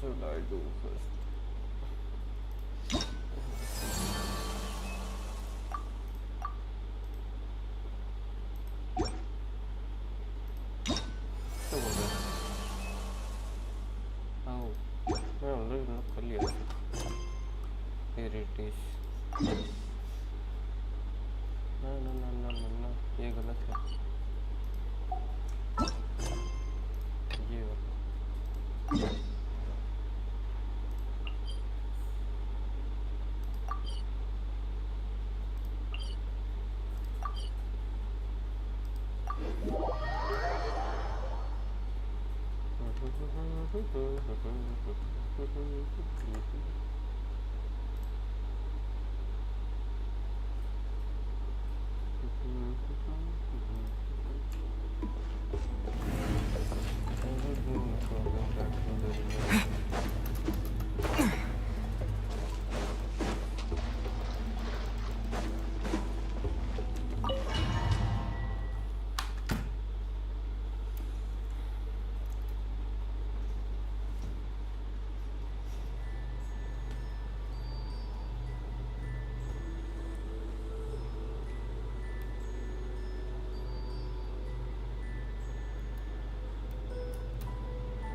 should I do first? मैं already lock कर लिया था। Here it is. ना ना ना ना ना ना ये गलत है। ये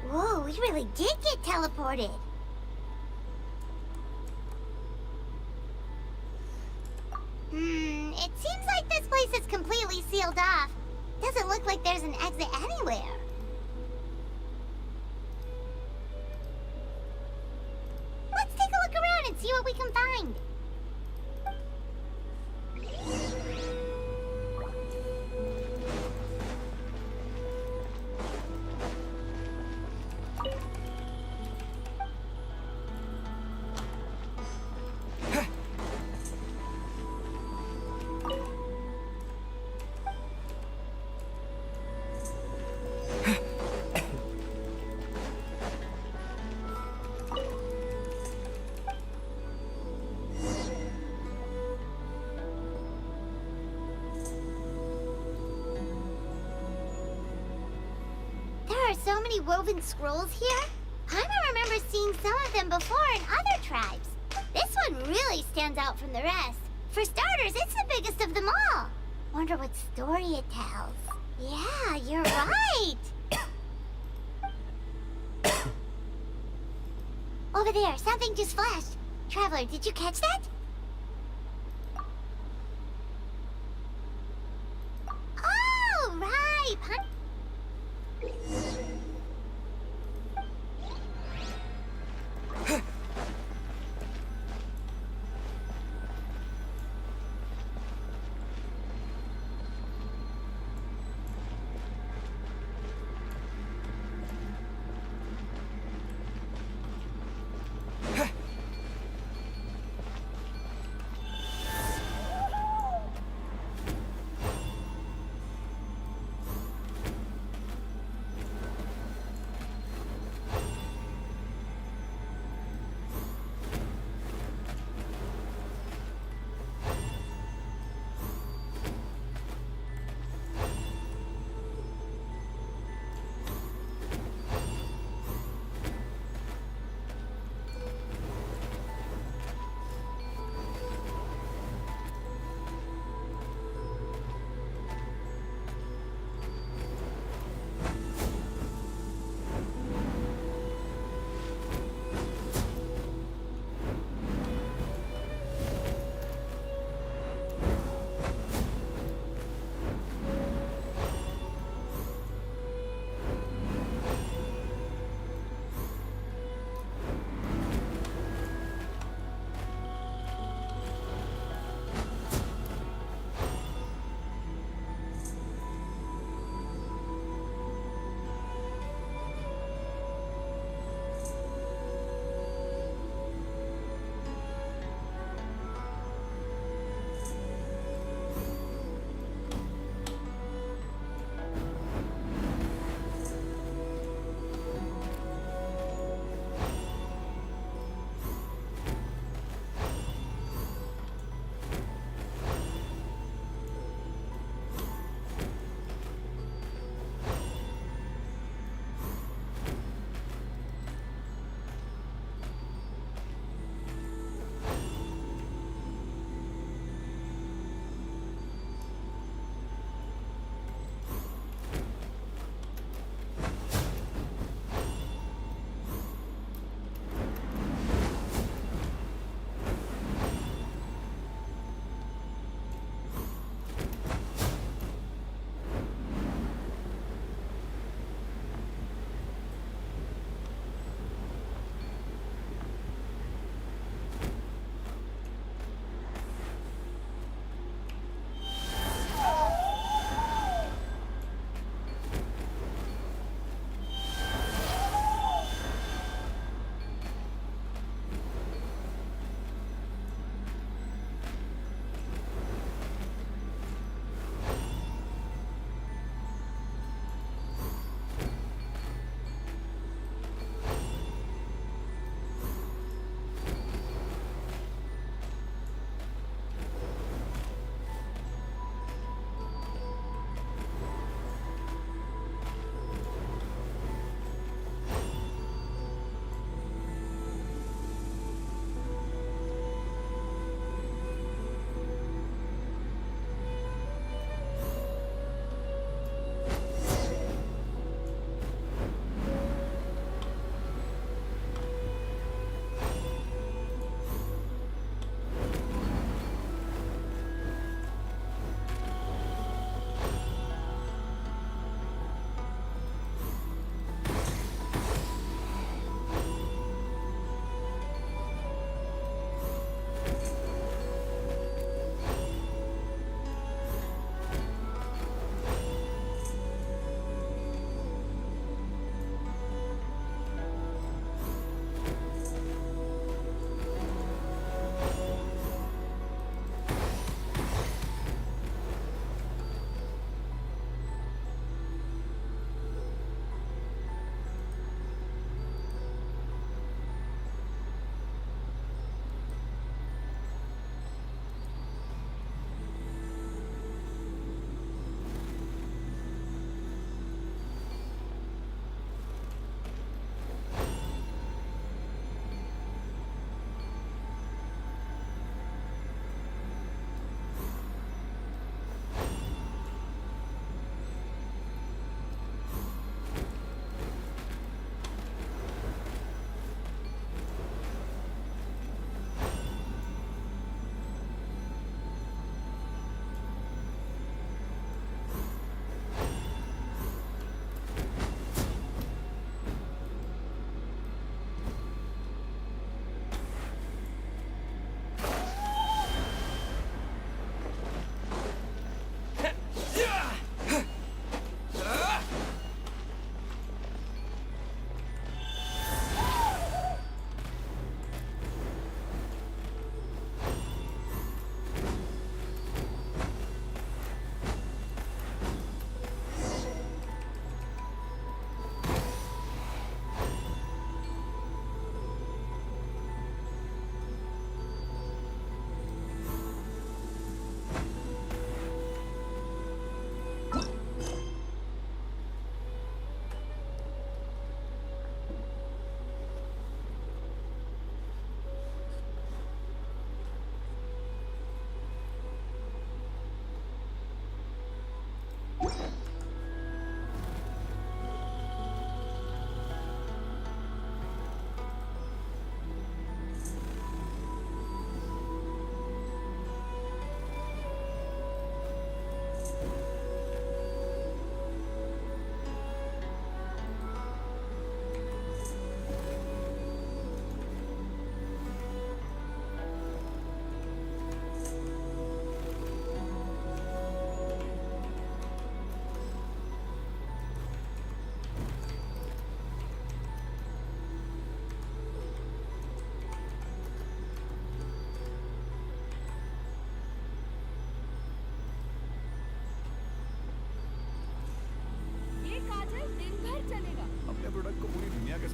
Whoa, we really did get teleported. It seems like this place is completely sealed off. Doesn't look like there's an exit anywhere. Let's take a look around and see what we can find. There are so many woven scrolls here. I don't remember seeing some of them before in other tribes. This one really stands out from the rest. For starters, it's the biggest of them all. Wonder what story it tells. Yeah, you're right. Over there, something just flashed. Traveler, did you catch that? Oh, right.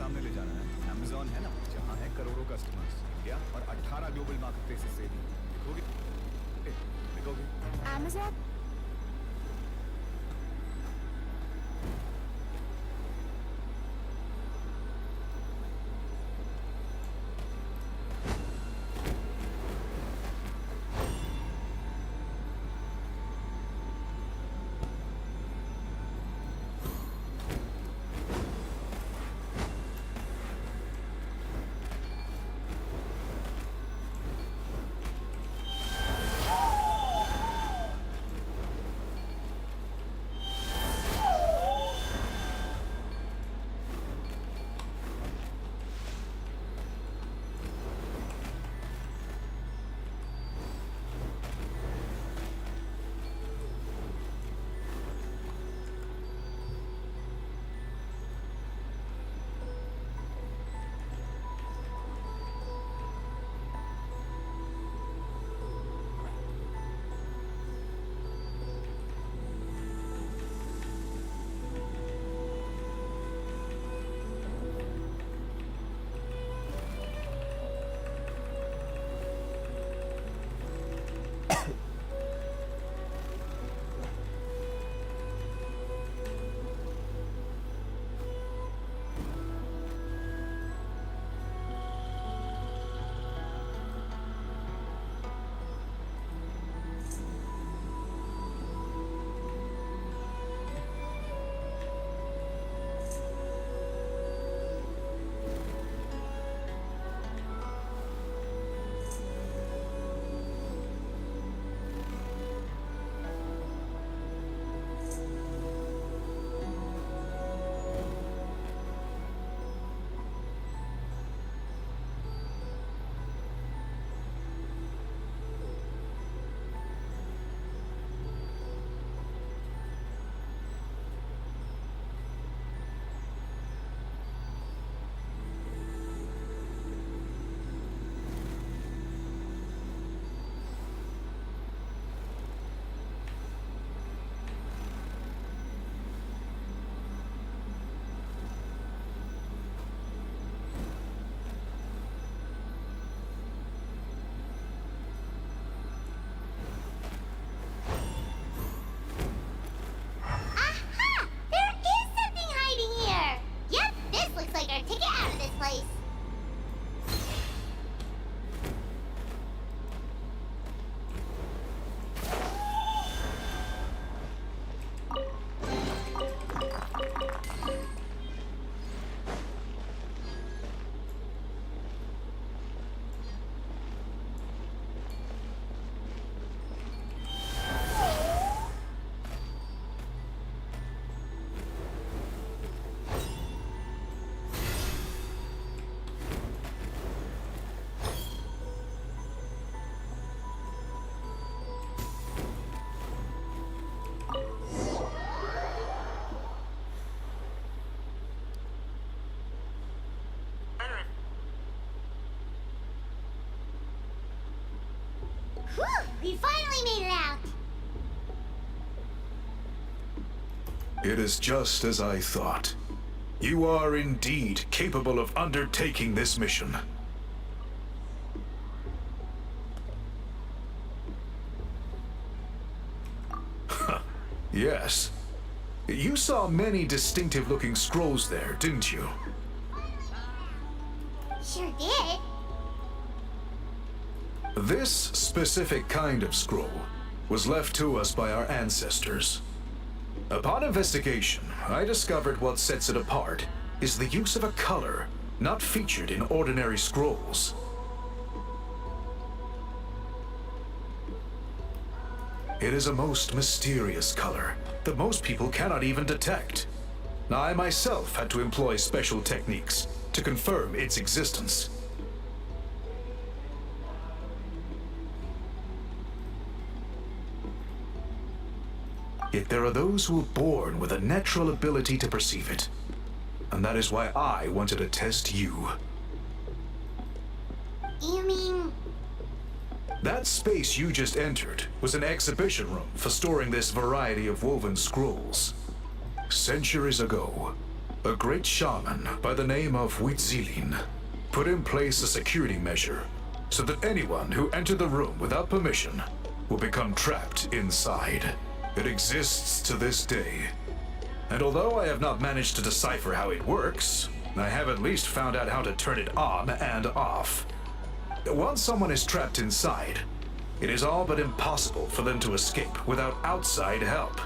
सामने ले जाना है। Amazon है ना, जहाँ है करोड़ों customers, India और 18 ग्लोबल मार्केटप्लेसेस से भी। लिखोगे? लिखोगे? Amazon? Aha! There is something hiding here! Yep, this looks like our ticket out of this place. Whew! We finally made it out! It is just as I thought. You are indeed capable of undertaking this mission. Yes. You saw many distinctive-looking scrolls there, didn't you? Sure did. This specific kind of scroll was left to us by our ancestors. Upon investigation, I discovered what sets it apart is the use of a color not featured in ordinary scrolls. It is a most mysterious color that most people cannot even detect. I myself had to employ special techniques to confirm its existence. Yet there are those who are born with a natural ability to perceive it. And that is why I wanted to test you. You mean... That space you just entered was an exhibition room for storing this variety of woven scrolls. Centuries ago, a great shaman by the name of Huitzilin put in place a security measure so that anyone who entered the room without permission will become trapped inside. It exists to this day. And although I have not managed to decipher how it works, I have at least found out how to turn it on and off. Once someone is trapped inside, it is all but impossible for them to escape without outside help,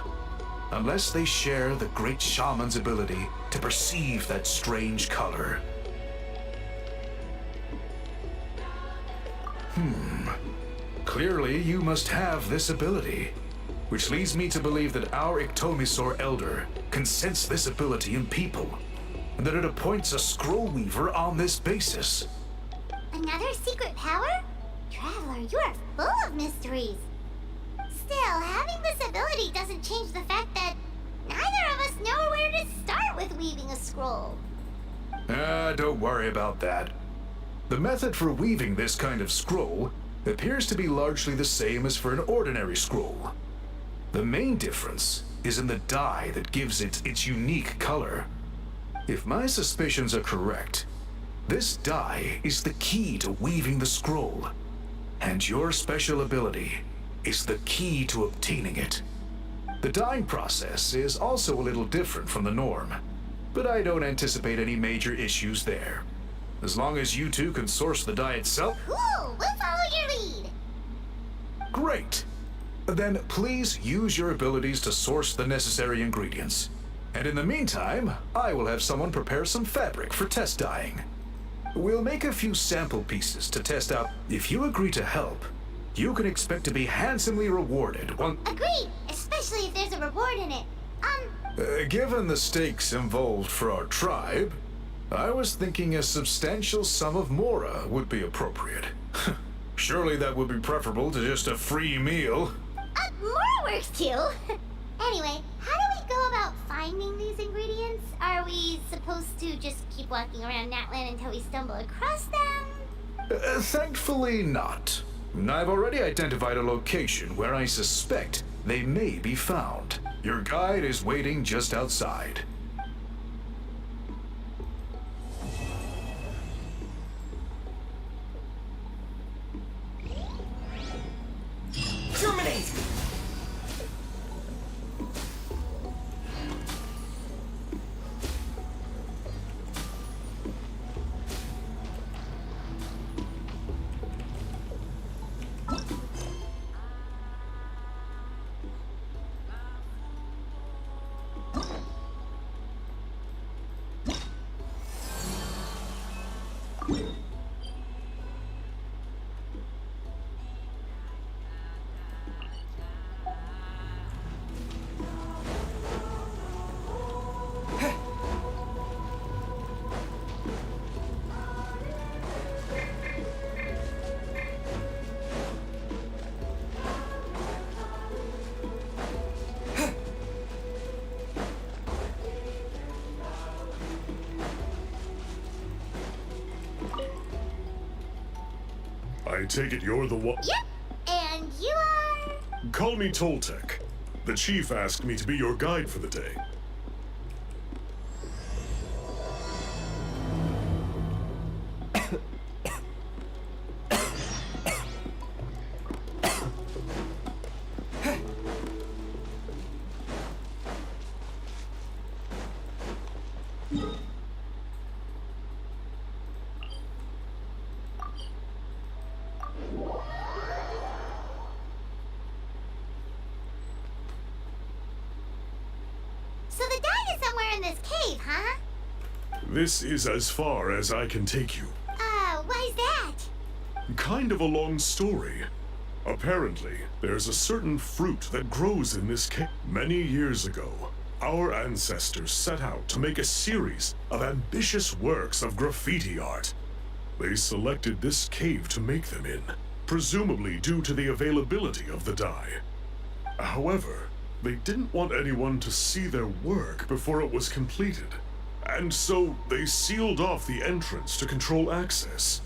unless they share the great shaman's ability to perceive that strange color. Clearly, you must have this ability, which leads me to believe that our Ictomisor Elder can sense this ability in people, and that it appoints a scroll weaver on this basis. Another secret power? Traveler, you are full of mysteries. Still, having this ability doesn't change the fact that neither of us know where to start with weaving a scroll. Don't worry about that. The method for weaving this kind of scroll appears to be largely the same as for an ordinary scroll. The main difference is in the dye that gives it its unique color. If my suspicions are correct, this dye is the key to weaving the scroll, and your special ability is the key to obtaining it. The dyeing process is also a little different from the norm, but I don't anticipate any major issues there. As long as you two can source the dye itself. Cool, we'll follow your lead. Great! Then please use your abilities to source the necessary ingredients. And in the meantime, I will have someone prepare some fabric for test dyeing. We'll make a few sample pieces to test out. If you agree to help, you can expect to be handsomely rewarded once. Agreed, especially if there's a reward in it. Given the stakes involved for our tribe, I was thinking a substantial sum of mora would be appropriate. Surely that would be preferable to just a free meal. More works too. Anyway, how do we go about finding these ingredients? Are we supposed to just keep walking around Natlan until we stumble across them? Thankfully not. I've already identified a location where I suspect they may be found. Your guide is waiting just outside. Terminate! I take it you're the one. Yep, and you are... Call me Toltec. The chief asked me to be your guide for the day. So the dye is somewhere in this cave, huh? This is as far as I can take you. Why's that? Kind of a long story. Apparently, there's a certain fruit that grows in this cave. Many years ago, our ancestors set out to make a series of ambitious works of graffiti art. They selected this cave to make them in, presumably due to the availability of the dye. However, they didn't want anyone to see their work before it was completed, and so they sealed off the entrance to control access.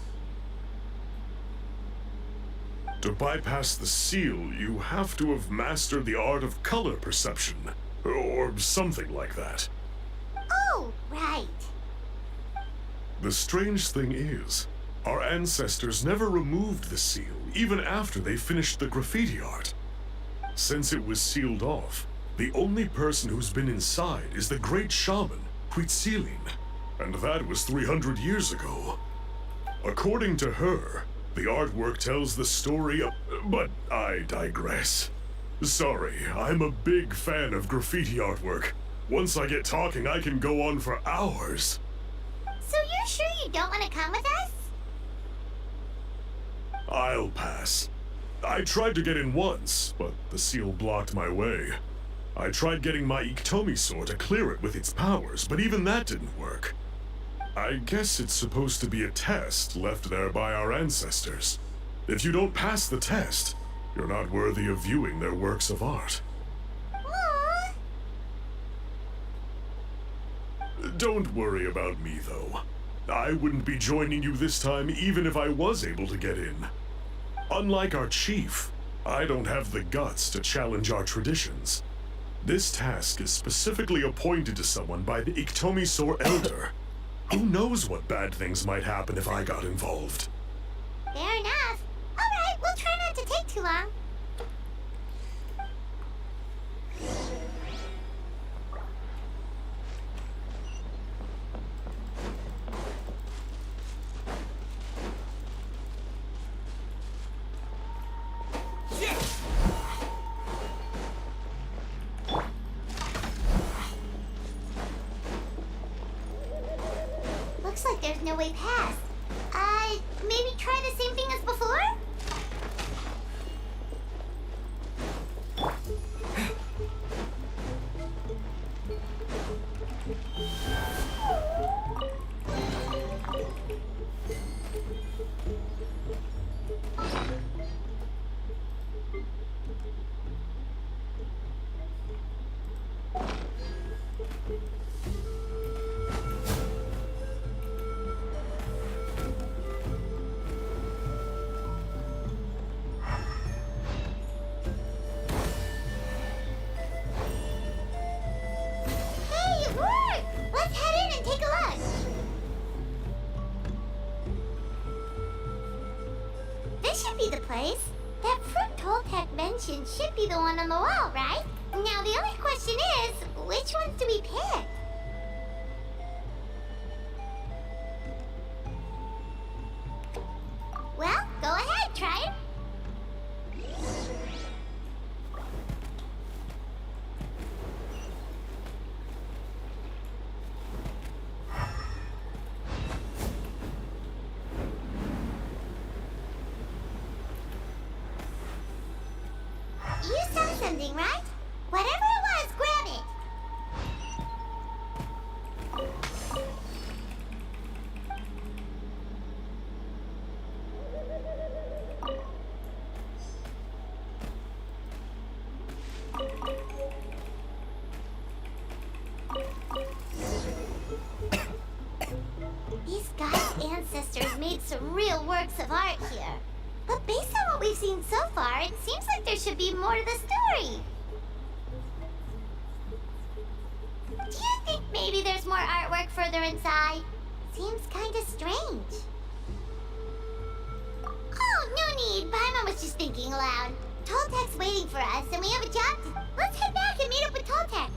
To bypass the seal, you have to have mastered the art of color perception, or something like that. Oh, Oh, right. The strange thing is, our ancestors never removed the seal, even after they finished the graffiti art. Since it was sealed off, the only person who's been inside is the great shaman, Huitzilin, and that was 300 years ago. According to her, the artwork tells the story of... But I digress. Sorry, I'm a big fan of graffiti artwork. Once I get talking, I can go on for hours. So you're sure you don't want to come with us? I'll pass. I tried to get in once, but the seal blocked my way. I tried getting my Iktomi to clear it with its powers, but even that didn't work. I guess it's supposed to be a test left there by our ancestors. If you don't pass the test, you're not worthy of viewing their works of art. Aww. Don't worry about me, though. I wouldn't be joining you this time even if I was able to get in. Unlike our chief, I don't have the guts to challenge our traditions. This task is specifically appointed to someone by the Iktomi Elder. Who knows what bad things might happen if I got involved? Fair enough. All right, we'll try not to take too long. Looks like there's no way past. Maybe try the same thing as before? Should be the one on the wall, right? Now the only question is, which ones do we pick? Well, go ahead, try it. You saw something, right? Whatever it was, grab it. These guys' ancestors made some real works of art here. But based on what we've seen so far, it seems like there should be more to the story. Do you think maybe there's more artwork further inside? Seems kind of strange. Oh, no need. Paimon was just thinking aloud. Toltek's waiting for us, and we have a job to... Let's head back and meet up with Toltek.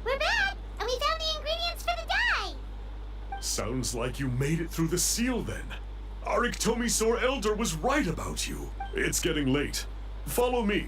We're back, and we found the ingredients for the dye. Sounds like you made it through the seal then. Our Iktomi Elder was right about you. It's getting late. Follow me.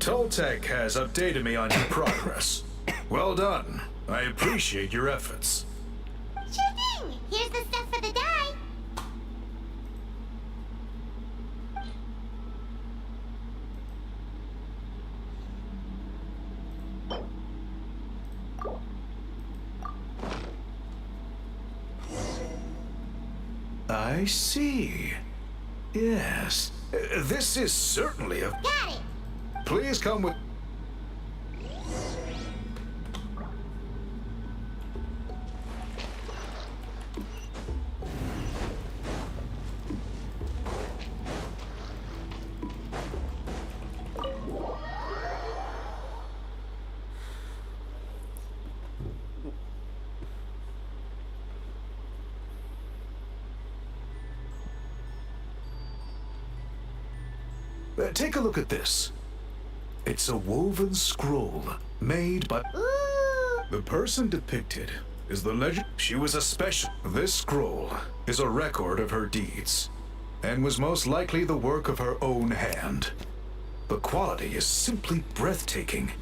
Toltec has updated me on your progress. Well done. I appreciate your efforts. Sure thing. Here's the stuff for the dye. I see. Yes. This is certainly a... Got it. Please come with... Take a look at this. It's a woven scroll made by... Ooh. The person depicted is the legend. She was a special... This scroll is a record of her deeds and was most likely the work of her own hand. The quality is simply breathtaking,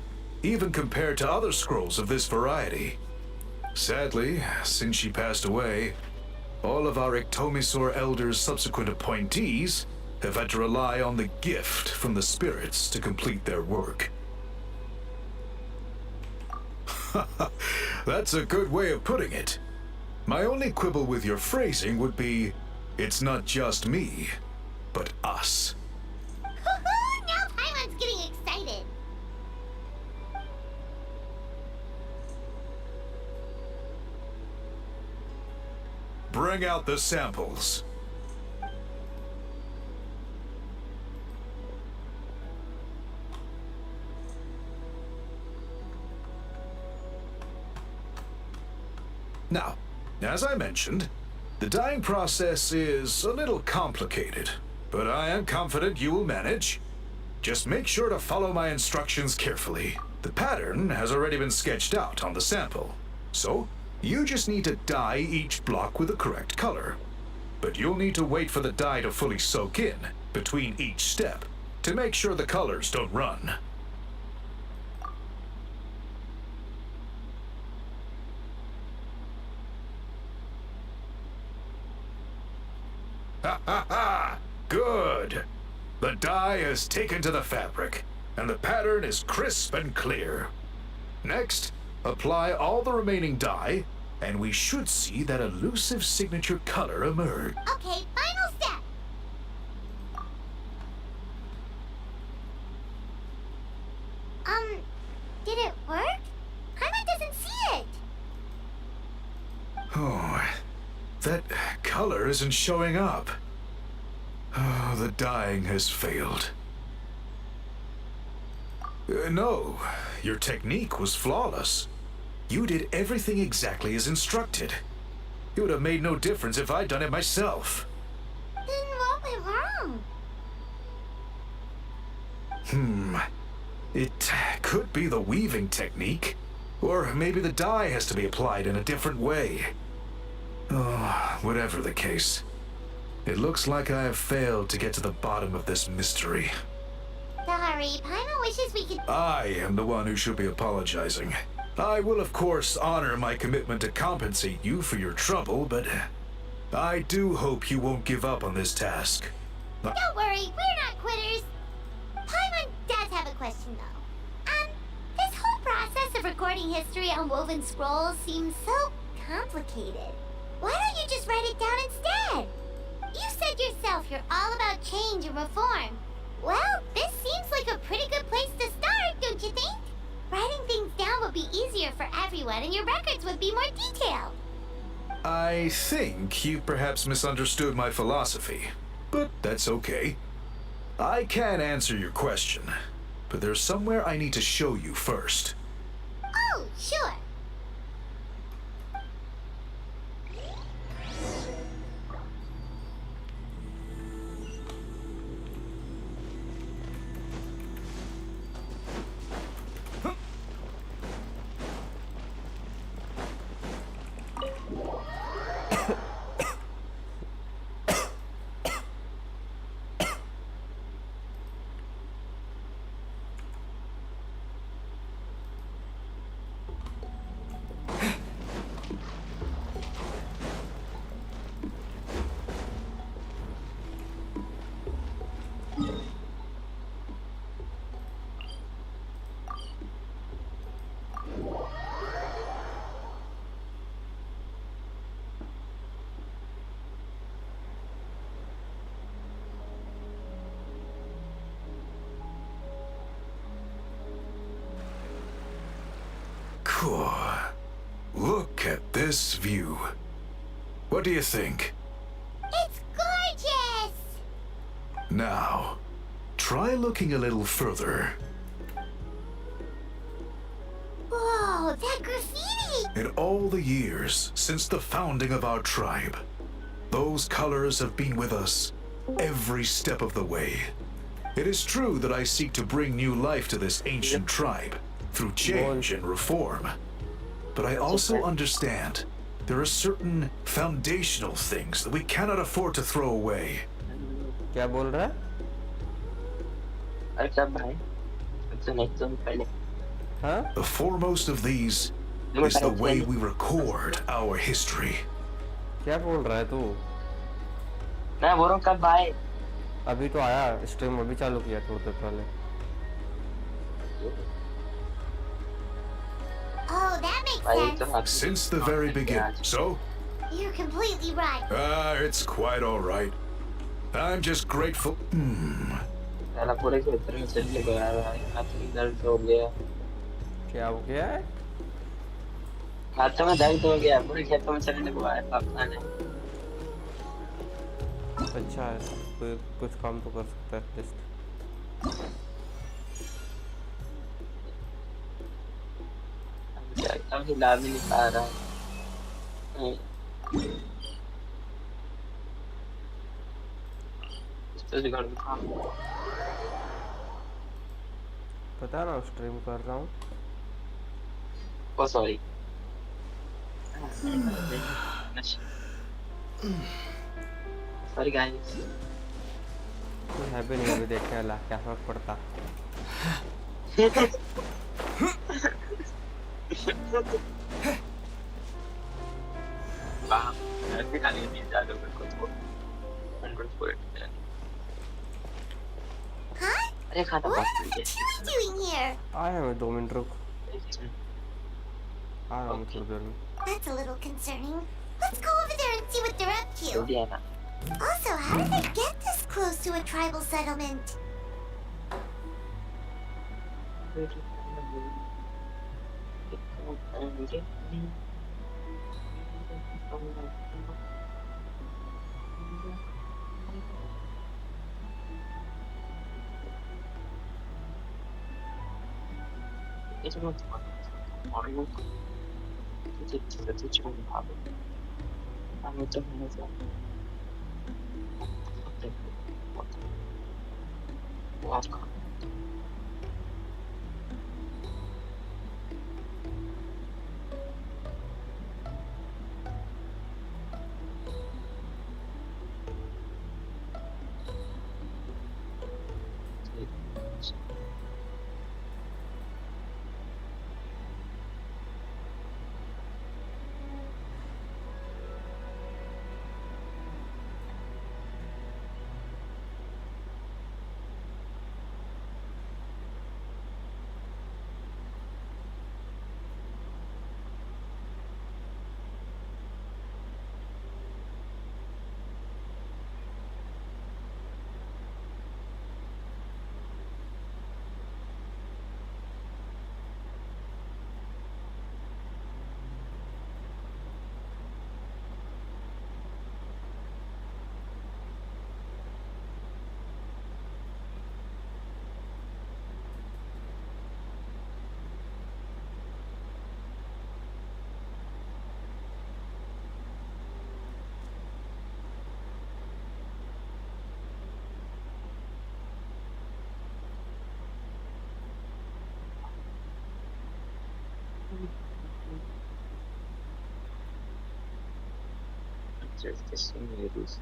even compared to other scrolls of this variety. Sadly, since she passed away, all of our Ictomisor Elders' subsequent appointees have had to rely on the gift from the spirits to complete their work. That's a good way of putting it. My only quibble with your phrasing would be, it's not just me, but us. Now Paimon's getting excited. Bring out the samples. Now, as I mentioned, the dyeing process is a little complicated, but I am confident you will manage. Just make sure to follow my instructions carefully. The pattern has already been sketched out on the sample, so you just need to dye each block with the correct color. But you'll need to wait for the dye to fully soak in between each step to make sure the colors don't run. Ha ha ha! Good! The dye is taken to the fabric, and the pattern is crisp and clear. Next, apply all the remaining dye, and we should see that elusive signature color emerge. Okay, final step. Did it work? Paimon doesn't see it. Oh, that color isn't showing up. Oh, the dyeing has failed. No, your technique was flawless. You did everything exactly as instructed. It would have made no difference if I'd done it myself. Then what went wrong? It could be the weaving technique, or maybe the dye has to be applied in a different way. Oh, whatever the case, it looks like I have failed to get to the bottom of this mystery. Sorry, Paimon wishes we could... I am the one who should be apologizing. I will, of course, honor my commitment to compensate you for your trouble, but I do hope you won't give up on this task. Don't worry, we're not quitters. Paimon does have a question, though. This whole process of recording history on woven scrolls seems so complicated. Why don't you just write it down instead? You said yourself you're all about change and reform. Well, this seems like a pretty good place to start, don't you think? Writing things down would be easier for everyone, and your records would be more detailed. I think you perhaps misunderstood my philosophy, but that's okay. I can answer your question, but there's somewhere I need to show you first. Oh, sure. Look at this view. What do you think? It's gorgeous! Now, try looking a little further. Whoa, that graffiti! In all the years since the founding of our tribe, those colors have been with us every step of the way. It is true that I seek to bring new life to this ancient tribe through change and reform. But I also understand there are certain foundational things that we cannot afford to throw away. क्या बोल रहा है? अच्छा भाई तो next zone पहले हाँ? The foremost of these is the way we record our history. क्या बोल रहा है तू? मैं बोल रहा हूँ कब भाई अभी तो आया, स्ट्रीम अभी चालू किया थोड़ी देर पहले. Oh, that makes भाई sense. तो आप Since the very beginning. So? You're completely right. It's quite all right. I'm just grateful. पहला पूरे क्षेत्र में चलने को आ रहा है हाथों में दर्द हो गया क्या हो गया है? हाथों में दर्द हो गया पूरे खेतों में चलने को आया पापा ने अच्छा है, कोई कुछ काम तो कर सकता है एटलीस्ट. अब हिला भी नहीं पा रहा इस तो जुगाड़ में काम पता ना स्ट्रीम कर रहा हूँ. ओ सॉरी सॉरी गाइस कोई है भी नहीं, अभी देखने वाला क्या फर्क पड़ता. बाप ऐसे खाली नहीं जा रहा मेरे को तो कंट्रोल पूरे Huh? अरे खाता What बात are the two doing here? आया मैं 2 मिनट रुक, आ रहा हूँ थोड़ी देर में. That's a little concerning. Let's go over there and see what they're up to. जल्दी आना Also, how did they get this close to a tribal settlement? It's not fun. Audio. It's a chicken problem. I'm not talking about what? Just the same rules.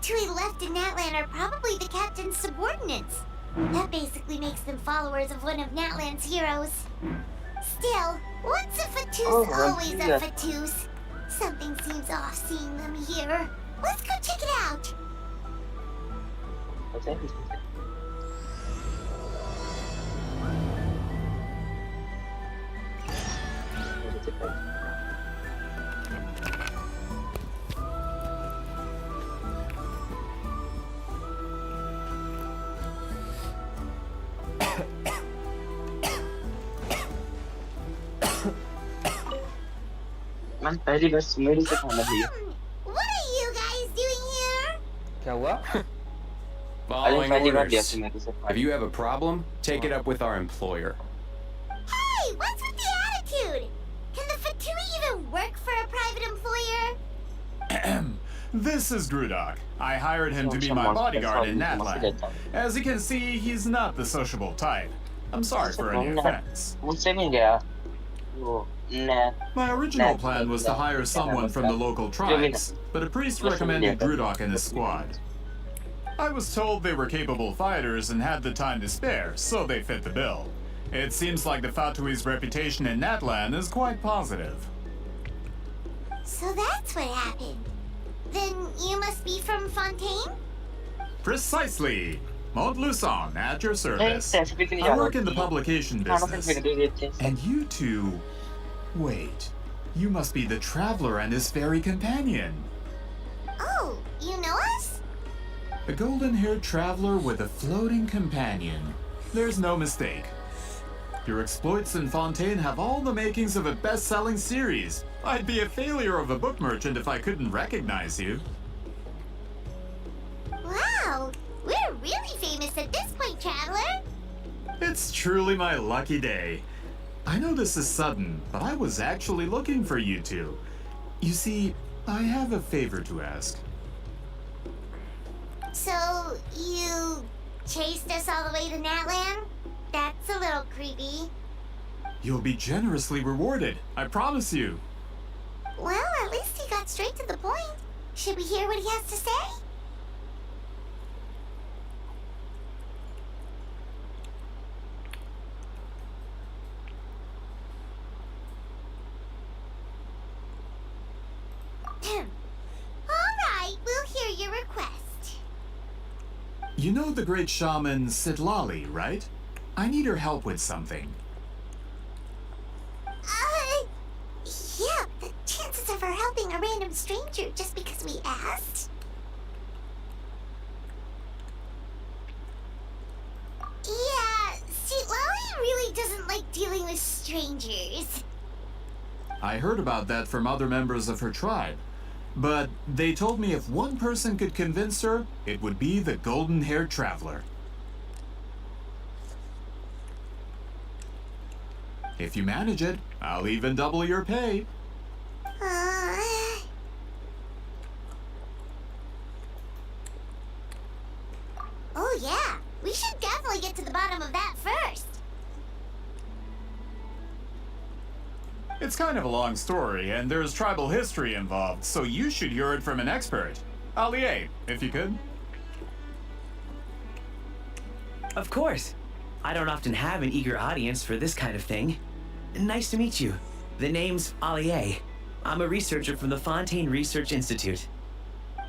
Fatui left in Natlan are probably the captain's subordinates. That basically makes them followers of one of Natlan's heroes. Still, once a Fatoo's Oh, always a yeah. Fatoo's. Something seems off seeing them here. Let's go check it out. Saya bisa. Man, पहली बार सुमेरी से खाना दिया. What are you guys doing here? क्या हुआ? अरे Following पहली बार दिया orders. सुमेरी से If खाना. you have a problem, take it up with our employer. Hey, what's with the attitude? Can the Fatui even work for a private employer? This is Grudok. I hired him to be my bodyguard in Natlan. As you can see, he's not the sociable type. I'm sorry for any offense. मुझसे नहीं गया. वो ने My original plan was to hire someone from the local tribes, but a priest recommended Grudok and his squad. I was told they were capable fighters and had the time to spare, so they fit the bill. It seems like the Fatui's reputation in Natlan is quite positive. So that's what happened. Then you must be from Fontaine? Precisely! Montluçon, at your नहीं service. Specific नहीं I work in the publication खाना फिर business. दे देते हैं. And you two... Wait. You must be the traveler and his fairy companion. Oh, you know us? The golden-haired traveler with a floating companion. There's no mistake. Your exploits in Fontaine have all the makings of a best-selling series. I'd be a failure of a book merchant if I couldn't recognize you. Wow, we're really famous at this point, traveler. It's truly my lucky day. I know this is sudden, but I was actually looking for you two. You see, I have a favor to ask. So, you chased us all the way to Natlan? That's a little creepy. You'll be generously rewarded, I promise you. Well, at least he got straight to the point. Should we hear what he has to say? All right, we'll hear your request. You know the great shaman Sidlali, right? I need her help with something. Yeah, the chances of her helping a random stranger just because we asked? Yeah, see, Lolly really doesn't like dealing with strangers. I heard about that from other members of her tribe. But they told me if one person could convince her, it would be the golden-haired traveler. If you manage it, I'll even double your pay. Oh yeah, we should definitely get to the bottom of that first. It's kind of a long story, and there's tribal history involved, so you should hear it from an expert. Allier, if you could. Of course. I don't often have an eager audience for this kind of thing. Nice to meet you. The name's Allier. I'm a researcher from the Fontaine Research Institute.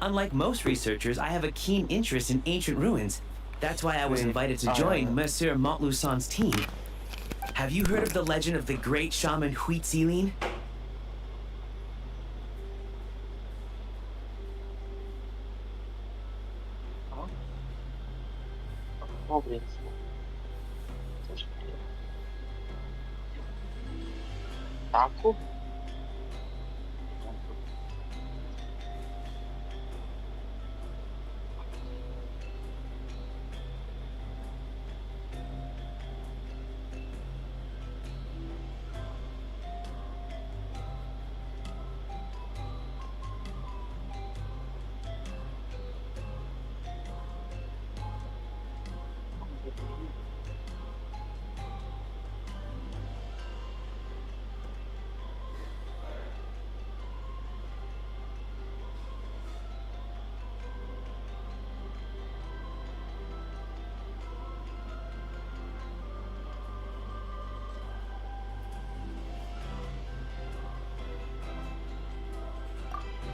Unlike most researchers, I have a keen interest in ancient ruins. That's why I was invited to join Monsieur Montluçon's team. Have you heard of the legend of the great shaman Huitzilin? Oh, please. Aku?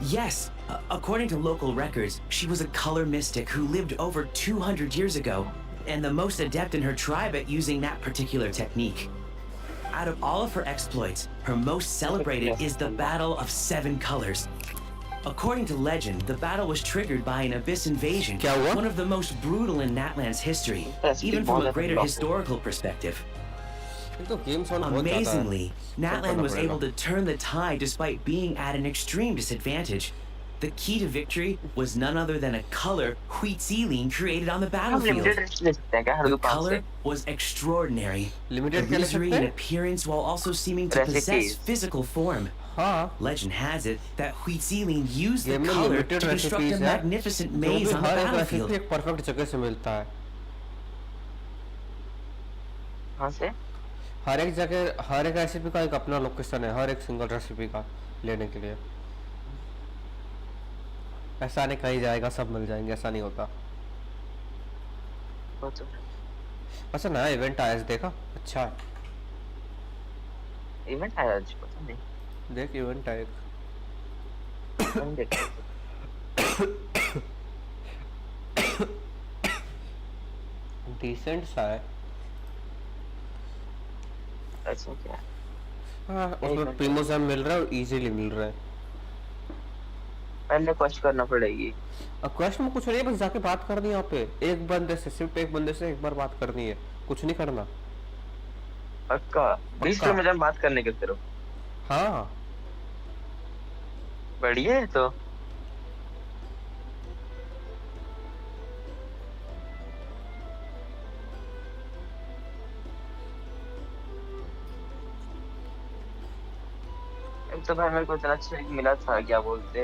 Yes, according to local records, she was a color mystic who lived over 200 years ago, and the most adept in her tribe at using that particular technique. Out of all of her exploits, her most celebrated is the Battle of Seven Colors. According to legend, the battle was triggered by an abyss invasion, one of the most brutal in Natlan's history, even from a greater historical perspective. Amazingly, Natlan was able to turn the tide despite being at an extreme disadvantage. The key to victory was none other than a color Huitziling created on the battlefield. The color was extraordinary, illusory in appearance while also seeming to possess physical form. Legend has it that Huitziling used the color to construct a magnificent maze on the battlefield. Perfect जगह से मिलता है कहाँ से? हर एक जगह हर एक recipe का एक अपना लोकेशन है हर एक सिंगल रेसिपी का लेने के लिए ऐसा नहीं कहीं जाएगा सब मिल जाएंगे ऐसा नहीं होता अच्छा नया इवेंट आया है देखा अच्छा है इवेंट आया आज पता नहीं देख इवेंट आया हम देखते डिसेंट सा है ऐसा क्या है? हाँ उसमें प्रीमोजन मिल रहा है और इजीली मिल रहा है पहले क्वेश्चन करना पड़ेगी क्वेश्चन में कुछ नहीं बस जाके बात करनी है यहाँ पे एक बंदे से सिर्फ एक बंदे से एक बार बात करनी है कुछ नहीं करना पक्का 20 मिनट में बात करने के तेरे हाँ बढ़िया है तो एक तो भाई मेरे को इतना अच्छा मिला था क्या बोलते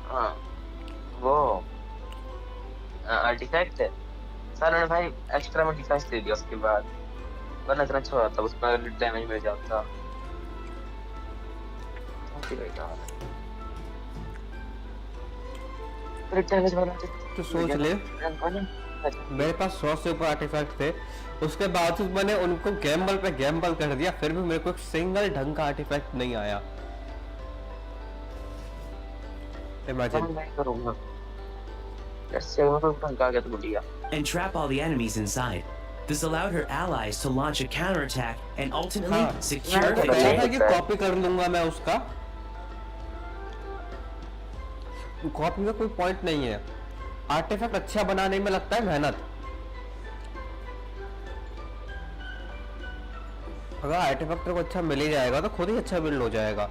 हाँ वो आर्टिफैक्ट है सर ने भाई एक्स्ट्रा में डिफेंस दे दिया उसके बाद वरना इतना अच्छा होता उसमें डैमेज मिल जाता तो सोच ले मेरे पास 100 से ऊपर आर्टिफैक्ट थे उसके बावजूद मैंने उनको गैम्बल पे गैम्बल कर दिया फिर भी मेरे को एक सिंगल ढंग का आर्टिफैक्ट नहीं आया imagine and trap all the enemies inside. This allowed her allies to launch a counterattack and ultimately secure victory. Copy कर लूंगा मैं उसका कॉपी का कोई पॉइंट नहीं है आर्टिफैक्ट अच्छा बनाने में लगता है मेहनत अगर आर्टिफैक्ट को अच्छा मिल ही जाएगा तो खुद ही अच्छा बिल्ड हो जाएगा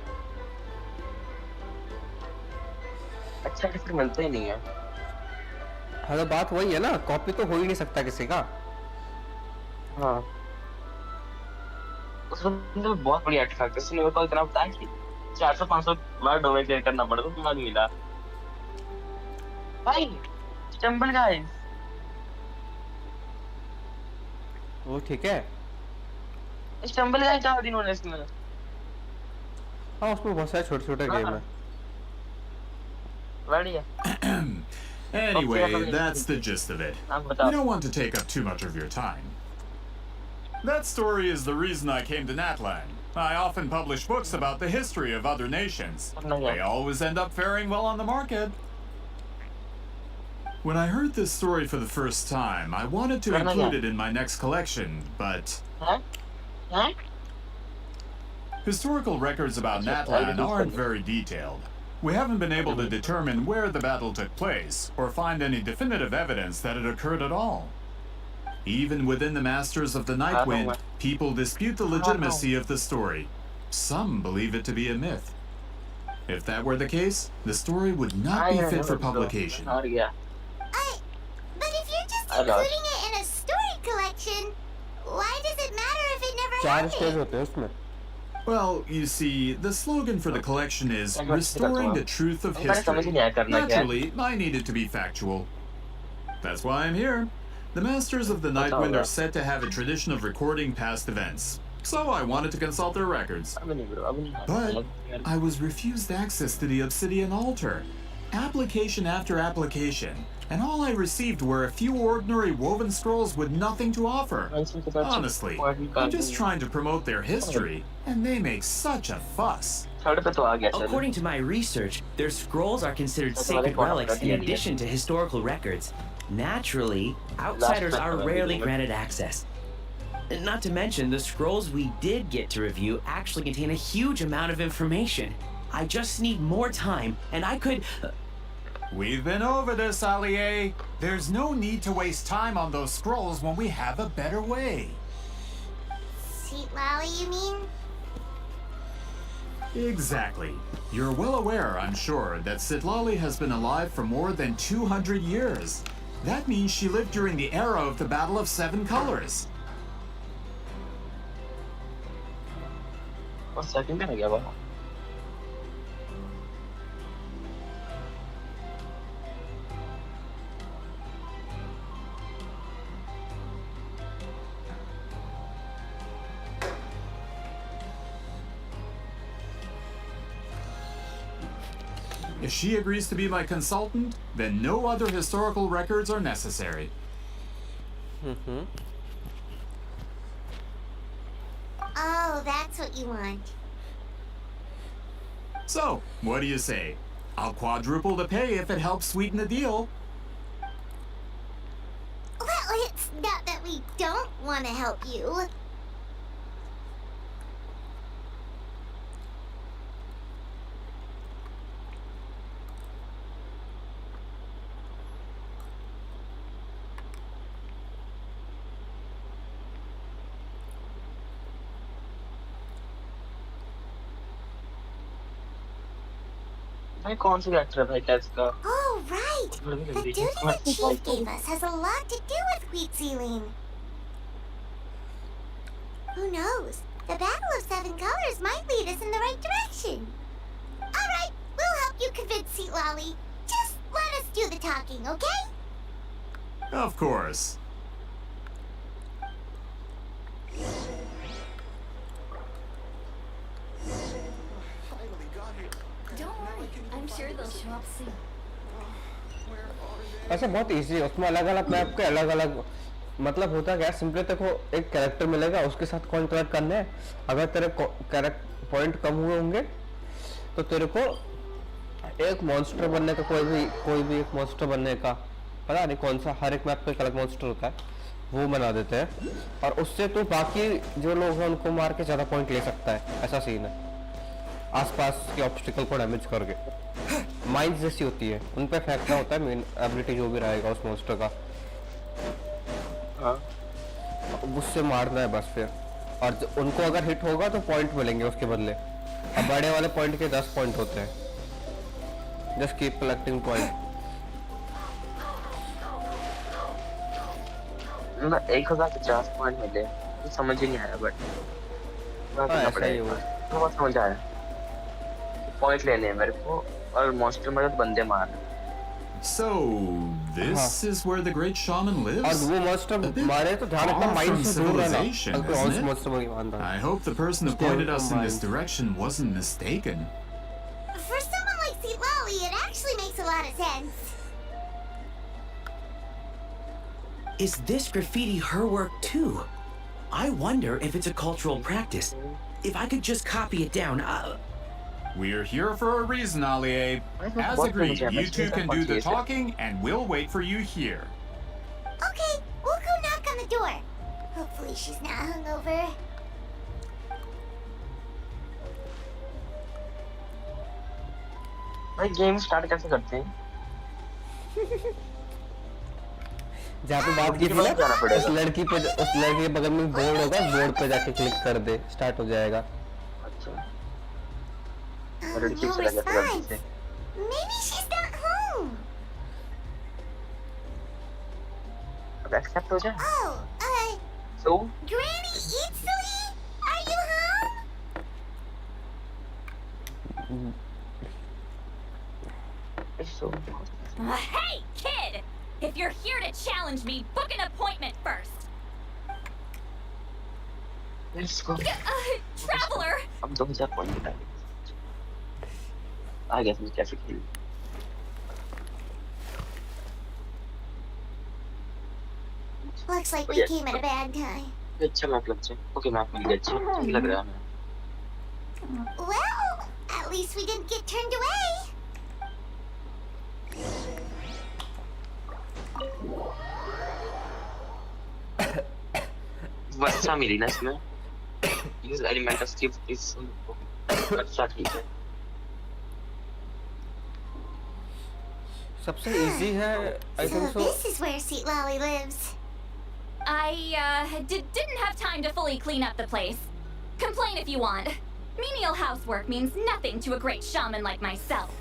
अच्छा आर्टिफैक्ट मिलता ही नहीं है हाँ तो बात वही है ना कॉपी तो हो ही नहीं सकता किसी का हाँ उसमें बहुत बड़ी आर्टिफैक्ट है उसने मेरे को इतना बताया कि 400-500 बार डोमेन क्लियर करना पड़ा तो दिमाग मिला भाई स्टम्बल गाइस वो ठीक है स्टम्बल गाइस डाल दी उन्होंने इसमें हाँ उसमें बहुत सारे छोटे-छोटे गेम है बढ़िया Anyway, that's the gist of it. We don't want to take up too much of your time. That story is the reason I came to Natlan. I often publish books about the history of other nations. They always end up faring well on the market. When I heard this story for the first time, I wanted to include it in my next collection, but... Historical records about Natlan aren't very detailed. We haven't been able to determine where the battle took place, or find any definitive evidence that it occurred at all. Even within the Masters of the Nightwind, people dispute the legitimacy of the story. Some believe it to be a myth. If that were the case, the story would not be fit for publication. But if you're just including it in a story collection, why does it matter if it never happened? Well, you see, the slogan for the collection is restoring the truth of history. Naturally, I needed to be factual. That's why I'm here. The Masters of the Nightwind are said to have a tradition of recording past events. So I wanted to consult their records. But I was refused access to the Obsidian Altar. Application after application. And all I received were a few ordinary woven scrolls with nothing to offer. Honestly, I'm just trying to promote their history, and they make such a fuss. Third पे तो आ गया चलो। According to my research, their scrolls are considered That's what I sacred thought. relics in Yeah. addition to historical records. Naturally, outsiders are rarely granted access. Not to mention, the scrolls we did get to review actually contain a huge amount of information. I just need more time, and I could. We've been over this, Allier. There's no need to waste time on those scrolls when we have a better way. Sweet Lolly, you mean? Exactly. You're well aware, I'm sure, that Sitlali has been alive for more than 200 years. That means she lived during the era of the Battle of Seven Colors. और second में गया बाबा। If she agrees to be my consultant, then no other historical records are necessary. Oh, that's what you want. So, what do you say? I'll quadruple the pay if it helps sweeten the deal. Well, it's not that we don't want to help you. भाई कौन सा character है भाई test का? Oh, right. The duty the chief gave us has a lot to do with wheat sealing. Who knows? The Battle of Seven Colors might lead us in the right direction. All right, we'll help you convince Seat Lolly. Just let us do the talking, okay? Of course. Don't worry, I'm sure they'll show up soon. ऐसा बहुत easy है, उसमें अलग अलग map के अलग अलग मतलब होता क्या है। सिंपली देखो, एक कैरेक्टर मिलेगा, उसके साथ कॉइन कलेक्ट करना है। अगर तेरे कैरेक्टर पॉइंट कम हुए होंगे तो तेरे को एक मॉन्स्टर बनने का कोई भी एक मॉन्स्टर बनने का पता नहीं कौन सा, हर एक मैप पे एक अलग मॉन्स्टर होता है, वो बना देते हैं और उससे तो बाकी जो लोग हैं उनको मार के ज़्यादा पॉइंट ले सकता है। ऐसा सीन है, आसपास के ऑब्स्टिकल को डैमेज करके। माइंस जैसी होती है, उन पे फेंकना होता है मेन एबिलिटी जो भी रहेगा उस मॉन्स्टर का, उससे मारना है बस फिर। और उनको अगर हिट होगा तो पॉइंट मिलेंगे उसके बदले। अब बड़े वाले पॉइंट के 10 पॉइंट होते हैं। Just keep collecting point. ना 1050 पॉइंट मिले, तो समझ ही नहीं आया बट ऐसा ही हुआ। तो बहुत समझ आया। पॉइंट लेने हैं मेरे को और मॉन्स्टर मेरे बंदे मारने। So, this is where the great shaman और lives? वो मॉन्स्टर मारे तो ध्यान रखना, Far माइंड from से दूर रहना। civilization, अगर कौन सा isn't it? मॉन्स्टर मुझे मारना है। I hope the person who Stay pointed us in this combined. direction wasn't mistaken. For someone like Seat Lolly, it actually makes a lot of sense. Is this graffiti her work too? I wonder if it's a cultural practice. If I could just copy it down, We're here for a reason, Allier. As agreed, you two can do the talking, and we'll wait for you here. Okay, we'll go knock on the door. Hopefully she's not hungover. भाई game start कैसे करते हैं? जहाँ पे बात की थी ना, उस लड़की के बगल में बोर्ड होगा, बोर्ड पे जाके क्लिक कर दे, स्टार्ट हो जाएगा। अच्छा Oh, लड़की no चला गया था गलती response. से। Maybe she's not home. अब एक्सेप्ट हो जाए। Oh, So Granny Itsui? Are you home? so Hey, kid! If you're here to challenge me, book an appointment first. let's go। Traveler! अब 2000 पॉइंट मिला। आ गया समझ कैसे खेल। Looks like we came at a bad time. अच्छा map लग जाए। Okay map मिल गया, अच्छा लग रहा है हमें। Well, least we didn't get turned away. अच्छा मिली ना इसमें use elemental skills is अच्छा ठीक है सबसे इजी है आई So think so this is where Seat Lolly lives. I didn't have time to fully clean up the place. Complain if you want. Menial housework means nothing to a great shaman like myself.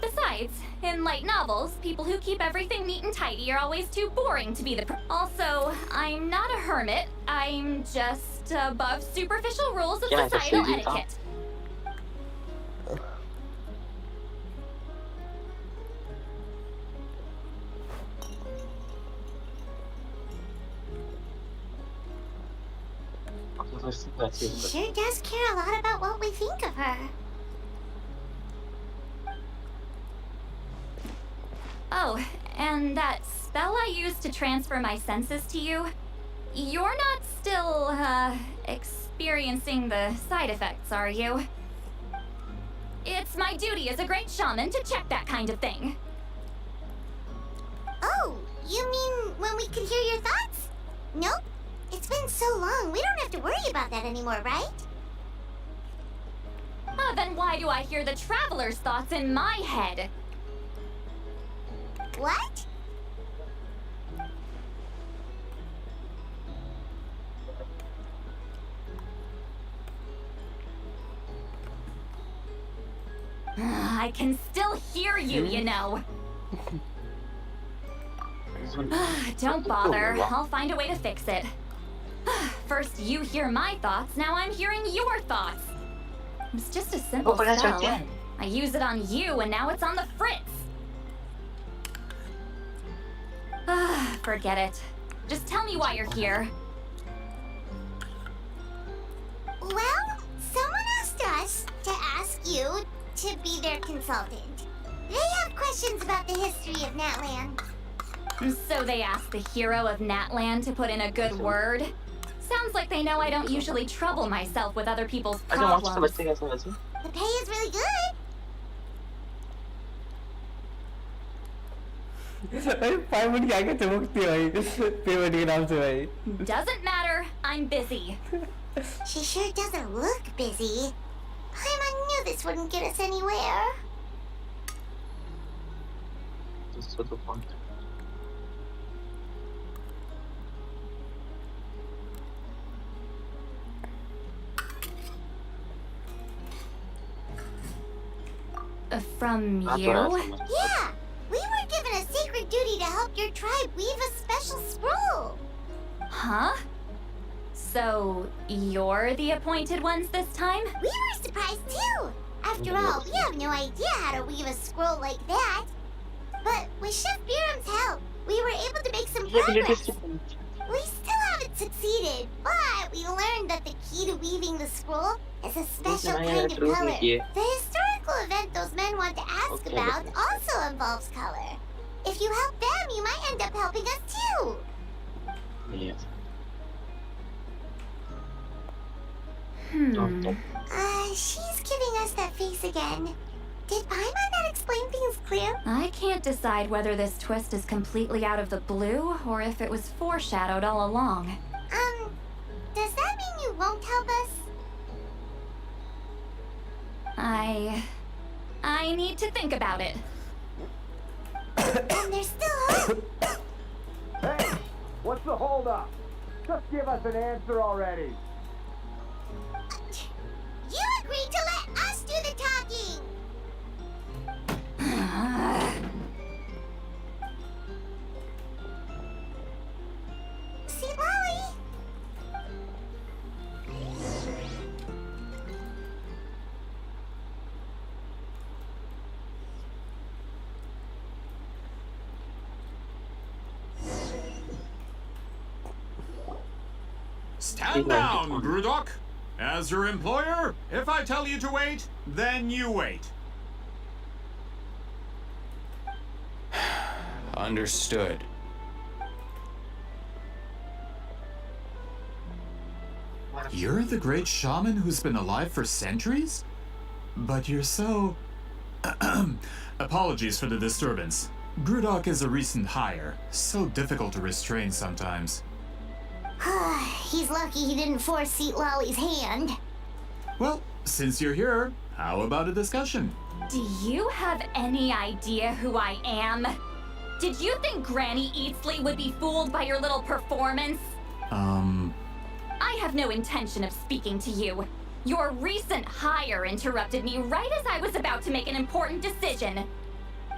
Besides, in light novels, people who keep everything neat and tidy are always too boring to be the Also, I'm not a hermit. I'm just above superficial rules of Yeah, societal that's easy, etiquette. She sure does care a lot about what we think of her. Oh, and that spell I used to transfer my senses to you, you're not still, experiencing the side effects, are you? It's my duty as a great shaman to check that kind of thing. Oh, you mean when we could hear your thoughts? Nope. It's been so long, we don't have to worry about that anymore, right? Then why do I hear the traveler's thoughts in my head? What? I can still hear you, you know. Don't bother. I'll find a way to fix it. First you hear my thoughts, now I'm hearing your thoughts. It's just a simple spell. I use it on you, and now it's on the Fritz. Forget it. Just tell me why you're here. Well, someone asked us to ask you to be their consultant. They have questions about the history of Natland. So they asked the hero of Natland to put in a good word? Sounds like they know I don't usually trouble myself with other people's problems. The pay is really good. 5 minute के आगे चमकती है भाई payment के नाम से भाई Doesn't matter. I'm busy. She sure doesn't look busy. I knew this wouldn't get us anywhere. From you? Yeah, we were given a sacred duty to help your tribe weave a special scroll. Huh? So, you're the appointed ones this time? We were surprised too. After all, we have no idea how to weave a scroll like that. But with Chef Biram's help, we were able to make some progress. We still haven't succeeded, but we learned that the key to weaving the scroll is a special kind of color. The historical event those men want to ask about also involves color. If you help them, you might end up helping us too. Yes. She's giving us that face again. Did Paimon not explain things clear? I can't decide whether this twist is completely out of the blue or if it was foreshadowed all along. Does that mean you won't help us? I need to think about it. And there's still hope. Hey, what's the holdup? Just give us an answer already. You agreed to let us do the talking. See, Lolly? Stand down, Grudok. As your employer, if I tell you to wait, then you wait. Understood. You're the great shaman who's been alive for centuries? But you're so... Apologies for the disturbance. Grudok is a recent hire, so difficult to restrain sometimes. He's lucky he didn't force Seat Lolly's hand. Well, since you're here, how about a discussion? Do you have any idea who I am? Did you think Granny Eatsley would be fooled by your little performance? I have no intention of speaking to you. Your recent hire interrupted me right as I was about to make an important decision.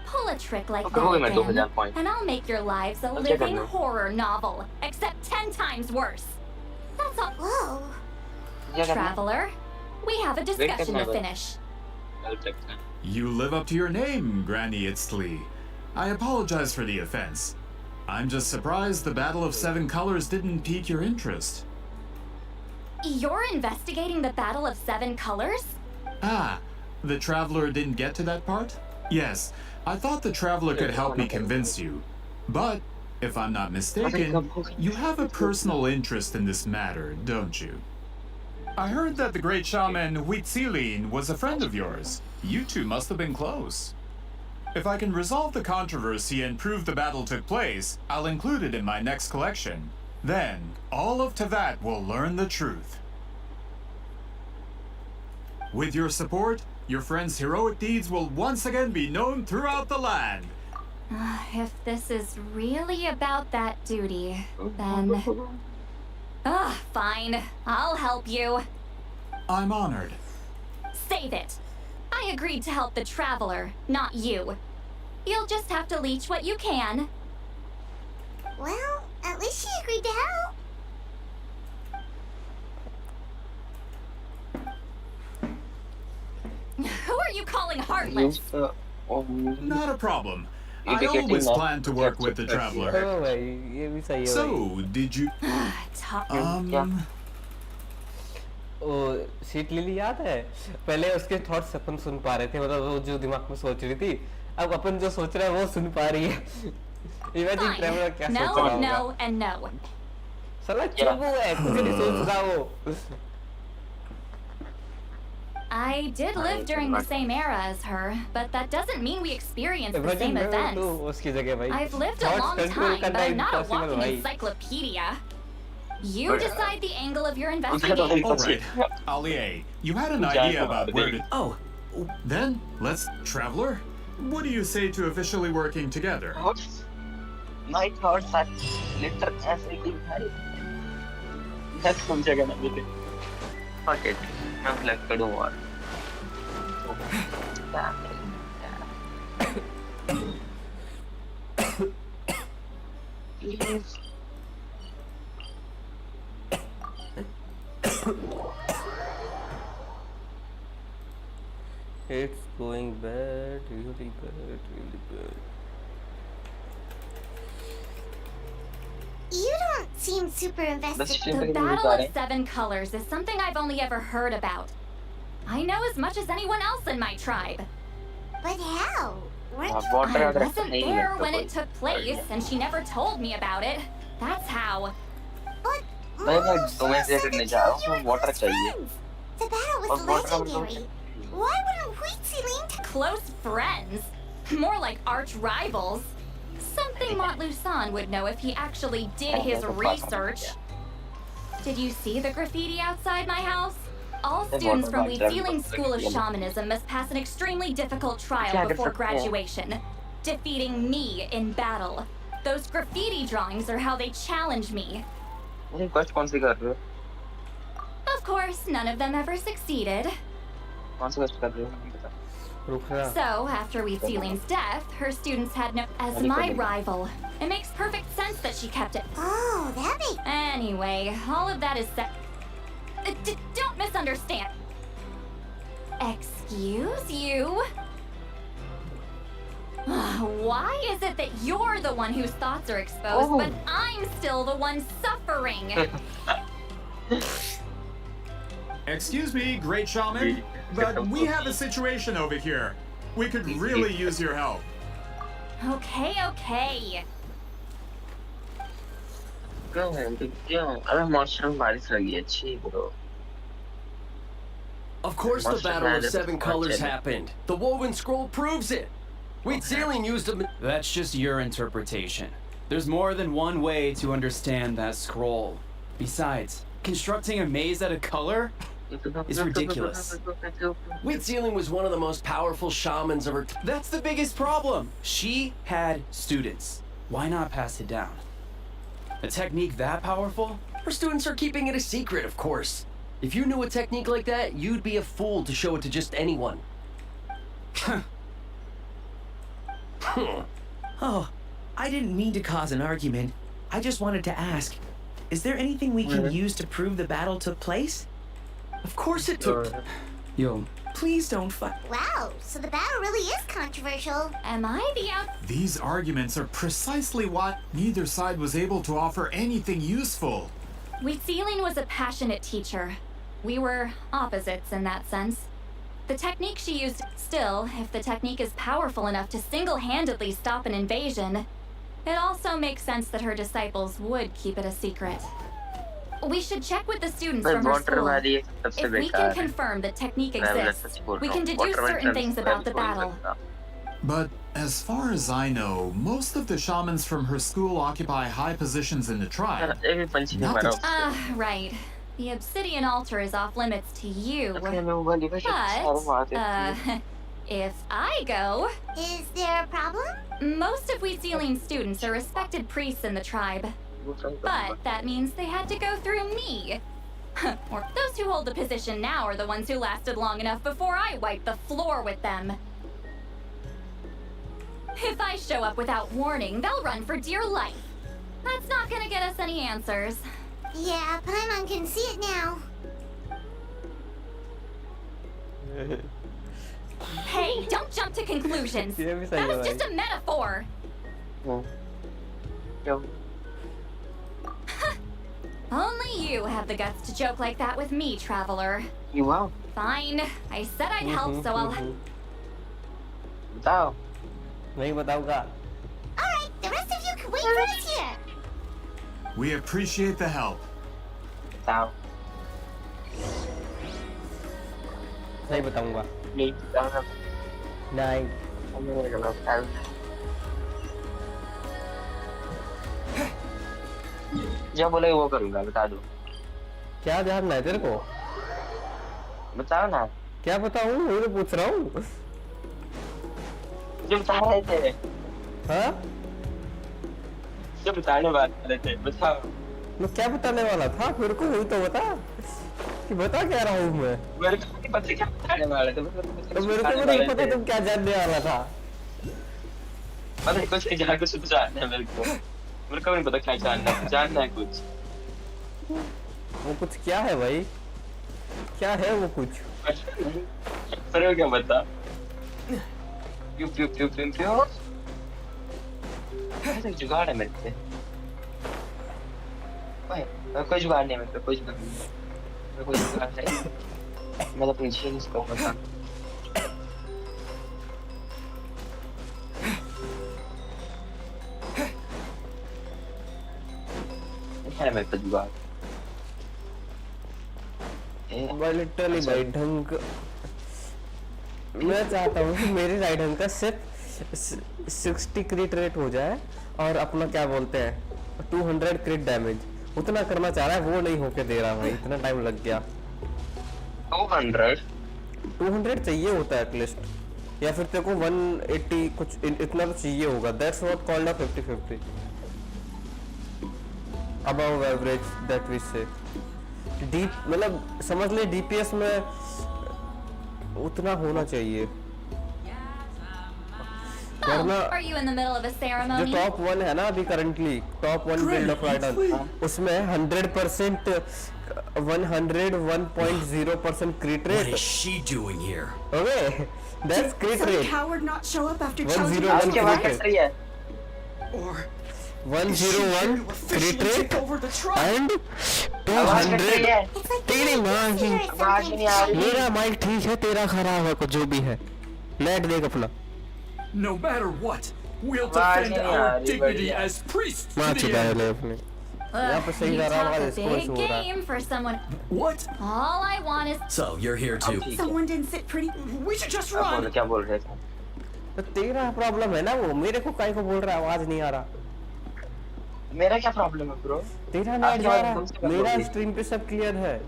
Pull a trick like that again, and I'll make your lives a living horror novel, except 10 times worse. That's all. Whoa. Traveler, we have a discussion to finish. You live up to your name, Granny Itzley. I apologize for the offense. I'm just surprised the Battle of Seven Colors didn't pique your interest. You're investigating the Battle of Seven Colors? Ah, the Traveler didn't get to that part? Yes, I thought the Traveler could help me convince you. But, if I'm not mistaken, you have a personal interest in this matter, don't you? I heard that the great shaman Huitzilin was a friend of yours. You two must have been close. If I can resolve the controversy and prove the battle took place, I'll include it in my next collection. Then, all of Tevat will learn the truth. With your support, your friend's heroic deeds will once again be known throughout the land. If this is really about that duty, then... fine. I'll help you. I'm honored. Save it. I agreed to help the Traveler, not you. You'll just have to leech what you can. Well, at least she agreed to help. Who are you calling heartless? Not a problem. I always plan to work with the Traveler. हाँ भाई ये भी सही है भाई. So, did you... ओ सीट लिली याद है पहले उसके थॉट्स अपन सुन पा रहे थे मतलब वो जो दिमाग में सोच रही थी अब अपन जो सोच रहा है वो सुन पा रही है इमेजिन ट्रैवलर क्या सोच रहा होगा No, and no. साला चुप है कुछ नहीं सोच रहा वो I did live during the same era as her, but that doesn't mean we experienced the same events. उसकी जगह भाई I've lived a long time, but I'm not a walking encyclopedia. You decide the angle of your investigation. All right, Alie, you had an idea about where to... Oh, Then, let's... Traveler? What do you say to officially working together? My thoughts are little as I think I... That's some jagah na mili. Fuck it. I'm like, I don't want. Please. It's going bad, really bad, really bad. You don't seem super invested. The Battle of Seven Colors is something I've only ever heard about. I know as much as anyone else in my tribe. But how? Weren't you... I wasn't there when it took place, and she never told me about it. That's how. But... मैं domestic करने जा रहा हूँ, तो water चाहिए. The battle was legendary. Why wouldn't Huitzilin... Close friends? More like arch rivals. Something Montluçon would know if he actually did his research. Did you see the graffiti outside my house? All students from Huitzilin School of Shamanism must pass an extremely difficult trial before graduation, defeating me in battle. Those graffiti drawings are how they challenge me. Of course, none of them ever succeeded. So, after Huitzilin's death, her students had no... As my rival, it makes perfect sense that she kept it. Oh, that makes... Anyway, all of that is set... don't misunderstand. Excuse you? Why is it that you're the one whose thoughts are exposed, but I'm still the one suffering? Excuse me, great shaman, but we have a situation over here. We could really use your help. Okay. क्यों है? क्यों? अरे मौसम बारिश लगी है अच्छी bro. Of course the Must have Battle of had it Seven before, Colors Jimmy. happened. The woven scroll proves it. Wheat Ceiling used a... That's just your interpretation. There's more than one way to understand that scroll. Besides, constructing a maze out of color is ridiculous. Wheat Ceiling was one of the most powerful shamans of her... That's the biggest problem. She had students. Why not pass it down? A technique that powerful? Her students are keeping it a secret, of course. If you knew a technique like that, you'd be a fool to show it to just anyone. Oh, I didn't mean to cause an argument. I just wanted to ask, is there anything we can use to prove the battle took place? Of course it took... Yo, Please don't fight. Wow, so the battle really is controversial. Am I the out? These arguments are precisely what neither side was able to offer anything useful. Wheatsealing was a passionate teacher. We were opposites in that sense. The technique she used, still, if the technique is powerful enough to single-handedly stop an invasion, it also makes sense that her disciples would keep it a secret. We should check with the students from her school. If we can confirm the technique exists, we can deduce certain things about the battle. But as far as I know, most of the shamans from her school occupy high positions in the tribe. Not the Right. The obsidian altar is off limits to you. But, if I go... Is there a problem? Most of Wheatsealing's students are respected priests in the tribe. But that means they had to go through me. Or those who hold the position now are the ones who lasted long enough before I wiped the floor with them. If I show up without warning, they'll run for dear life. That's not gonna get us any answers. Yeah, Paimon can see it now. Hey, don't jump to conclusions. That was just a metaphor. Only you have the guts to joke like that with me, traveler. You won't. Fine. I said I'd help, so I'll... बताओ. नहीं बताऊंगा. Alright, the rest of you can wait for us here. We appreciate the help. बताओ. नहीं बताऊंगा. नहीं बताओ. नहीं. जो बोले वो करूंगा, बता दो. क्या ध्यान है तेरे को? बताओ ना. क्या बताऊं? मैं तो पूछ रहा हूँ. जो बता रहे थे. हाँ? जो बताने वाले थे, बताओ. मैं क्या बताने वाला था? मेरे को वही तो बता. कि बता क्या रहा हूँ मैं? मेरे को नहीं पता क्या बताने वाले थे. तो मेरे को नहीं पता तुम क्या जानने वाला था. अरे कुछ नहीं जानना, कुछ जानना है मेरे को. मेरे को नहीं पता क्या जानना है. जानना है कुछ. वो कुछ क्या है भाई? क्या है वो कुछ? सर क्या बता? प्यू प्यू प्यू प्यू प्यू. ऐसा जुगाड़ है मेरे पे. कोई जुगाड़ नहीं है मेरे पे. कोई जुगाड़ नहीं है. मेरे को जुगाड़ है. मैं तो अपनी चीज़ इसको बता. है मेरे पे जुगाड़. भाई लिटरली भाई ढंग. मैं चाहता हूँ कि मेरे राइट हैंड का सिर्फ 60 क्रिट रेट हो जाए और अपना क्या बोलते हैं 200 क्रिट डैमेज. उतना करना चाह रहा है, वो नहीं होके दे रहा भाई. इतना टाइम लग गया. 200 चाहिए होता है एटलीस्ट, या फिर तेरे को 180 कुछ इतना तो चाहिए होगा. That's what called a 50-50 above average that we say. Deep मतलब समझ ले डीपीएस में उतना होना चाहिए. वरना Are you in the middle of a जो ceremony? टॉप 1 है ना अभी currently top 1 build of ridden, उसमें 100% 101.0% क्रिट What rate. is she doing here? Okay that's क्रिट Some rate. coward not show up after challenging 101 आपके वहाँ क्रिट कैसे रही है? or 101 क्रिट रेट एंड आवाज कैसे रही 200. है? It's like तेरी the माँ की. here or आवाज ही नहीं आ something. रही. मेरा माइक ठीक है, तेरा खराब है, कुछ जो भी है. नेट देख अपना. No matter what, we'll Why defend not? our dignity as priests to माँ the चुका है end. ले अपने. यहाँ पे सही You जा रहा talk है, a इसको big इशू हो रहा है। game for someone. What? All I want is So, you're here too. Someone didn't sit pretty. We should just क्या run. बोल रहे थे? तो तेरा प्रॉब्लम है ना, वो मेरे को काहे को बोल रहा है, आवाज नहीं आ रहा। मेरा क्या प्रॉब्लम है ब्रो? तेरा नेट जा रहा है, मेरा स्ट्रीम पे सब क्लियर है,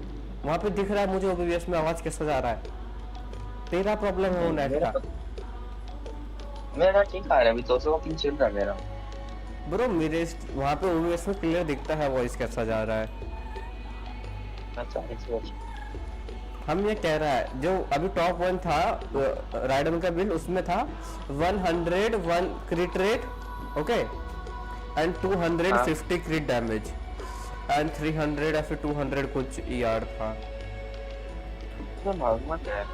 वहाँ पे दिख रहा है मुझे ओबीएस में आवाज कैसा जा रहा है। तेरा प्रॉब्लम है वो नेट का। मेरा ठीक आ रहा है अभी, 200 का पिंग चल रहा है मेरा। ब्रो मेरे वहाँ पे ओबीएस में क्लियर दिखता है वॉइस कैसा जा रहा है। अच्छा हम ये कह रहा है जो अभी टॉप 1 था राइडन का बिल्ड, उसमें था 101 क्रिट rate, okay, and 250 क्रिट damage and 300 या फिर 200 कुछ ईआर था। तो नॉर्मल है।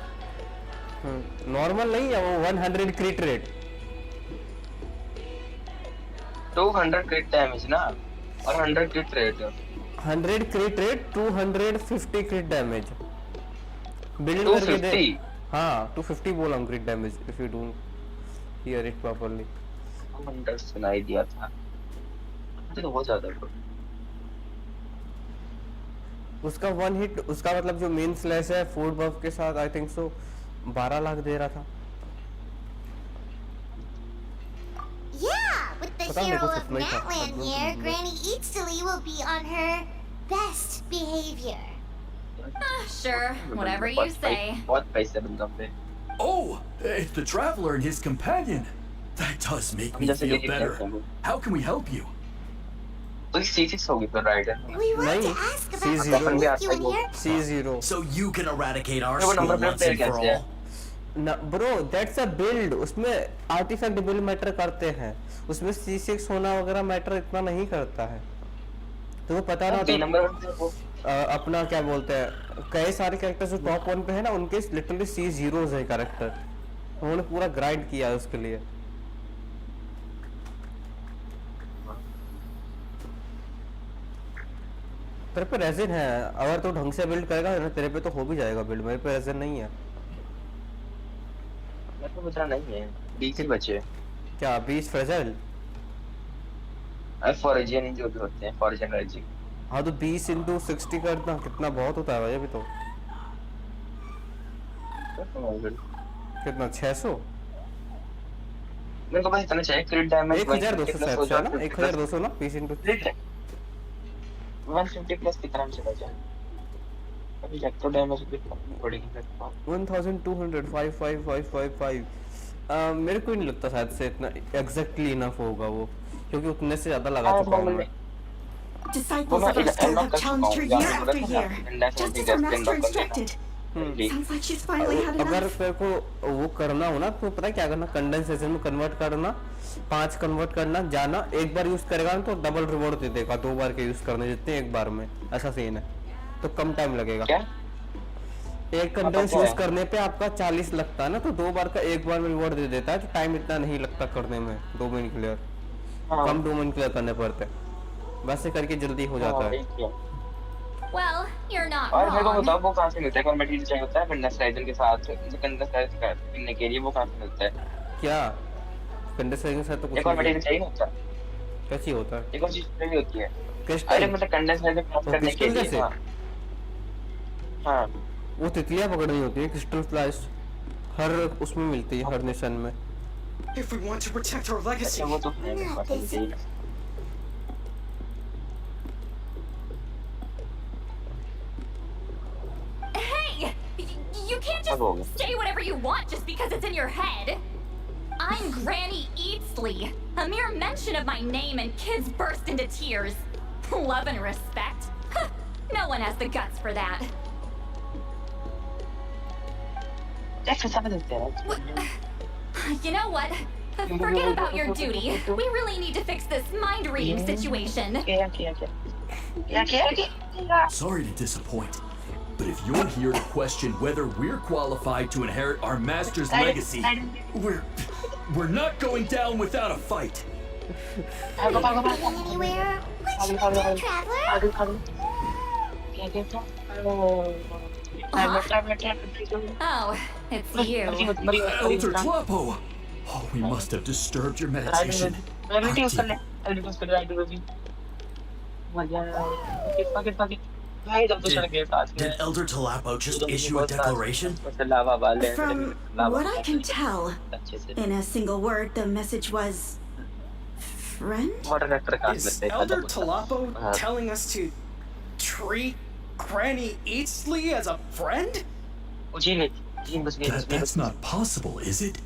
नॉर्मल नहीं है वो, 100 क्रिट रेट, 200 क्रिट डैमेज ना, और 100 क्रिट रेट। 100 क्रिट रेट, 250 क्रिट डैमेज बिल्ड करके दे। 250? हाँ 250 बोला हूँ क्रिट damage, if you don't hear it properly. 100 सुनाई दिया था, तो बहुत ज्यादा है। उसका वन हिट, उसका मतलब जो मेन स्लैश है फूड बफ के साथ आई थिंक सो 12 लाख दे रहा था। Yeah, with the पता नहीं hero कुछ of सपना ही था। Natland here, Granny Eatsley will be on her best behavior. Sure, whatever you say. बहुत पैसे बंदा पे। Oh, it's the traveler and his companion. That does make me feel better. How can we help you? तो C6 होगी तो rider. We want नहीं, to ask about C0 something with you in here. C0। So you can eradicate our वो school number once plate and for कैसे है? all? ना bro, that's a build, उसमें artefact build matter करते हैं, उसमें C6 होना वगैरह मैटर इतना नहीं करता है। तो वो पता ना, तीन नंबर वो अपना क्या बोलते हैं, कई सारे कैरेक्टर्स जो टॉप 1 पे है ना, उनके लिटरली C0s है कैरेक्टर, उन्होंने पूरा ग्राइंड किया है उसके लिए। तेरे पे रेजिन है, अगर तू ढंग से बिल्ड करेगा ना तेरे पे तो हो भी जाएगा बिल्ड, मेरे पे रेजिन नहीं है। मेरे को बचा नहीं है, 20 ही बचे। क्या 20 फ्रेजाइल? फॉरेजियन जो भी होते हैं, फॉरेजियन रेजिन। हाँ तो 20 into 60 करना कितना बहुत होता है भाई अभी तो। कितना 600? मेरे को बस इतना चाहिए क्रिट डैमेज 1200 शायद से ना, 1200 ना 20 into 150 प्लस कितना में चला जाए? अभी जब तो डैमेज भी पड़ेगी। 1200 55555। मेरे को नहीं लगता शायद से इतना एग्जैक्टली इनफ होगा वो, क्योंकि उतने से ज्यादा लगा चुका हूं मैं। Disciples of our school have challenged her year after year. Just as our master instructed. Sounds like she's finally had अगर enough. तेरे को वो करना हो ना तो पता है क्या करना, कंडेंसेशन में कन्वर्ट करना, 5 कन्वर्ट करना, जाना एक बार यूज करेगा ना तो डबल रिवॉर्ड दे देगा 2 बार के यूज करने जितने एक बार में, ऐसा सीन है, तो कम टाइम लगेगा। क्या? एक कंडेंस यूज करने पे आपका 40 लगता है ना, तो 2 बार का एक बार में रिवॉर्ड दे देता है, तो टाइम इतना नहीं लगता करने में, डोमेन क्लियर कम डोमेन क्लियर करने पड़ते हैं, वैसे करके जल्दी हो जाता है। Well, you're not और मेरे को wrong. बताओ वो कहाँ से मिलता है, कौन मटेरियल चाहिए होता है कंडेंस राइजन के साथ, जो कंडेंस राइजन करने के लिए वो कहाँ से मिलता है? क्या कंडेंसेशन से तो कुछ एक और नहीं मटेरियल चाहिए होता है? कैसी होता है? एक और चीज चाहिए होती है? क्रिस्टल? अरे मतलब कंडेंस राइजन प्राप्त करने के लिए। जैसे? हाँ वो तितलियां पकड़नी होती है, क्रिस्टल फ्लैश हर उसमें मिलती है, हर निशान में। If we want to protect our legacy. वो तो है मेरे पास अभी चाहिए। Hey! You can't just say whatever you want just because it's in your head. I'm Granny Eatsley. A mere mention of my name and kids burst into tears. Love and respect? Huh, no one has the guts for that. You know what? Forget about your duty. We really need to fix this mind reading situation. Sorry to disappoint, but if you're here to question whether we're qualified to inherit our master's legacy, we're not going down without a fight. Anywhere? What should we do, traveler? Oh, it's you. Elder Tlapo! Oh, we must have disturbed your meditation. Did Elder Talapo just issue a declaration? From what I can tell, in a single word, the message was friend? Is Elder Talapo telling us to treat Granny Eastley as a friend? That's not possible, is it?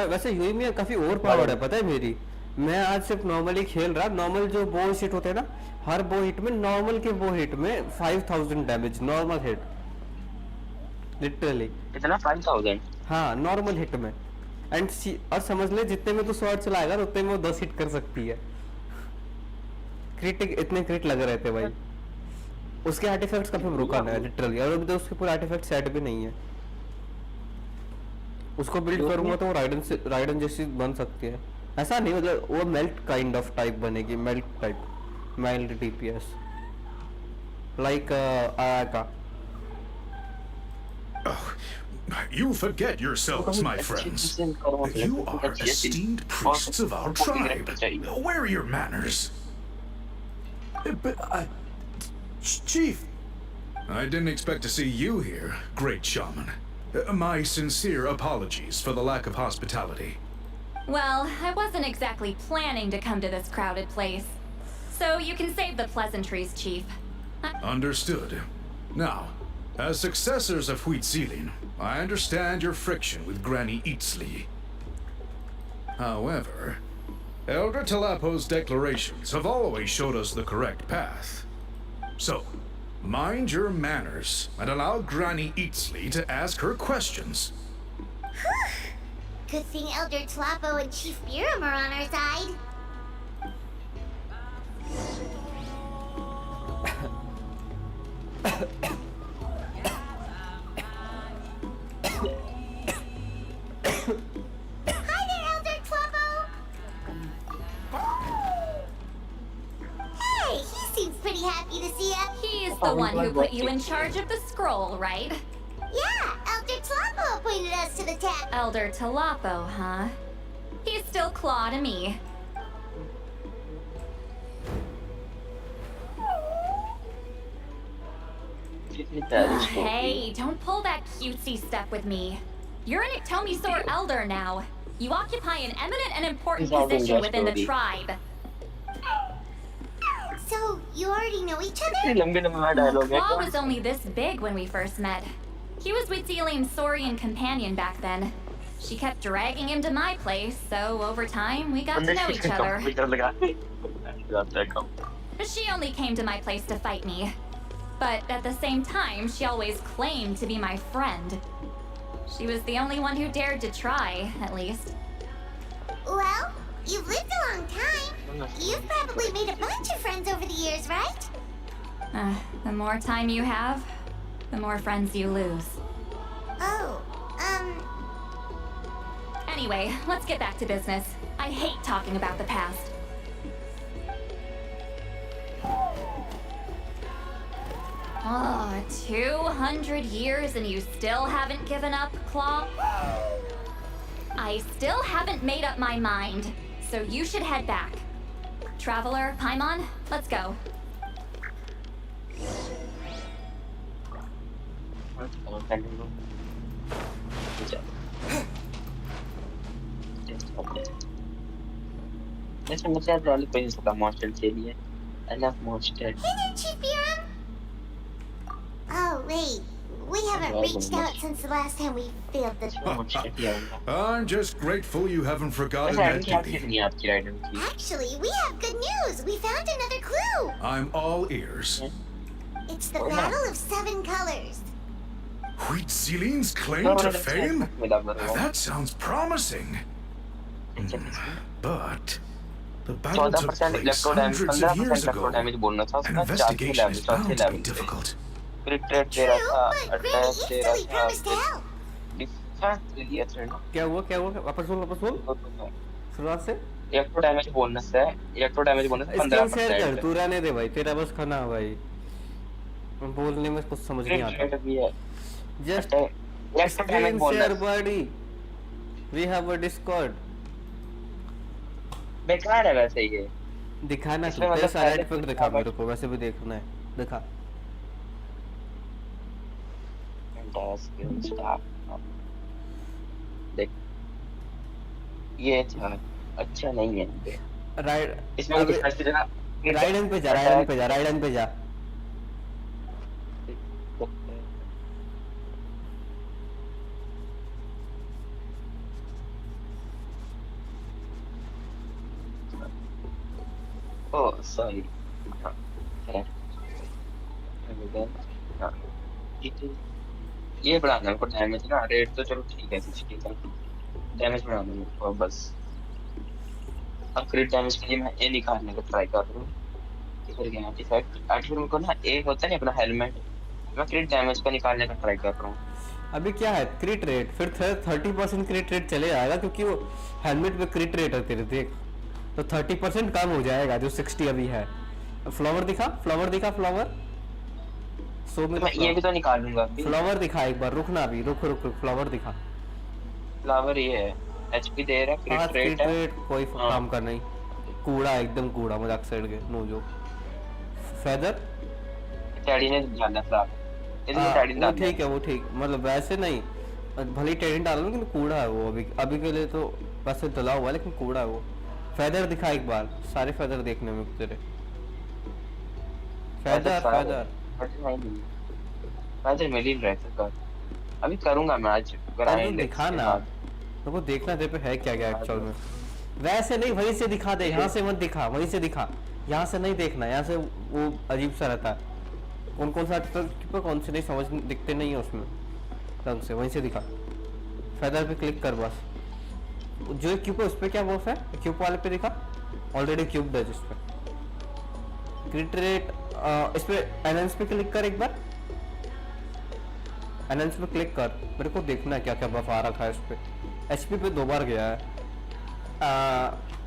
वैसे Yui में काफी over powered है, पता है मेरी। मैं आज सिर्फ नॉर्मली खेल रहा, नॉर्मल जो बो हिट होते हैं ना, हर बो हिट में, नॉर्मल के बो हिट में 5000 डैमेज, नॉर्मल हिट, लिटरली इतना 5000? हाँ नॉर्मल हिट में। एंड और समझ ले जितने में तो स्वॉर्ड चलाएगा उतने में वो 10 हिट कर सकती है। क्रिटिक इतने क्रिट लग रहे थे भाई। उसके आर्टिफैक्ट्स काफी ब्रोकन है लिटरली, और अभी तो उसके पूरे आर्टिफैक्ट सेट भी नहीं है। उसको बिल्ड करूंगा तो वो राइडन जैसी बन सकती है। ऐसा नहीं, मतलब वो मेल्ट काइंड ऑफ टाइप बनेगी, melt type, mild DPS like आका। You forget yourselves, my friends. You are esteemed priests of our tribe. Where are your manners? But, Chief! I didn't expect to see you here, great shaman. My sincere apologies for the lack of hospitality. Well, I wasn't exactly planning to come to this crowded place. So you can save the pleasantries, Chief. Understood. Now, as successors of Huitzilin, I understand your friction with Granny Eastley. However, Elder Talapo's declarations have always showed us the correct path. So, mind your manners and allow Granny Eastley to ask her questions. Good thing Elder Tlapo and Chief Biram are on our side. Hi there, Elder Tlapo! Hey, he seems pretty happy to see ya. He's the one who put you in charge of the scroll, right? Yeah, Elder Tlapo appointed us to the tap. Elder Talapo, huh? He's still Claw to me. Hey, don't pull that cutesy stuff with me. You're an Iktomi-Sor elder now. You occupy an eminent and important position within the tribe. So, you already know each other? Claw was only this big when we first met. He was with Zelium's Saurian companion back then. She kept dragging him to my place, so over time we got to know each other. She only came to my place to fight me. But at the same time, she always claimed to be my friend. She was the only one who dared to try, at least. Well, you've lived a long time. You've probably made a bunch of friends over the years, right? The more time you have, the more friends you lose. Oh, Anyway, let's get back to business. I hate talking about the past. Oh, 200 years and you still haven't given up, Claw? I still haven't made up my mind, so you should head back. Traveler, Paimon, let's go. वैसे मुझे याद वाली कोई नहीं सकता monster के लिए। I love monster. Hey there, Chief Biram. Oh, wait. We haven't reached out since the last time we failed the... I'm just grateful you haven't forgotten that duty. Actually, we have good news. We found another clue. I'm all ears. It's the Battle of Seven Colors. Huitzilin's claim to fame? That sounds promising. But the battle took place hundreds of years ago. An investigation is bound to be difficult. True, but Granny instantly promised to help. क्या हुआ वापस बोल शुरुआत से। Electro damage bonus है 15%। Share कर तू, रहने दे भाई, तेरा बस खाना भाई, बोलने में कुछ समझ नहीं आता। Just electro damage bonus share body we have a discord. बेकार है वैसे ये। दिखाना तू, इसमें तेरे मतलब सारे फायदे इफेक्ट कुछ दिखा था, मेरे बट को, वैसे भी देखना है, दिखा। देख ये था, अच्छा नहीं है ये। राइट। इसमें अभी कुछ ऐसी जगह राइडन पे जा, राइडन अटैक पे जा, राइडन पे जा। Oh sorry. हाँ correct. हाँ, ये बढ़ाना है डैमेज ना, रेट तो चलो ठीक है 60 का, डैमेज बढ़ाना है मेरे को बस। अब क्रिट डैमेज के लिए मैं ए निकालने का ट्राई कर रहा हूँ। इधर गया इफेक्ट एक्चुअली मेरे को ना ए होता है ना अपना हेलमेट, मैं क्रिट डैमेज का निकालने का ट्राई कर रहा हूँ। अभी क्या है क्रिट रेट, फिर 30% क्रिट रेट चले जाएगा क्योंकि वो हेलमेट पे क्रिट रेट है तेरे, देख तो 30% कम हो जाएगा जो 60 अभी है। फ्लावर दिखा, फ्लावर दिखा, फ्लावर सो तो में मैं ये भी तो निकालूंगा अभी। फ्लावर दिखा एक बार, रुकना अभी, रुक रुक रुक, फ्लावर दिखा। फ्लावर ये है, एचपी दे रहा है, हाँ क्रिट रेट क्रिट है। रेट कोई हाँ काम का नहीं, कूड़ा एकदम कूड़ा, मजाक साइड के नो जो। फेदर टैडी ने डाला फ्लावर, इसमें टैडी ने वो डाला ठीक है, वो ठीक, मतलब वैसे नहीं, भले ही टेंट डालो लेकिन कूड़ा है वो, अभी अभी के लिए तो वैसे डला हुआ है लेकिन कूड़ा है वो। फेदर दिखा एक बार, सारे फेदर देखने में तेरे। फेदर फेदर फेदर मिल ही रहा था, अभी करूंगा मैं आज अरे तो ग्राइंड दिखा इसके ना, बाद। तो को देखना तेरे पे है क्या क्या एक्चुअल में। वैसे नहीं, वहीं से दिखा दे, यहाँ से मत दिखा, वहीं से दिखा, यहाँ से नहीं देखना, यहाँ से वो अजीब सा रहता है, कौन कौन सा कौन से नहीं समझ दिखते नहीं है उसमें ढंग से, वहीं से दिखा। फेदर पे क्लिक कर बस, जो क्यूब है उस पर क्या बफ है, क्यूब वाले पे दिखा, ऑलरेडी क्यूब है जिस पे क्रिट रेट। इस पे एनहांस पे क्लिक कर एक बार, एनहांस पे क्लिक कर, मेरे को देखना है क्या क्या बफ आ रखा है इस पे। एचपी पे 2 बार गया है,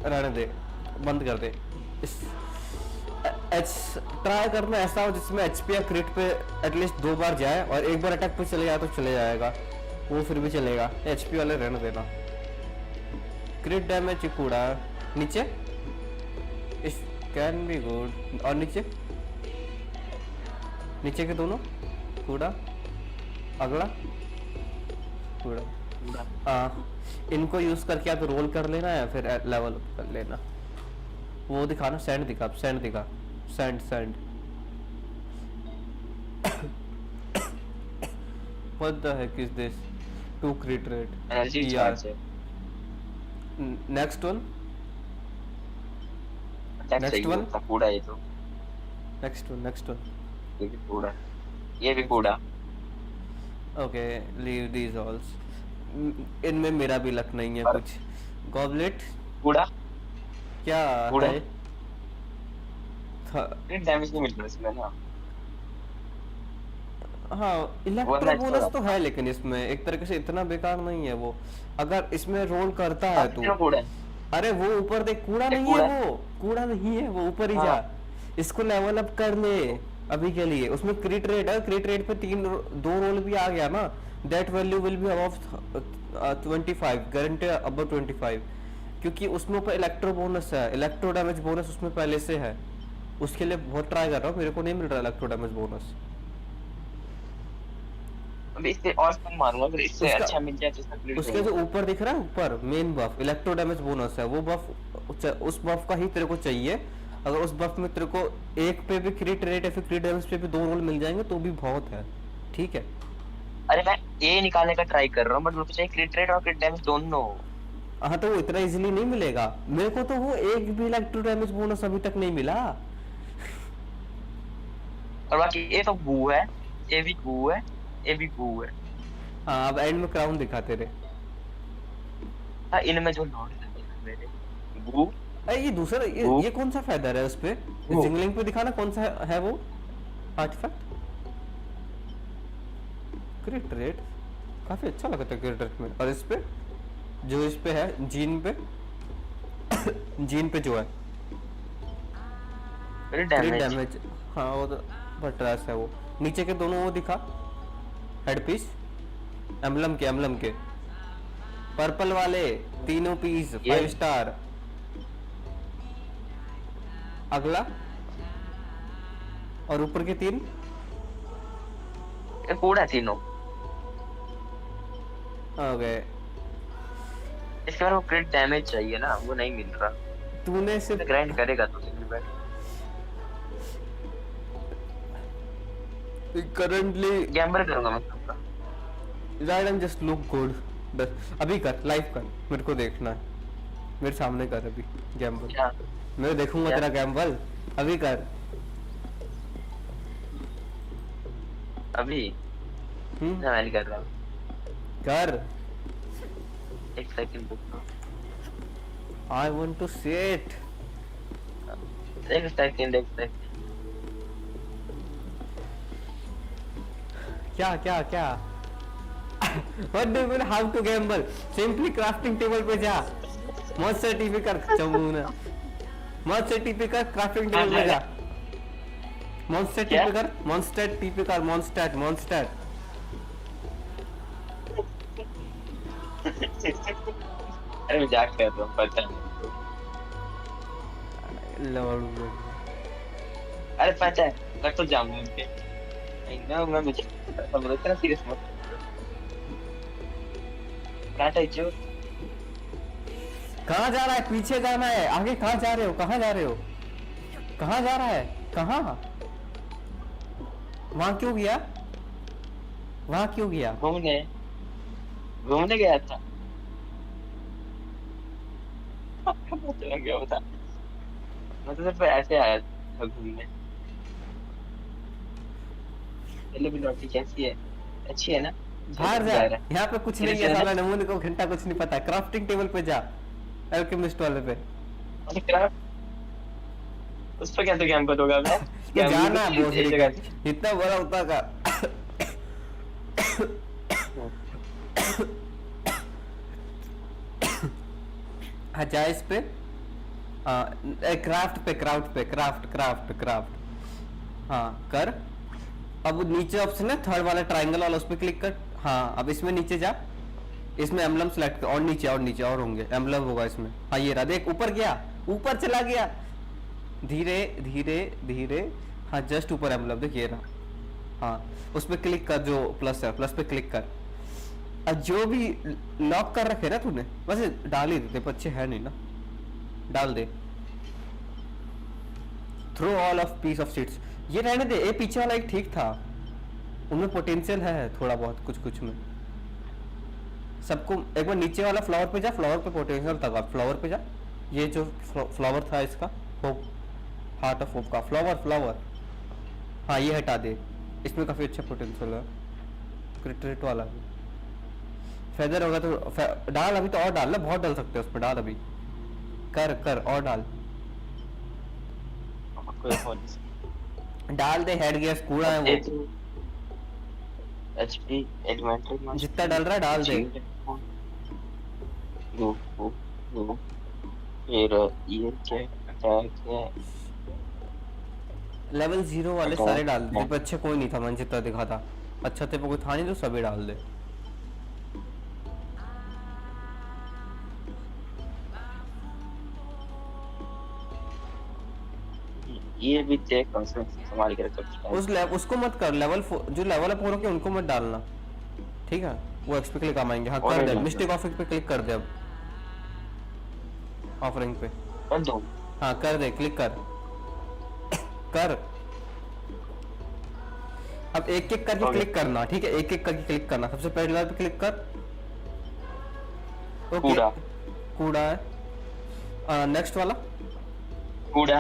रहने दे, बंद कर दे। इस ट्राई करना ऐसा हो जिसमें एचपी या क्रिट पे एटलीस्ट 2 बार जाए, और एक बार अटैक पे चले जाए तो चले जाएगा वो, फिर भी चलेगा। एचपी वाले रहने देना। क्रिट डैमेज कूड़ा नीचे, इस कैन बी गुड, और नीचे नीचे के दोनों कूड़ा, अगला कूड़ा। इनको यूज करके आप रोल कर लेना या फिर लेवल कर लेना। वो दिखाना, सैंड दिखा, सैंड दिखा, sand sand. What the heck is this? 2 crit rate. Energy charge है। Next one. नेक्स्ट वन कूड़ा ये तो। Next one, next one. ये भी कूड़ा, ये भी कूड़ा। Okay, leave these all. इनमें मेरा भी लक नहीं है कुछ। गॉबलेट कूड़ा क्या कूड़ा है? डैमेज नहीं मिल रहा इसमें ना। हाँ इलेक्ट्रो बोनस तो है, लेकिन इसमें एक तरीके से इतना बेकार नहीं है वो, अगर इसमें रोल करता है तो। अरे वो ऊपर देख, कूड़ा नहीं है वो, कूड़ा नहीं है वो, ऊपर ही जा, इसको लेवल अप कर ले अभी के लिए। उसमें क्रिट रेट है, क्रिट रेट पे 2 रोल भी आ गया ना, that value will be above 25, guarantee above 25, क्योंकि उसमें ऊपर इलेक्ट्रो बोनस है, इलेक्ट्रो डैमेज बोनस उसमें पहले से है। उसके लिए बहुत ट्राई कर रहा हूँ, मेरे को नहीं मिल रहा इलेक्ट्रो डैमेज बोनस। अभी इससे और स्पिन मारूंगा, अगर इससे अच्छा मिल जाए तो इसका क्रिट। उसके जो ऊपर दिख रहा है, ऊपर मेन बफ इलेक्ट्रो डैमेज बोनस है, वो बफ उस बफ का ही तेरे को चाहिए। अगर उस बफ में तेरे को एक पे भी क्रिट रेट या फिर क्रिट डैमेज पे भी 2 रोल मिल जाएंगे तो भी बहुत है, ठीक है। अरे मैं ए निकालने का ट्राई कर रहा हूँ, बट मुझे चाहिए क्रिट रेट और क्रिट डैमेज दोनों। हाँ तो वो इतना इजीली नहीं मिलेगा, मेरे को तो वो एक भी इलेक्ट्रो डैमेज बोनस अभी तक नहीं मिला। और बाकी ये तो गू है, ये भी गू है, ये भी गू है। हाँ अब एंड में क्राउन दिखा तेरे। हाँ इनमें जो नोट है मेरे गू। अरे ये दूसरा, ये कौन सा फेदर है उस पे, जिंगलिंग पे दिखाना कौन सा है वो आर्टिफैक्ट। क्रिट रेट काफी अच्छा लगता है क्रिट रेट में, और इस पे जो इस पे है जीन पे जीन पे जो है क्रिट डैमेज, हाँ वो तो बटरास है वो। नीचे के दोनों वो दिखा, हेड पीस एम्बलम के पर्पल वाले तीनों पीस 5 स्टार। अगला और ऊपर के 3 ये पूरा तीनों। ओके इसके बाद वो क्रिट डैमेज चाहिए ना, वो नहीं मिल रहा। तूने सिर्फ ग्राइंड करेगा तो सिंगल बैट। करंटली गैम्बल करूंगा मैं सबका। Right and just look good बस। अभी कर लाइव कर, मेरे को देखना है, मेरे सामने कर अभी गैम्बल। क्या मैं देखूंगा तेरा गैम्बल, अभी कर। अभी मैं नहीं कर रहा हूँ। कर। एक सेकंड रुको। I want to see it. एक सेकंड। क्या What do you mean how to gamble? Simply crafting table पे जा, monster TP कर चमूना, monster TP कर crafting table पे जा, monster TP कर, monster TP कर, monster अरे मजाक कर रहा हूँ, पता नहीं। अरे पता है, कर तो जाऊंगा उनके। नहीं मैं मुझे समझ इतना सीरियस मत। कहाँ जा रहा है? पीछे जाना है, आगे कहाँ जा रहे हो? कहाँ जा रहा है? कहाँ? वहाँ क्यों गया? घूमने गया था। चला गया बता। मैं तो सिर्फ ऐसे आया था घूमने। चलो भी लौटी कैसी है? अच्छी है ना? बाहर जा, यहाँ पे कुछ नहीं है साला, नमूने को घंटा कुछ नहीं पता। क्राफ्टिंग टेबल पे जा, एल्केमिस्ट वाले पे। अरे क्राफ्ट उस पे कैसे गैम्बल होगा? मैं जाना है बहुत जगह, इतना बड़ा होता का। हाँ जा इस पे, क्राफ्ट हाँ कर। अब नीचे ऑप्शन है थर्ड वाला ट्रायंगल वाला, उस पे क्लिक कर। हाँ अब इसमें नीचे जा, इसमें एम्बलम सेलेक्ट कर, और नीचे और होंगे एम्बलम होगा इसमें। हाँ ये रहा, देख ऊपर गया, ऊपर चला गया, धीरे। हाँ जस्ट ऊपर एम्बलम देख, ये रहा। हाँ उस पे क्लिक कर, जो प्लस है, प्लस पे क्लिक कर। और जो भी लॉक कर रखे ना तूने, वैसे डाल ही देते, अच्छे है नहीं ना, डाल दे। Throw all of piece of seeds, ये रहने दे। ये पीछे वाला एक ठीक था, उनमें पोटेंशियल है थोड़ा बहुत, कुछ में। सबको एक बार नीचे वाला फ्लावर पे जा, फ्लावर पे पोटेंशियल था, फ्लावर पे जा। ये जो फ्लावर था इसका, होप, हार्ट ऑफ होप का फ्लावर। हाँ ये हटा दे, इसमें काफी अच्छा पोटेंशियल है। क्रिटेट वाला फेदर होगा तो डाल, अभी तो और डाल ना, बहुत डाल सकते हैं उस पर, डाल अभी, कर और डाल दे। हेड गियर्स कूड़ा है वो, एचपी एलिमेंटल जितना डाल रहा है डाल दे। फिर ये क्या लेवल 0 वाले सारे डाल दे, अच्छे कोई नहीं था, मैंने जितना दिखा था अच्छा थे, कोई था नहीं तो सभी डाल दे। ये भी चेक संभाल के रखो। उसको मत कर, लेवल 4 जो लेवल अप हो रखे उनको मत डालना, ठीक है? वो एक्सपी के लिए काम आएंगे। हाँ कर दे, मिस्टेक ऑफरिंग पे क्लिक कर दे, अब ऑफरिंग पे कर दो। हाँ कर दे, क्लिक कर। अब एक करके क्लिक करना, ठीक है? एक करके क्लिक करना। सबसे पहले लेवल पे क्लिक कर। ओके कूड़ा है। नेक्स्ट वाला कूड़ा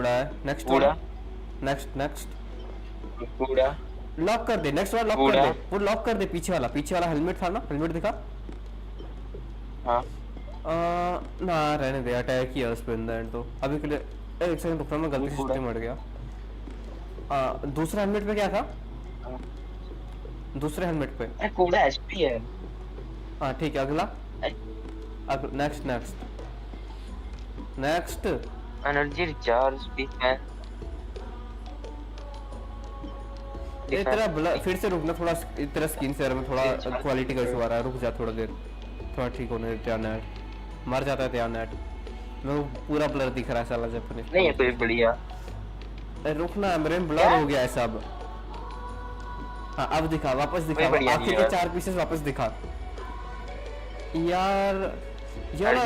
है। नेक्स्ट वाला, नेक्स्ट कूड़ा लॉक कर दे। नेक्स्ट वाला लॉक कर दे, वो लॉक कर दे। पीछे वाला हेलमेट था ना, हेलमेट दिखा। हाँ ना रहने दे, अटैक किया उस पे एंड तो अभी के लिए। एक सेकंड रुकना, मैं गलती से सिस्टम हट गया। दूसरा हेलमेट पे क्या था? दूसरे हेलमेट पे कूड़ा एचपी है। हाँ ठीक है, अगला नेक्स्ट एनर्जी रिचार्ज भी है। तेरा फिर से रुकना थोड़ा, तेरा स्क्रीन शेयर में थोड़ा क्वालिटी का इशू आ रहा है, रुक जा थोड़ा देर। थोड़ा ठीक होने देते यार नेट, मर जाता है यार नेट, मेरे को पूरा ब्लर दिख रहा है साला जापानीज। नहीं है कोई बढ़िया। अरे रुकना, मेरे में ब्लर हो गया है सब। हाँ अब दिखा, वापस दिखा, आखिर के 4 पीसेस वापस दिखा यार। यार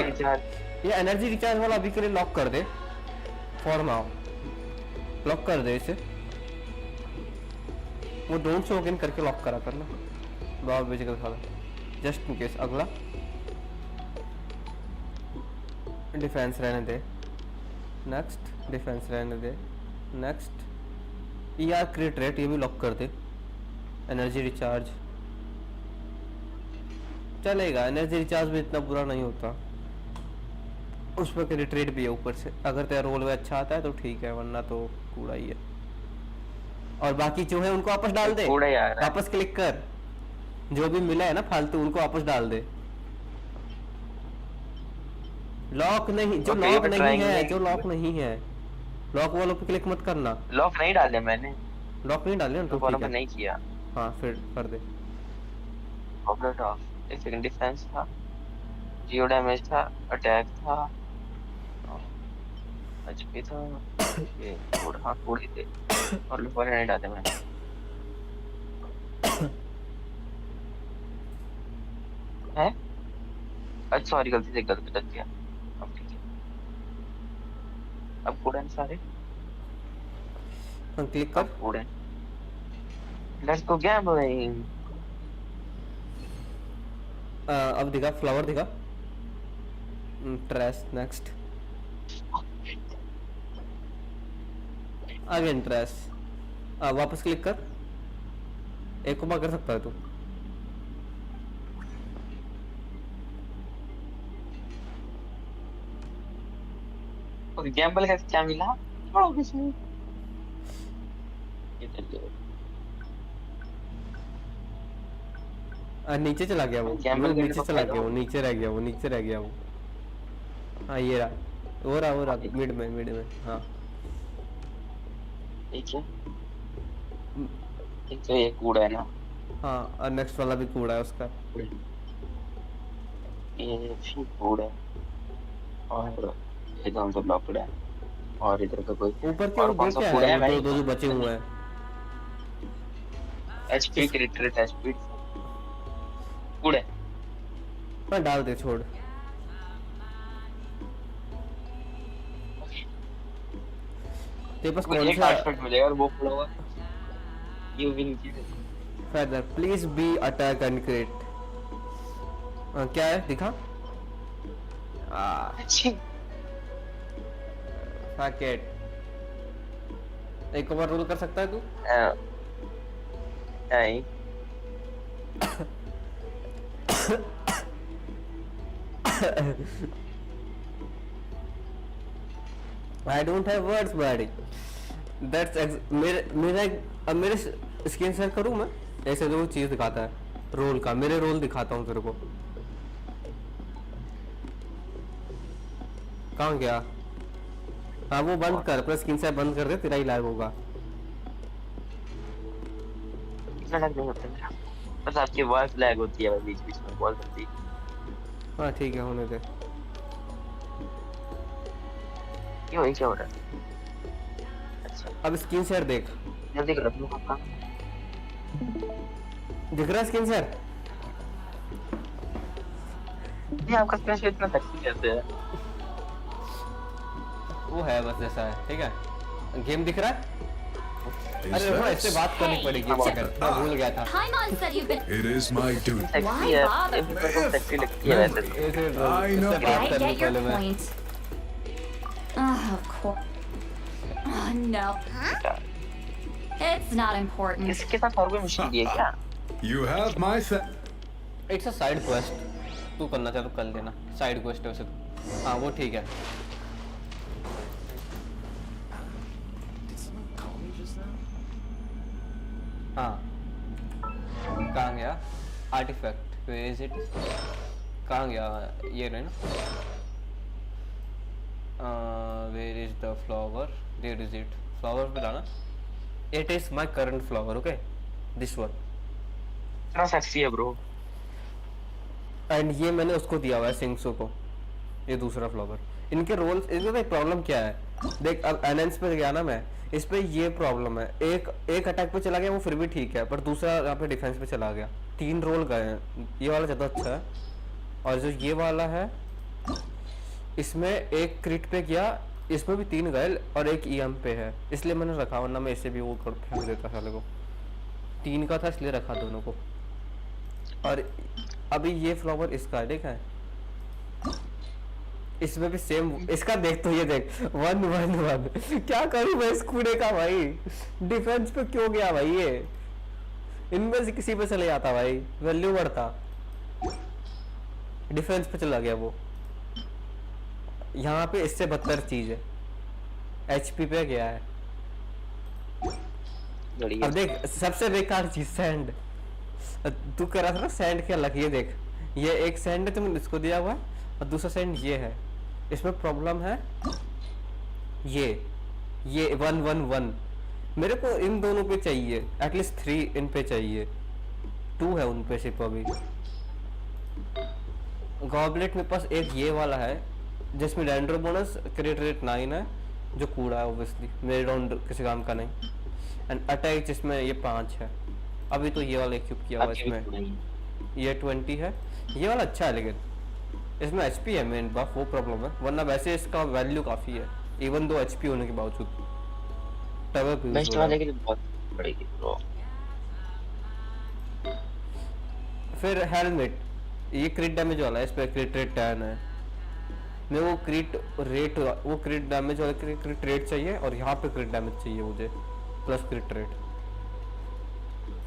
ये एनर्जी रिचार्ज वाला अभी के लिए लॉक कर दे, फॉर नाउ लॉक कर दे इसे, वो डोंट शो अगेन करके लॉक करा करना, बहुत बेसिकल था जस्ट इन केस। अगला डिफेंस रहने दे, नेक्स्ट डिफेंस रहने दे, नेक्स्ट यार क्रिट रेट ये भी लॉक कर दे, एनर्जी रिचार्ज चलेगा, एनर्जी रिचार्ज भी इतना बुरा नहीं होता, उस पर रिट्रेट भी है ऊपर से, अगर तेरा रोल वे अच्छा आता है तो ठीक है, वरना तो कूड़ा ही है। और बाकी जो है उनको वापस डाल दे, वापस क्लिक कर, जो भी मिला है ना फालतू उनको वापस डाल दे। लॉक नहीं, जो लॉक नहीं है, जो लॉक नहीं है, लॉक वालों पे क्लिक मत करना। लॉक नहीं डाले मैंने, लॉक नहीं डाले ना, तो ठीक है नहीं किया। हाँ फिर कर दे। ऑब्जेक्ट ऑफ एक सेकंड, डिफेंस था, जीरो डैमेज था, अटैक था, एचपी था, ये थोड़ी थे, और लूपर नहीं डाले मैंने। है अच्छा सॉरी, गलती से गलत कर दिया। अब ठीक है, अब कूड़े हैं सारे, क्लिक कर कूड़े। Let's go gambling. अब दिखा फ्लावर दिखा, ट्रेस, नेक्स्ट अगेन ट्रेस, वापस क्लिक कर, एक को बार कर सकता है तू। और गैम्बल का क्या मिला, छोड़ो किसी ये नीचे चला गया वो, नीचे चला गया वो, नीचे रह गया वो, नीचे रह गया वो। हाँ ये रहा, वो रहा मिड में हाँ ठीक है। एक तो ये कूड़ा है ना, हाँ और नेक्स्ट वाला भी कूड़ा है उसका, ये भी कूड़ा है, और इधर तो लॉकड है, और इधर का कोई ऊपर के वो क्या है, दो बचे हुए हैं। एचपी क्रिएटर एचपी कूड़े मैं डाल दे, छोड़। तेरे पास कौन सा कार्ड मिलेगा और वो खुला हुआ यू विन की further please be attack and क्रिट। क्या है दिखा, अच्छी पैकेट, एक ओवर रोल कर सकता है तू? नहीं I don't have words buddy. मेरे स्क्रीन शेयर करूँ मैं, ऐसे तो चीज दिखाता है रोल का, मेरे रोल दिखाता हूँ तेरे को। कहाँ गया? हाँ वो बंद कर, अपना स्क्रीन शेयर बंद कर दे, तेरा ही लाइव होगा। नहीं होता मेरा, बस आपकी वॉइस लैग होती है बीच बीच में बहुत जल्दी। हाँ ठीक है, होने दे। क्यों ये क्या हो रहा है? अच्छा अब स्क्रीन शेयर देख, जल्दी कर लो आपका, दिख रहा है स्क्रीन शेयर? ये आपका स्क्रीन शेयर इतना सेक्सी कैसे है? वो है बस ऐसा है, ठीक है। गेम दिख रहा है? अरे वो ऐसे बात करनी पड़ेगी, मैं भूल गया था। It is my duty. Sexy है, ये भी तो सेक्सी लगती है वैसे। I know. I get your point. Of course. Oh, no. It's not important. इसके साथ और कोई मिशन दिए क्या? You have my It's a side quest. तू करना चाहे तो कर लेना, साइड क्वेस्ट है वैसे तो। हाँ वो ठीक है। हाँ कहाँ गया आर्टिफैक्ट, where is it? कहाँ गया ये रहे ना, where is the flower? There is it. Flower पे लाना। It is my current flower, okay? This one. इतना सेक्सी है ब्रो। एंड ये मैंने उसको दिया हुआ है सिंगसो को, ये दूसरा फ्लावर। इनके रोल्स, इनका एक प्रॉब्लम क्या है देख, अब एनएंस पे गया ना मैं, इस पे ये प्रॉब्लम है, एक अटैक पे चला गया वो फिर भी ठीक है, पर दूसरा यहाँ पे डिफेंस पे चला गया। 3 रोल गए हैं, ये वाला ज़्यादा अच्छा है। और जो ये वाला है इसमें एक क्रिट पे गया, इसमें भी 3 गए और एक ईएम पे है, इसलिए मैंने रखा, वरना मैं इसे भी वो कर फेंक देता साले को। 3 का था इसलिए रखा दोनों को। और अभी ये फ्लावर इसका है, देखा है, इसमें भी सेम, इसका देख तो ये देख 1-1-1 क्या करूं मैं इस कूड़े का भाई, डिफेंस पे क्यों गया भाई, ये इनमें से किसी पे चले जाता भाई, वैल्यू बढ़ता, डिफेंस पे चला गया वो। यहाँ पे इससे बदतर चीज है, एचपी पे गया है। अब देख सबसे बेकार चीज सैंड, तू कह रहा था ना सैंड क्या लग, ये देख, ये एक सैंड है तुमने इसको दिया हुआ है और दूसरा सैंड ये है। इसमें प्रॉब्लम है ये 1-1-1, मेरे को इन दोनों पे चाहिए, एटलीस्ट 3 इन पे चाहिए, 2 है उन पे सिर्फ अभी। गॉबलेट में पास एक ये वाला है जिसमें डेंड्रो बोनस क्रिट रेट 9 है, जो कूड़ा है ऑब्वियसली, मेरे राउंड किसी काम का नहीं। एंड अटैक जिसमें ये 5 है, अभी तो ये वाला इक्विप किया हुआ इसमें, ये 20 है, ये वाला अच्छा है, लेकिन इसमें एचपी है मेन बफ, वो प्रॉब्लम है, वरना वैसे इसका वैल्यू काफी है, इवन दो एचपी होने के बावजूद। बेस्ट वाले के लिए बहुत पड़ेगी ब्रो। फिर हेलमेट, ये क्रिट डैमेज वाला है, इस पे क्रिट रेट 10 है, मैं वो क्रिट डैमेज वाला क्रिट रेट चाहिए, और यहाँ पे क्रिट डैमेज चाहिए मुझे प्लस क्रिट रेट।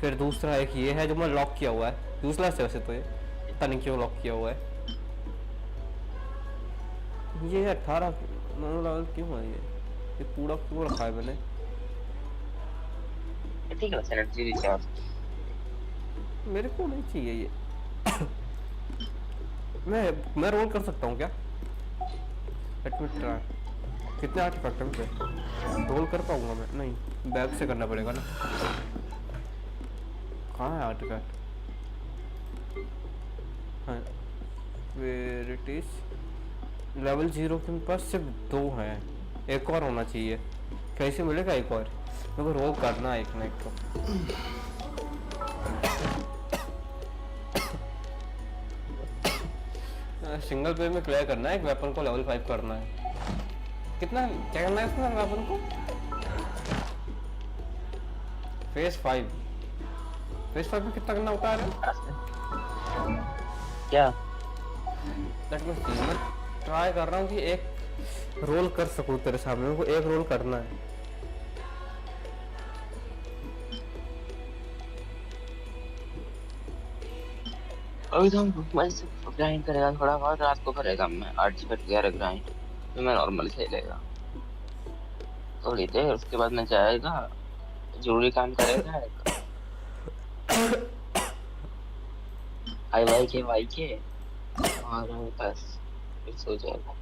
फिर दूसरा एक ये है जो मैं लॉक किया हुआ है, दूसरा से वैसे तो ये पता नहीं क्यों लॉक किया हुआ है, ये 18 लेवल क्यों है, ये पूरा क्यों रखा है मैंने, ठीक है एनर्जी रिचार्ज मेरे को नहीं चाहिए ये मैं रोल कर सकता हूँ क्या, लेट मी ट्राई। कितने आर्टिफैक्ट हैं पे रोल कर पाऊंगा मैं, नहीं बैग से करना पड़ेगा ना, कहाँ है आर्टिफैक्ट, हाँ वेयर इट इज, लेवल 0 के पास सिर्फ 2 हैं, एक और होना चाहिए, कैसे मिलेगा एक और, मेरे को रोल करना है एक ना एक तो। सिंगल प्लेयर में क्लियर करना है, एक वेपन को लेवल 5 करना है, कितना क्या करना है इसमें वेपन को, फेज 5 में कितना करना होता है क्या, लेट मी सी, मैं ट्राई कर रहा हूँ कि एक रोल कर सकूँ तेरे सामने, मेरे को एक रोल करना है। अभी तो हम ग्राइंड करेगा थोड़ा बहुत, रात को करेगा मैं 8-11 ग्राइंड, तो मैं नॉर्मल खेलेगा थोड़ी देर, उसके बाद मैं जाएगा जरूरी काम करेगा, वाई के और बस फिर सो जाएगा,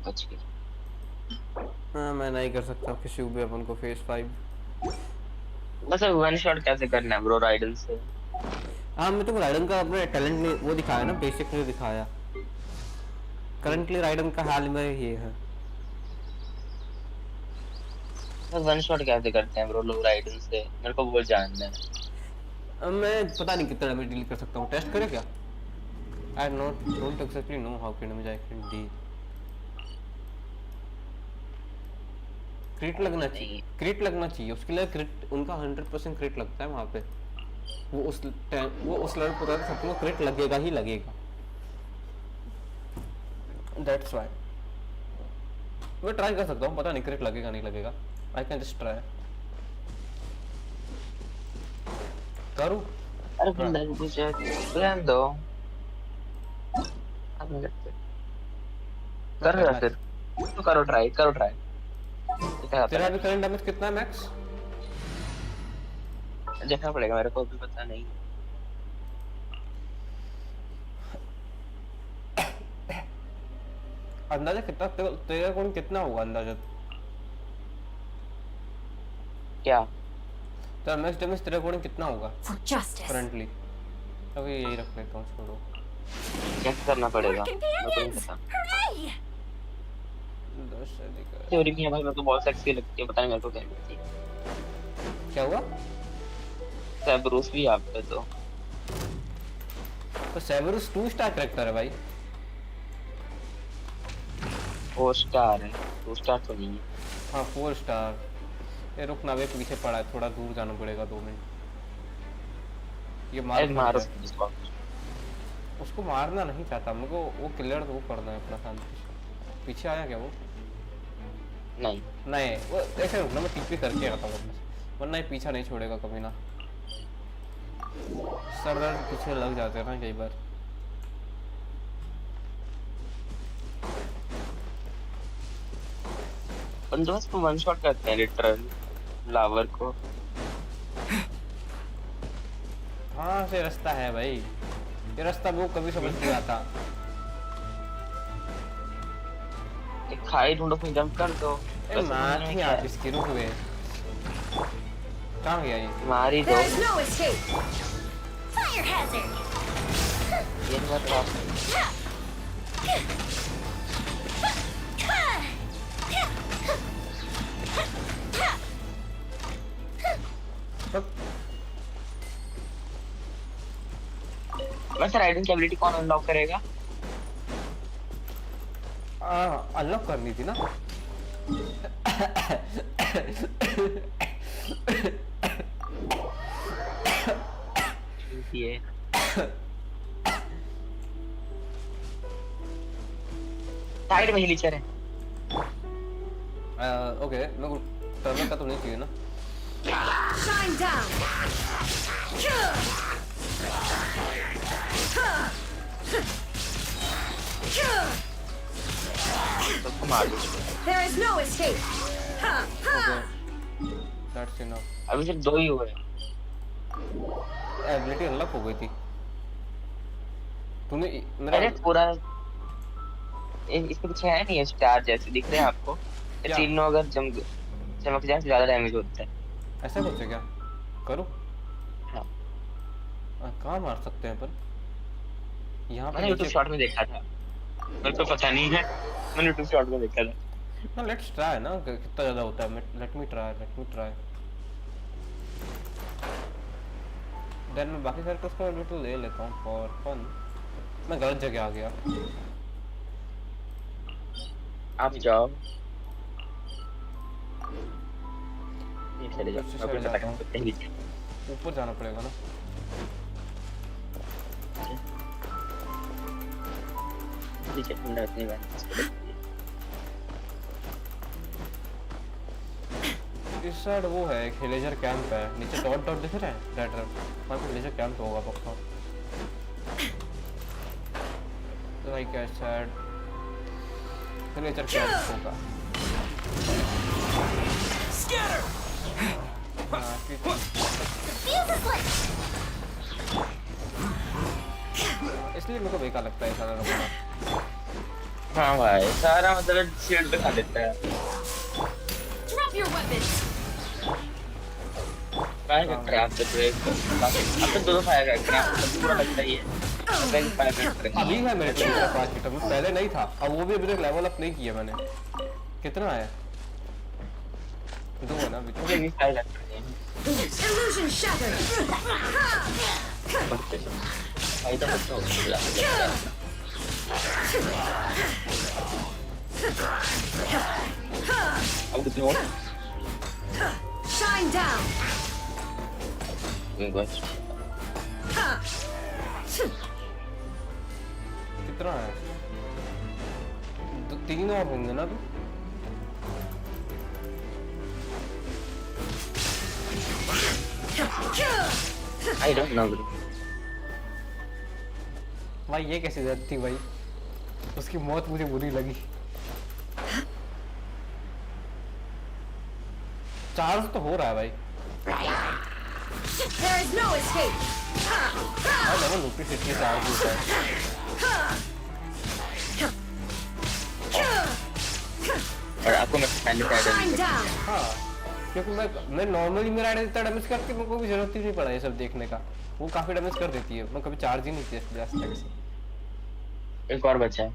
बच गया। हाँ मैं नहीं कर सकता किसी भी अपन को फेज 5, बस वन शॉट कैसे करना है ब्रो राइडन से। हाँ मैं तो राइडन का अपने टैलेंट ने वो दिखाया ना, बेसिक ने दिखाया, करंटली राइडन का हाल में ये है। बस वन शॉट कैसे करते हैं ब्रो लोग राइडन से, मेरे को वो जानना है। मैं पता नहीं कितना डैमेज डील कर सकता हूँ, टेस्ट करें क्या, I don't exactly know how can damage I can deal. क्रिट लगना चाहिए उसके लिए, क्रिट उनका 100% क्रिट लगता है वहाँ पे, वो उस लेवल पर सबको क्रिट लगेगा ही लगेगा, दैट्स व्हाई मैं ट्राई कर सकता हूँ, पता नहीं क्रिट लगेगा नहीं लगेगा, आई कैन जस्ट ट्राई करूँ। अरे बंदा कुछ रहने दो, अब नहीं करते, कर रहा फिर तो करो ट्राई तेरा भी करंट डैमेज कितना है मैक्स, देखना पड़ेगा, मेरे को भी पता नहीं। अंदाजा कितना तेरा कौन कितना होगा अंदाजा, क्या तो मैक्स डैमेज तेरे अकॉर्डिंग कितना होगा For justice. करंटली? अभी यही रख लेता हूँ, छोड़ो। कैसे करना पड़ेगा More मेरे को नहीं companions! पता। Hooray! 10 से लेकर थ्योरी में है भाई, मेरे को बहुत सेक्सी लगती है, पता नहीं मेरे को क्या लगती है। क्या हुआ? सेब्रूस भी आप पे तो सेवेरुस 2 स्टार कैरेक्टर है भाई। 4 स्टार है, 2 स्टार तो नहीं है। हाँ 4 स्टार। ये रुक ना, वे पीछे पड़ा है, थोड़ा दूर जाना पड़ेगा 2 मिनट। ये अरे मारो है। इसको। उसको मारना नहीं चाहता, मेरे को वो क्लियर तो वो करना है अपना शांति से। पीछे आया क्या वो? नहीं नहीं, वो ऐसे रुकना, मैं टीपी करके आता हूँ वापस, वरना ये पीछा नहीं छोड़ेगा कभी ना। सर दर्द पीछे लग जाते हैं ना कई बार। बंदोबस्त को वन शॉट करते हैं लिटरली लावर को। हाँ से रास्ता है भाई, ये रास्ता वो कभी समझ नहीं आता। एक खाई ढूंढो, फिर जंप कर दो। ए मार ही आप इसकी, रुक वे। कहाँ गया ये? मारी दो। There is no escape. Fire hazard! ये बात आप वैसे राइडिंग की एबिलिटी कौन अनलॉक करेगा? अनलॉक करनी थी ना। ये साइड में ही लीचर है। ओके, मेरे को टर्न का तो नहीं चाहिए ना। Shine down. सबको मार दो। There is no escape. Okay, that's enough. अभी सिर्फ 2 ही हुए। एबिलिटी अनलॉक हो गई थी। तूने मेरा अरे पूरा इसके पीछे है नहीं, स्टार जैसे दिख रहे हैं आपको। ये तीनों अगर चमक जाए तो ज्यादा डैमेज होता है। ऐसा कुछ है क्या? करो। हाँ। कहाँ मार सकते हैं पर? यहाँ पे मैंने यूट्यूब शॉर्ट में देखा था, मेरे को पता नहीं है, मैंने यूट्यूब शॉर्ट में देखा था। ना लेट्स ट्राई ना, कितना ज़्यादा होता है। Let me try. देन मैं बाकी कैरेक्टर्स को लिटिल ले लेता हूँ फॉर फन। मैं गलत जगह आ गया। आप जाओ। ये चले जाओ। ऊपर जाना पड़ेगा ना। नीचे ठंडा इतनी बार इस साइड वो है, एक लेजर कैंप है। नीचे डॉट डॉट दिख रहे हैं, रेड रेड, वहाँ पे लेजर कैंप होगा पक्का। Like I said, laser camp होगा। हाँ, इसलिए मेरे को बेकार लगता है सारा रखना। हाँ भाई, सारा मतलब शील्ड पे खा लेता है। Drop your weapons. फायर करते हैं आप तो ब्रेक। अब तो 2 फायर करते हैं, आपको पूरा लगता ही है। ब्रेक फायर करते हैं। अभी है मेरे को 5 मीटर में, पहले नहीं था। अब वो भी अभी तक लेवल अप नहीं किया मैंने। कितना है? 2 है ना अभी तो। मुझे नहीं फायर लगता है। Illusion shattered. भाई तो बच्चों अब कुछ और Shine down. बस कितना है? 3 और होंगे ना? I don't know. भाई ये कैसी जरूरत थी भाई? उसकी मौत मुझे बुरी लगी। चार्ज तो हो रहा है भाई। There is no escape. हाँ लेवल लूटी सिटी चार्ज होता है। और आपको मैं पहले Shine down. हाँ क्योंकि मैं नॉर्मली मेरा आईडी इतना डैमेज करती मेरे को भी जरूरत ही नहीं पड़ा ये सब देखने का। वो काफी डैमेज कर देती है, मैं कभी चार्ज ही नहीं किया जास्त से। एक और बचा है,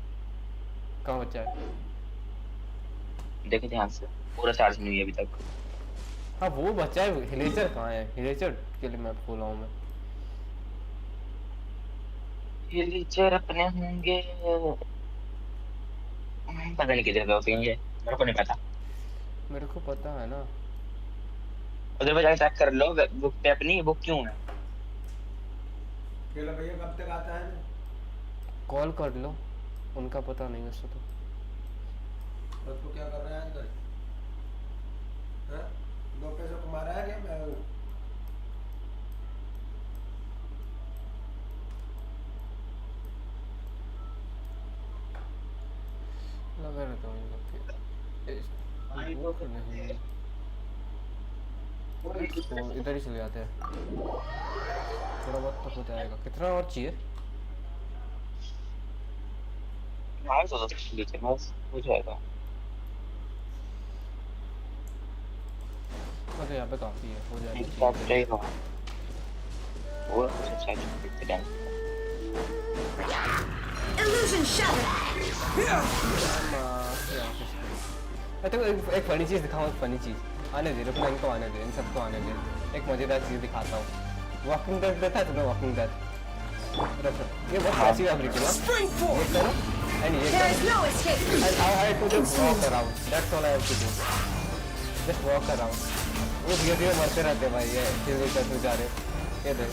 कहाँ बचा है? देखे ध्यान से, पूरा चार्ज नहीं हुई अभी तक। हाँ वो बचा है, हिलेचर कहाँ है? हिलेचर के लिए मैं खोला हूँ मैं। ये लीचर अपने होंगे, पता नहीं किधर गए होंगे, मेरे को नहीं पता। मेरे को पता है ना। उधर पे जाके चेक कर लो बुक पे अपनी, बुक क्यों है। केला भैया कब तक आता है? कॉल कर लो, उनका पता नहीं वैसे तो। तो क्या कर रहे हैं आजकल? हाँ? 2 पैसे कमा रहा है क्या? मैं लगा रहता हूँ इन लोग के। वो क्यों नहीं? तो इधर ही चले जाते हैं, थोड़ा बहुत तो हो जाएगा। कितना और चाहिए? हाँ तो लीचर बस हो जाएगा। अरे यहाँ पे काफी है, हो एक जाएगा। साथ रहेगा और कुछ अच्छा दिखते हैं। Illusion shattered. तो एक फनी चीज दिखाऊँ, एक फनी चीज। आने दे, रुकना, इनको आने दे, इन सबको आने दे। एक मजेदार चीज दिखाता हूँ। वॉकिंग डेड देखा है तुमने? वॉकिंग डेड ये बहुत पैसिव एबिलिटी है। ये करो एंड ये करो and how high to just walk around, that's all I have to do. Just walk around. वो धीरे धीरे मरते रहते हैं भाई, ये धीरे धीरे जा रहे। ये देख,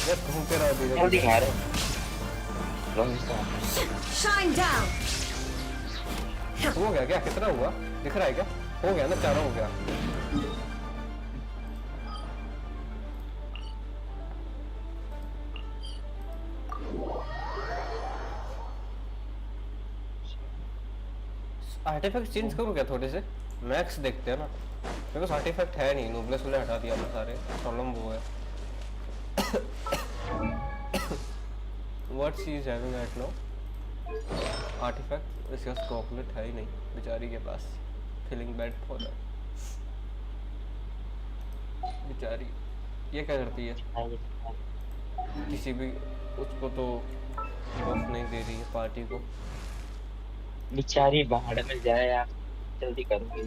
जस्ट घूमते रहो धीरे जल्दी धीरे। यार Shine down. हो गया क्या? कितना हुआ दिख रहा है क्या? हो गया ना, 4 हो गया। आर्टिफैक्ट चेंज करूँ क्या थोड़े से? मैक्स देखते हैं ना, मेरे पास आर्टिफैक्ट है नहीं। नोबलेस वाले हटा दिया मैं सारे, प्रॉब्लम वो है। What she is having right now? Artifact इसका स्कॉपलेट है ही नहीं बेचारी के पास। फीलिंग बैड फॉर दैट बेचारी। ये क्या करती है? किसी भी उसको तो बफ नहीं दे रही है पार्टी को। बेचारी बाहर में जाए यार, जल्दी करूँगी।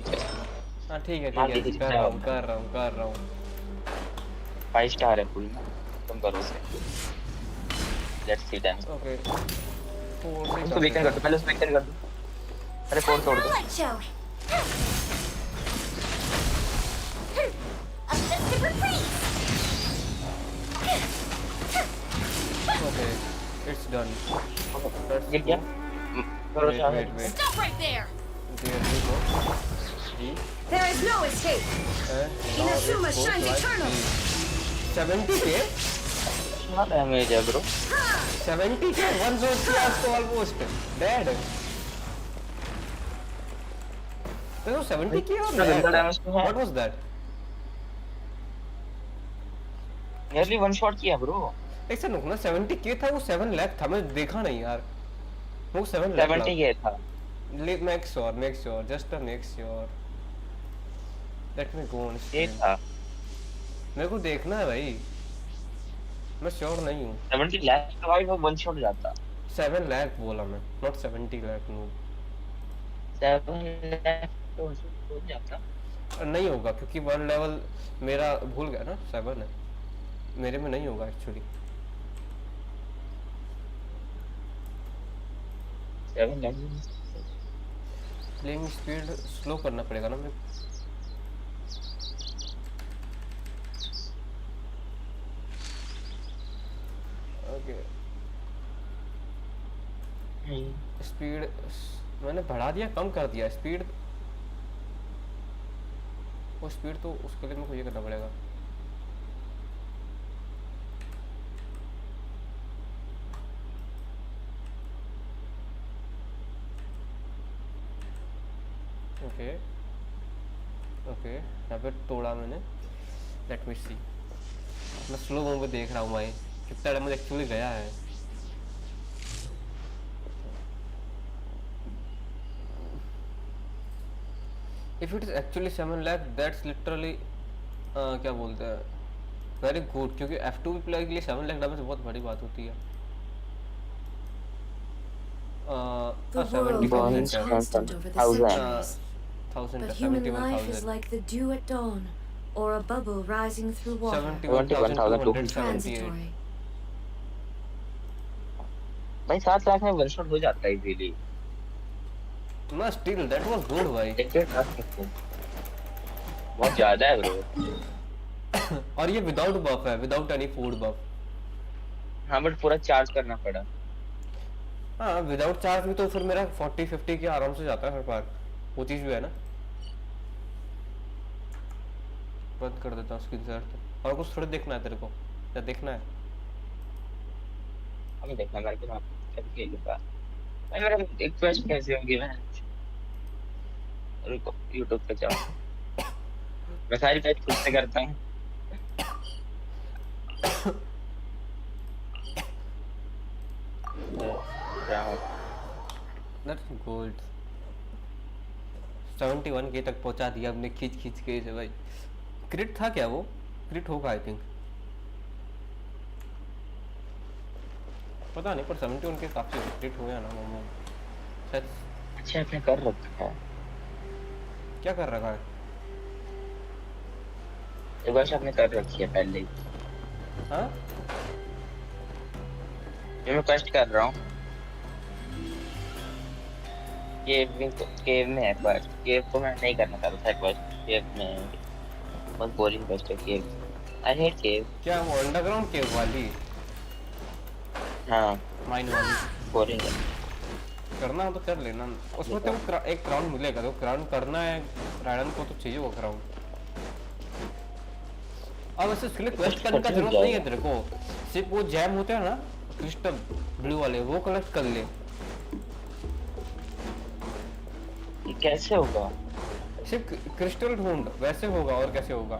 हाँ ठीक है कर रहा हूँ। 5 स्टार है फुल में, तुम करो उसे। Let's see damage. ओके उसको वीकन कर दो, पहले उसको वीकन कर दो। अरे फोर तोड़ दो। Okay it's done. गिर गया। Wait. Stop right there. There we go. There is no escape. Inazuma shines eternal. 70k? कितना डैमेज है ब्रो? 70k, 1 shot किया उसको almost dead. देखो 70k और dead. What was that? Nearly 1 shot किया bro. एक सेकंड रुकना, 70k था वो 7 लाख था, मैं देखा नहीं यार। वो 7 लाख 70k था। Make sure, just to make sure. Let me go on ये screen. था। मेरे को देखना है भाई, मैं श्योर नहीं हूँ। 70 लाख का भाई वो 1 शॉट जाता। 7 लाख बोला मैं, not 70 लाख। नो 7 लाख तो हो जाता। नहीं होगा क्योंकि 1 लेवल मेरा भूल गया ना, 7 है मेरे में, नहीं होगा actually. 7 lakh playing speed slow करना पड़ेगा ना मेरे। ओके स्पीड मैंने बढ़ा दिया, कम कर दिया स्पीड। वो स्पीड तो उसके लिए मेरे को ये करना पड़ेगा। ओके यहाँ पे तोड़ा मैंने। लेट मी सी, मैं स्लो मोड में देख रहा हूँ भाई कितना डैमेज एक्चुअली गया है। If it is actually 7 lakh that's literally क्या बोलते हैं वेरी गुड, क्योंकि F2 प्लेयर के लिए 7 लाख डैमेज बहुत बड़ी बात होती है। The world remains constant over the centuries, 1000 but human life is 71,000 like the dew at dawn, or a bubble rising through water, 71,278 transitory. भाई 7 लाख में वन शॉट हो जाता है इजीली। ना स्टिल दैट वाज गुड भाई। बहुत ज्यादा है ब्रो। और ये विदाउट बफ है, विदाउट एनी फूड बफ। हाँ बट पूरा चार्ज करना पड़ा। हाँ विदाउट चार्ज में तो फिर मेरा 40-50 के आराम से जाता है हर बार, वो चीज भी है ना। बंद कर देता हूँ उसकी रिजल्ट। और कुछ थोड़ा देखना है तेरे को, क्या देखना है? हमें देखना मेरे को कभी खेलूंगा भाई। मेरा एक क्वेश्चन कैसे होगी मैं? रुको यूट्यूब पे जाओ, मैं सारी टाइप खुद से करता हूँ। That's gold. 71K तक पहुंचा दिया हमने खींच खींच के इसे भाई। क्रिट था क्या वो? क्रिट होगा आई थिंक, पता नहीं, पर 71K काफी क्रिट हो गया ना मोमो शायद। अच्छा आपने कर रखा है? क्या कर रखा है? एक बार आपने कर रखी है पहले ही। हाँ मैं क्वेस्ट कर रहा हूँ। केव में है क्वेस्ट। केव को मैं नहीं करना चाहता था क्वेस्ट। केव में बहुत बोरिंग क्वेस्ट है केव। आई हेट केव। क्या वो अंडरग्राउंड केव वाली? हाँ माइन वाली बोरिंग है। करना हो तो कर लेना, उसमें तो एक क्राउन मिलेगा, तो क्राउन करना है रायडन को तो चाहिए वो क्राउन। अब वैसे उसके लिए क्वेस्ट करने का जरूरत नहीं है तेरे को, सिर्फ वो जैम होते हैं ना क्रिस्टल ब्लू वाले, वो कलेक्ट कर ले। ये कैसे होगा? सिर्फ क्रिस्टल ढूंढ, वैसे होगा। और कैसे होगा?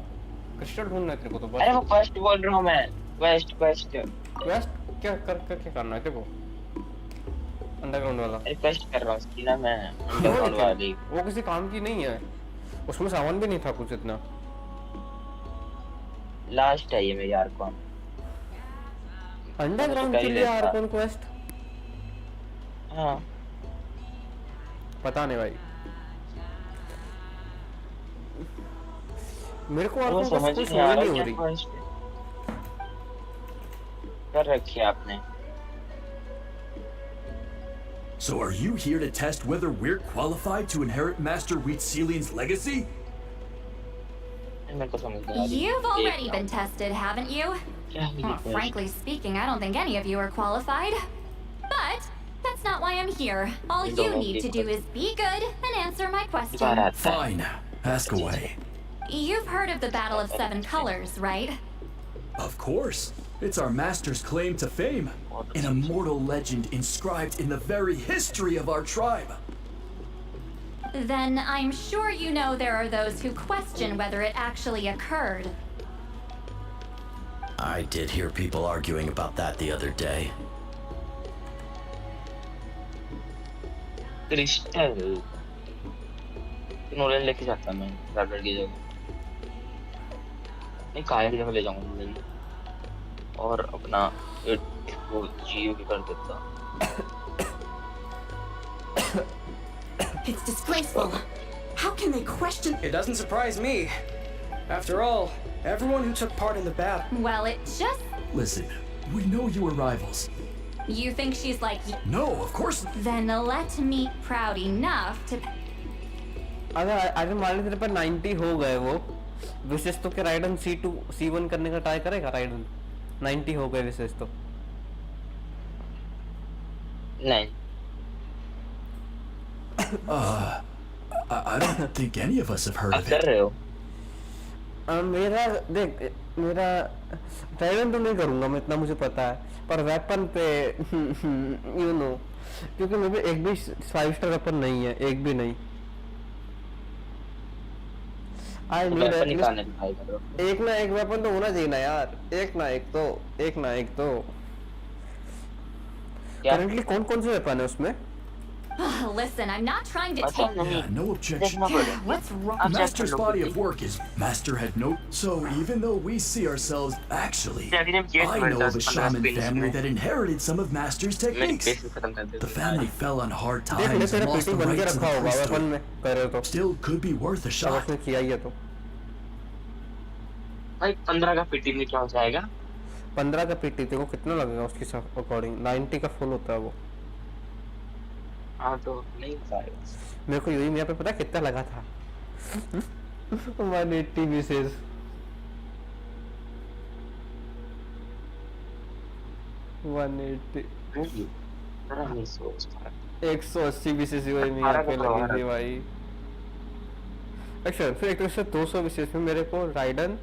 क्रिस्टल ढूंढना है तेरे को तो बस। अरे वो क्वेस्ट बोल रहा हूँ मैं। क्वेस्ट क्या करना है तेरे को? अंडरग्राउंड वाला रिक्वेस्ट कर रहा हूँ उसकी ना मैं। अंडरग्राउंड वाली वो किसी काम की नहीं है, उसमें सामान भी नहीं था कुछ इतना। लास्ट है ये मेरी आर्कॉन। अंडरग्राउंड के लिए आर्कॉन क्वेस्ट? हाँ पता नहीं भाई, मेरे को आर्कॉन समझ क्वेस्ट नहीं आ नहीं हो रहा रही। कर रखी है आपने। So are you here to test whether we're qualified to inherit Master Wheatselian's legacy? You've already been tested, haven't you? Well, frankly speaking, I don't think any of you are qualified. But that's not why I'm here. All you need to do is be good and answer my question. Fine. Ask away. You've heard of the Battle of Seven Colors, right? Of course. It's our master's claim to fame. An immortal legend inscribed in the very history of our tribe. Then I'm sure you know there are those who question whether it actually occurred. I did hear people arguing about that the other day. Crystal Nolan लेके जाता मैं rider की जगह। नहीं काया की जगह ले जाऊंगा नोलन, और अपना वो जीव भी कर देता। It's disgraceful. How can they question? It doesn't surprise me. After all, everyone who took part in the battle. Well, it just... Listen, we know you were rivals. You think she's like... No, of course not. Then let me proud enough to... अगर मान ली तेरे पर 90 हो गए वो विशेष, तो क्या ridden C2 C1 करने का ट्राई करेगा? राइडन 90 हो गए विशेष तो नहीं। I don't think any of us have heard of कर it. रहे हो? मेरा देख, मेरा राइडन तो नहीं करूंगा मैं, इतना मुझे पता है, पर वेपन पे यू नो, क्योंकि मेरे पे एक भी 5 स्टार वेपन नहीं है, एक भी नहीं। आई नीड एक ना एक वेपन तो होना चाहिए ना यार, एक ना एक तो। करंटली कौन कौन से वेपन है उसमें? Listen, I'm not trying to पता take. नहीं Yeah, no objection. देखना पड़ेगा What's wrong? आप check कर Master's लो body खुद of he. work is Master had no. So even though we see ourselves, actually, अभी जब गेट I मिलता know है of a 15 shaman spin family में that inherited some of Master's मेरी techniques. Pace खत्म कर The देते family fell on hard देख ले times तेरे and lost पीटी the बन के rights of रखा the होगा वेपन priesthood. में कर रहे हो तो Still could be worth a अब shot. उसने किया ही है तो भाई 15 का पीटी में क्या हो जाएगा 15 का पीटी तेरे को कितना लगेगा उसके अकॉर्डिंग 90 का फुल होता है वो हाँ तो नहीं हो जाएगा मेरे को यूई यहाँ पे पता है कितना लगा था 180 विशेष 180 तेरा नहीं सोच पा 180 विशेष यूई में यहाँ पे लगी थी भाई। अच्छा फिर एक तरह से 200 विशेष में मेरे को राइडन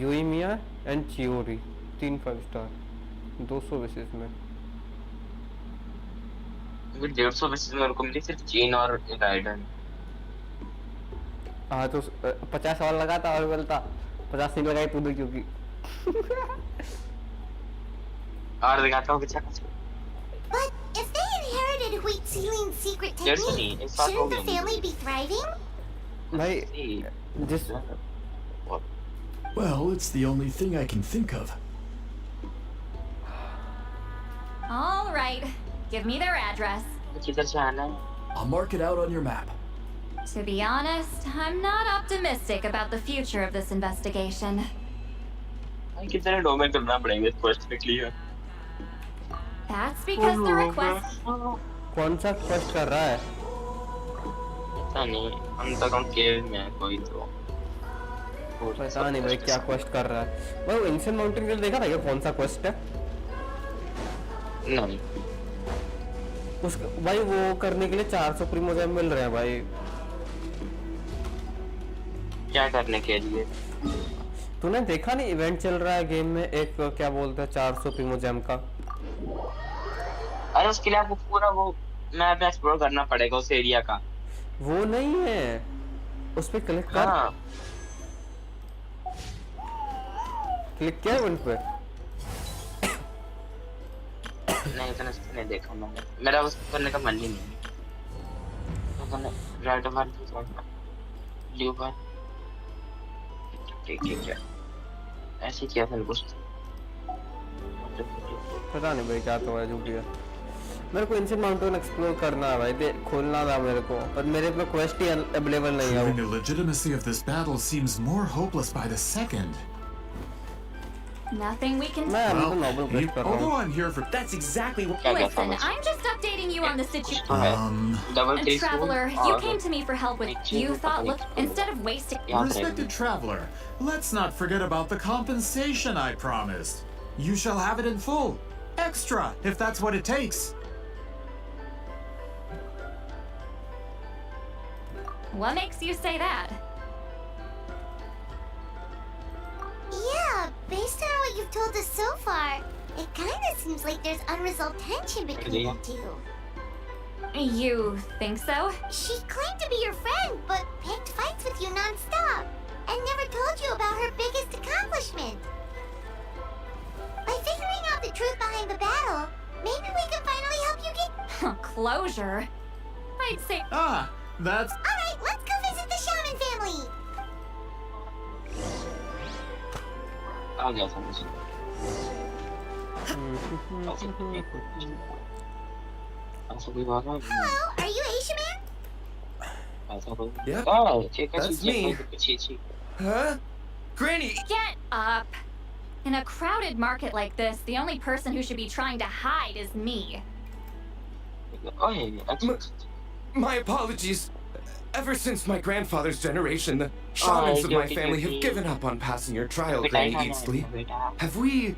यूइमिया एंड चियोरी 3 5 स्टार 200 विशेष में मुझे 150 बेसिस में मेरे को मिली सिर्फ चीन और राइडन हाँ तो 50 सवाल लगा था और बोलता 50 नहीं लगाई तूने क्योंकि और दिखाता हूँ कितना But if they inherited Wheat Ceiling's secret There's technique, any- it's not shouldn't the only- family be thriving? भाई जिस Well, it's the only thing I can think of. All right, give me their address. किधर से आना है I'll mark it out on your map. To be honest, I'm not optimistic about the future of this investigation. भाई कितने domain करना पड़ेंगे quest पे clear That's because the request. कौन सा क्वेस्ट कर रहा है पता नहीं हम तक हम केव में है कोई तो पता नहीं भाई क्या क्वेस्ट कर रहा है भाई वो एंशिएंट माउंटेन के लिए देखा था क्या कौन सा क्वेस्ट है नहीं उस भाई वो करने के लिए 400 प्रीमोजेम मिल रहे हैं भाई क्या करने के लिए तूने देखा नहीं इवेंट चल रहा है गेम में एक क्या बोलते हैं 400 प्रीमोजेम का अरे उसके लिए आपको पूरा वो मैप एक्सप्लोर करना पड़ेगा उस एरिया का वो नहीं है उस पे क्लिक कर हाँ क्लिक किया इवेंट पे नहीं इतना नहीं देखा मैंने मेरा उस करने का मन ही नहीं तो करने राइट ओवर ब्लू वन ठीक है क्या ऐसे किया था कुछ पता नहीं भाई क्या तो है जो भी है मेरे को एंशिएंट माउंटेन एक्सप्लोर करना है भाई खोलना था मेरे को पर मेरे पे क्वेस्ट ही अवेलेबल नहीं है Proving the legitimacy of this battle seems more hopeless by the second. Nothing we can. मैं तो नॉर्मल क्वेस्ट कर रहा Although हूँ I'm here for That's exactly what. Listen, I'm just updating you on the situation. Double three Traveler, you came to me for help with. You thought, look, instead of wasting. Respected traveler, let's not forget about the compensation I promised. You shall have it in full. Extra, if that's what it takes. What makes you say that? Yeah, based on what you've told us so far, it kind of seems like there's unresolved tension between the two. You think so? She claimed to be your friend, but picked fights with you non-stop, and never told you about her biggest accomplishment. By figuring out the truth behind the battle, maybe we can finally help you get... Closure? I'd say. Ah, that's... Alright, let's go visit the shaman family! आ गया समझ ऐसा कोई बात है Hello, are you Asia Man? ऐसा कोई Yep, ठीक है that's ठीक है me. अच्छी Huh? Granny! Get up! In a crowded market like this, the only person who should be trying to hide is me. ओए My apologies. Ever since my grandfather's generation, the shamans of my family have given up on passing your trial, Granny Eatsley. Have we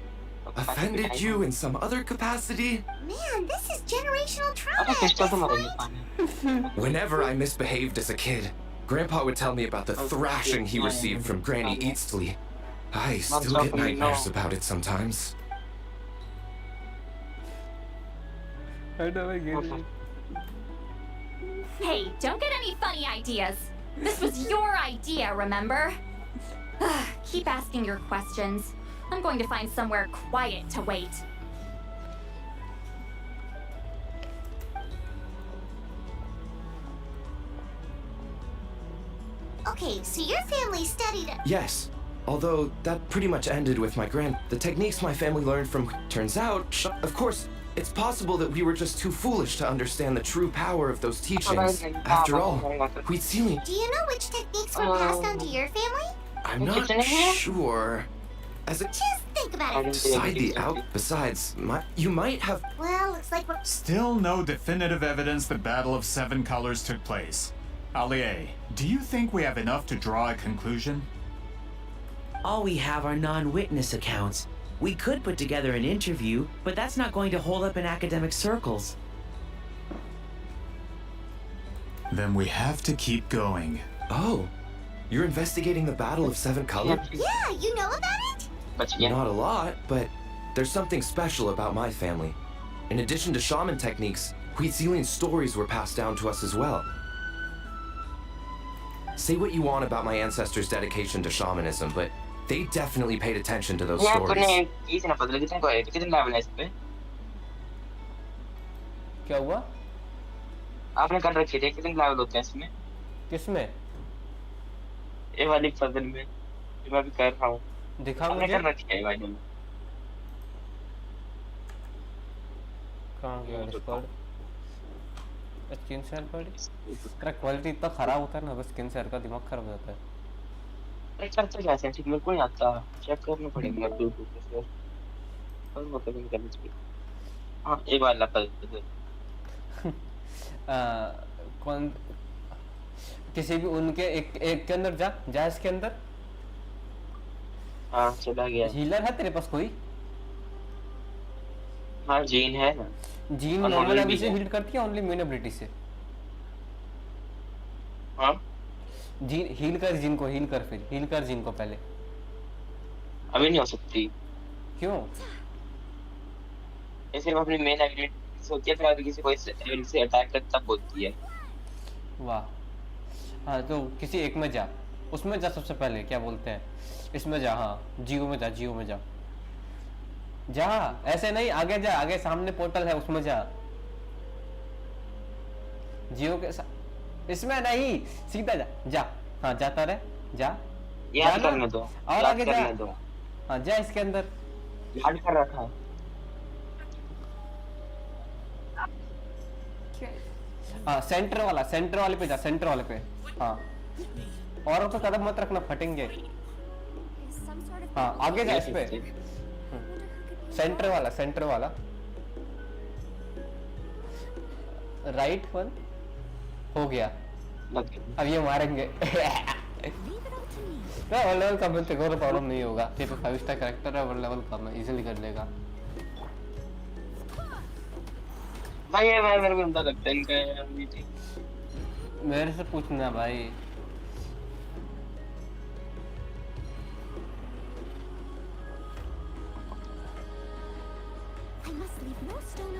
offended you in some other capacity? Man, this is generational trauma अरे at pistol this तो point. मारेंगे पानी Whenever I misbehaved as a kid, Grandpa would tell me about the thrashing he received from Granny Eatsley. I still get nightmares about it sometimes. Hey, don't get any funny ideas. This was your idea, remember? Keep asking your questions. I'm going to find somewhere quiet to wait. Okay, so your family studied it. Yes, although that pretty much ended with the techniques my family learned from. Turns out, of course, it's possible that we were just too foolish to understand the true power of those teachings. After all, we'd seen. Do you know which techniques were passed on to your family? I'm not sure. As a Just think about it. Decide the out. Besides, you might have. Well, looks like we're... Still no definitive evidence the Battle of Seven Colors took place. Alie, do you think we have enough to draw a conclusion? All we have are non-witness accounts. We could put together an interview, but that's not going to hold up in academic circles. Then we have to keep going. Oh, you're investigating the Battle of Seven Colors? Yeah, you know about it? Not a lot, but there's something special about my family. In addition to shaman techniques, Huitzilian stories were passed down to us as well. Say what you want about my ancestors' dedication to shamanism, but they definitely paid attention to those stories. क्या हुआ? आपने कर रखे थे कितने level होते हैं इसमें? किसमें? ये वाली पजल में जो मैं अभी कर रहा हूँ। दिखा मुझे। आपने कर रखी है भाई ने। कहाँ गया डिस्कॉर्ड? स्किन शेयर पड़ी? तेरा क्वालिटी इतना खराब होता है ना, बस स्किन शेयर का दिमाग खराब हो जाता है। अरे करते कैसे हैं? ठीक मेरे को नहीं आता। चेक करना पड़ेगा ब्लूटूथ से फिर। और वो कभी नहीं करनी चाहिए। हाँ ये वाला पजल। कौन किसी भी उनके एक के अंदर जा इसके अंदर। हाँ चला गया। हीलर है तेरे पास कोई? हाँ जीन है ना। जीन नॉर्मल एबिलिटी से हील करती है ओनली मेन एबिलिटी से? हाँ जीन हील कर, जीन को हील कर, फिर हील कर जीन को पहले। अभी नहीं हो सकती। क्यों? ये सिर्फ अपनी मेन एबिलिटी से होती है, फिर अगर किसी कोई एबिलिटी से अटैक करता तब होती है। वाह। हाँ तो किसी एक में जा, उसमें जा सबसे पहले, क्या बोलते हैं इसमें जा। हाँ जियो में जा, जियो में जा। जा ऐसे नहीं, आगे जा, आगे सामने पोर्टल है उसमें जा। जियो के इसमें नहीं, सीधा जा। हाँ जाता रहे, जा। याद करने दो और आगे जा। हाँ जा इसके अंदर। याद कर रहा था। हाँ सेंटर वाले पे जा, सेंटर वाले पे। हाँ और तो कदम मत रखना, फटेंगे। हाँ आगे जा इस पे। सेंटर वाला राइट वन हो गया। अब ये मारेंगे। वन लेवल का मिलते कोई प्रॉब्लम नहीं होगा। ये तो 5 स्टार कैरेक्टर है, वन लेवल का मैं इजीली कर लेगा। भाई ये मेरे को अंदर लगता है इनका मीटिंग। मेरे से पूछना भाई।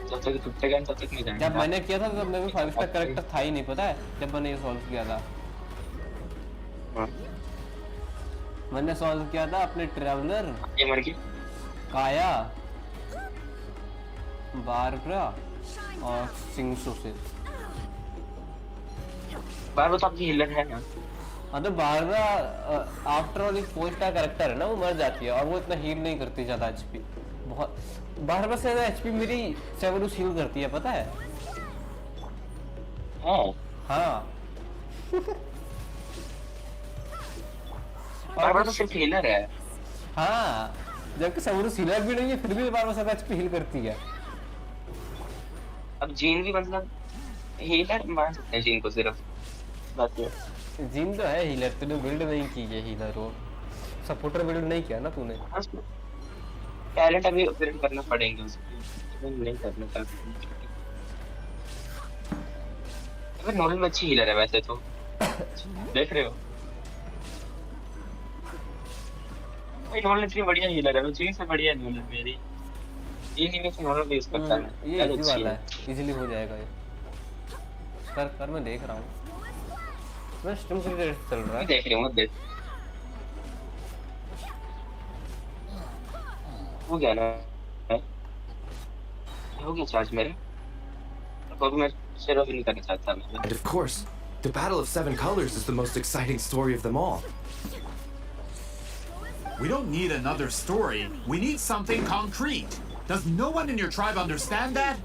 जब तक टूटेगा तब तक नहीं जाएगा। जब मैंने किया था तब मेरे को 5 स्टार कैरेक्टर था ही नहीं, पता है, जब मैंने ये सॉल्व किया था। मैंने सॉल्व किया था अपने ट्रैवलर, ये मर गई, काया, बारबरा और सिंगसू से। बारबरा तो आपकी हीलर है ना? हाँ तो बारबरा आफ्टर ऑल एक 4 स्टार कैरेक्टर है ना, वो मर जाती है और वो इतना हील नहीं करती ज्यादा एचपी। बहुत बारबरा से ज्यादा एचपी मेरी सेवरूस हील करती है, पता है? हाँ बारबरा तो सिर्फ हीलर है। हाँ जबकि सेवरूस हीलर भी नहीं है, फिर भी बारबरा से ज्यादा एचपी हील करती है। अब जीन भी मतलब हीलर मान सकते हैं जीन को सिर्फ। बात ये जीन तो है हीलर, तूने बिल्ड नहीं की है हीलर, वो सपोर्टर बिल्ड नहीं किया ना तूने। टैलेंट अभी अपग्रेड करना पड़ेंगे उसको, नहीं करना था। अगर नॉर्मल में अच्छी हीलर है वैसे तो। देख रहे हो भाई, नॉर्मल इतनी बढ़िया हीलर है, वो जीन से बढ़िया है नॉर्मल मेरी। ये नहीं मैं नॉर्मल यूज करता है, ये इजी वाला है, इजीली हो जाएगा ये। कर मैं देख रहा हूँ, मैं स्ट्रीम से चल रहा है, देख रही हूँ। देख हो गया ना, हो गया चार्ज मेरा, तो मैं शेयर नहीं करना चाहता मैं। And of course, The Battle of Seven Colors is the most exciting story of them all. We don't need another story. We need something concrete. Does no one in your tribe understand that?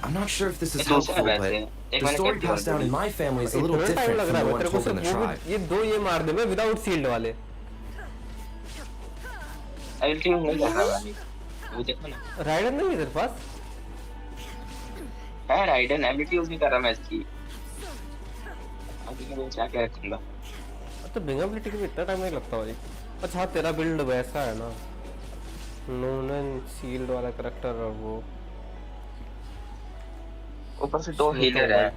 I'm not sure if this is helpful, but the story passed down in my family is a little इतना time different लग from रहा the है one तेरे को told in सिर्फ the वो tribe. भी ये दो ये मार दे मैं विदाउट शील्ड वाले एडिटिंग नहीं कर रहा भाई वो देखो ना राइडर नहीं है तेरे पास है राइडन एबिलिटी यूज नहीं कर रहा मैं इसकी अभी मैं क्या क्या रखूंगा तो बिंग एबिलिटी के भी इतना टाइम नहीं लगता भाई अच्छा हाँ, तेरा बिल्ड वैसा है ना नोन एंड शील्ड वाला कैरेक्टर और वो ऊपर से दो हीलर है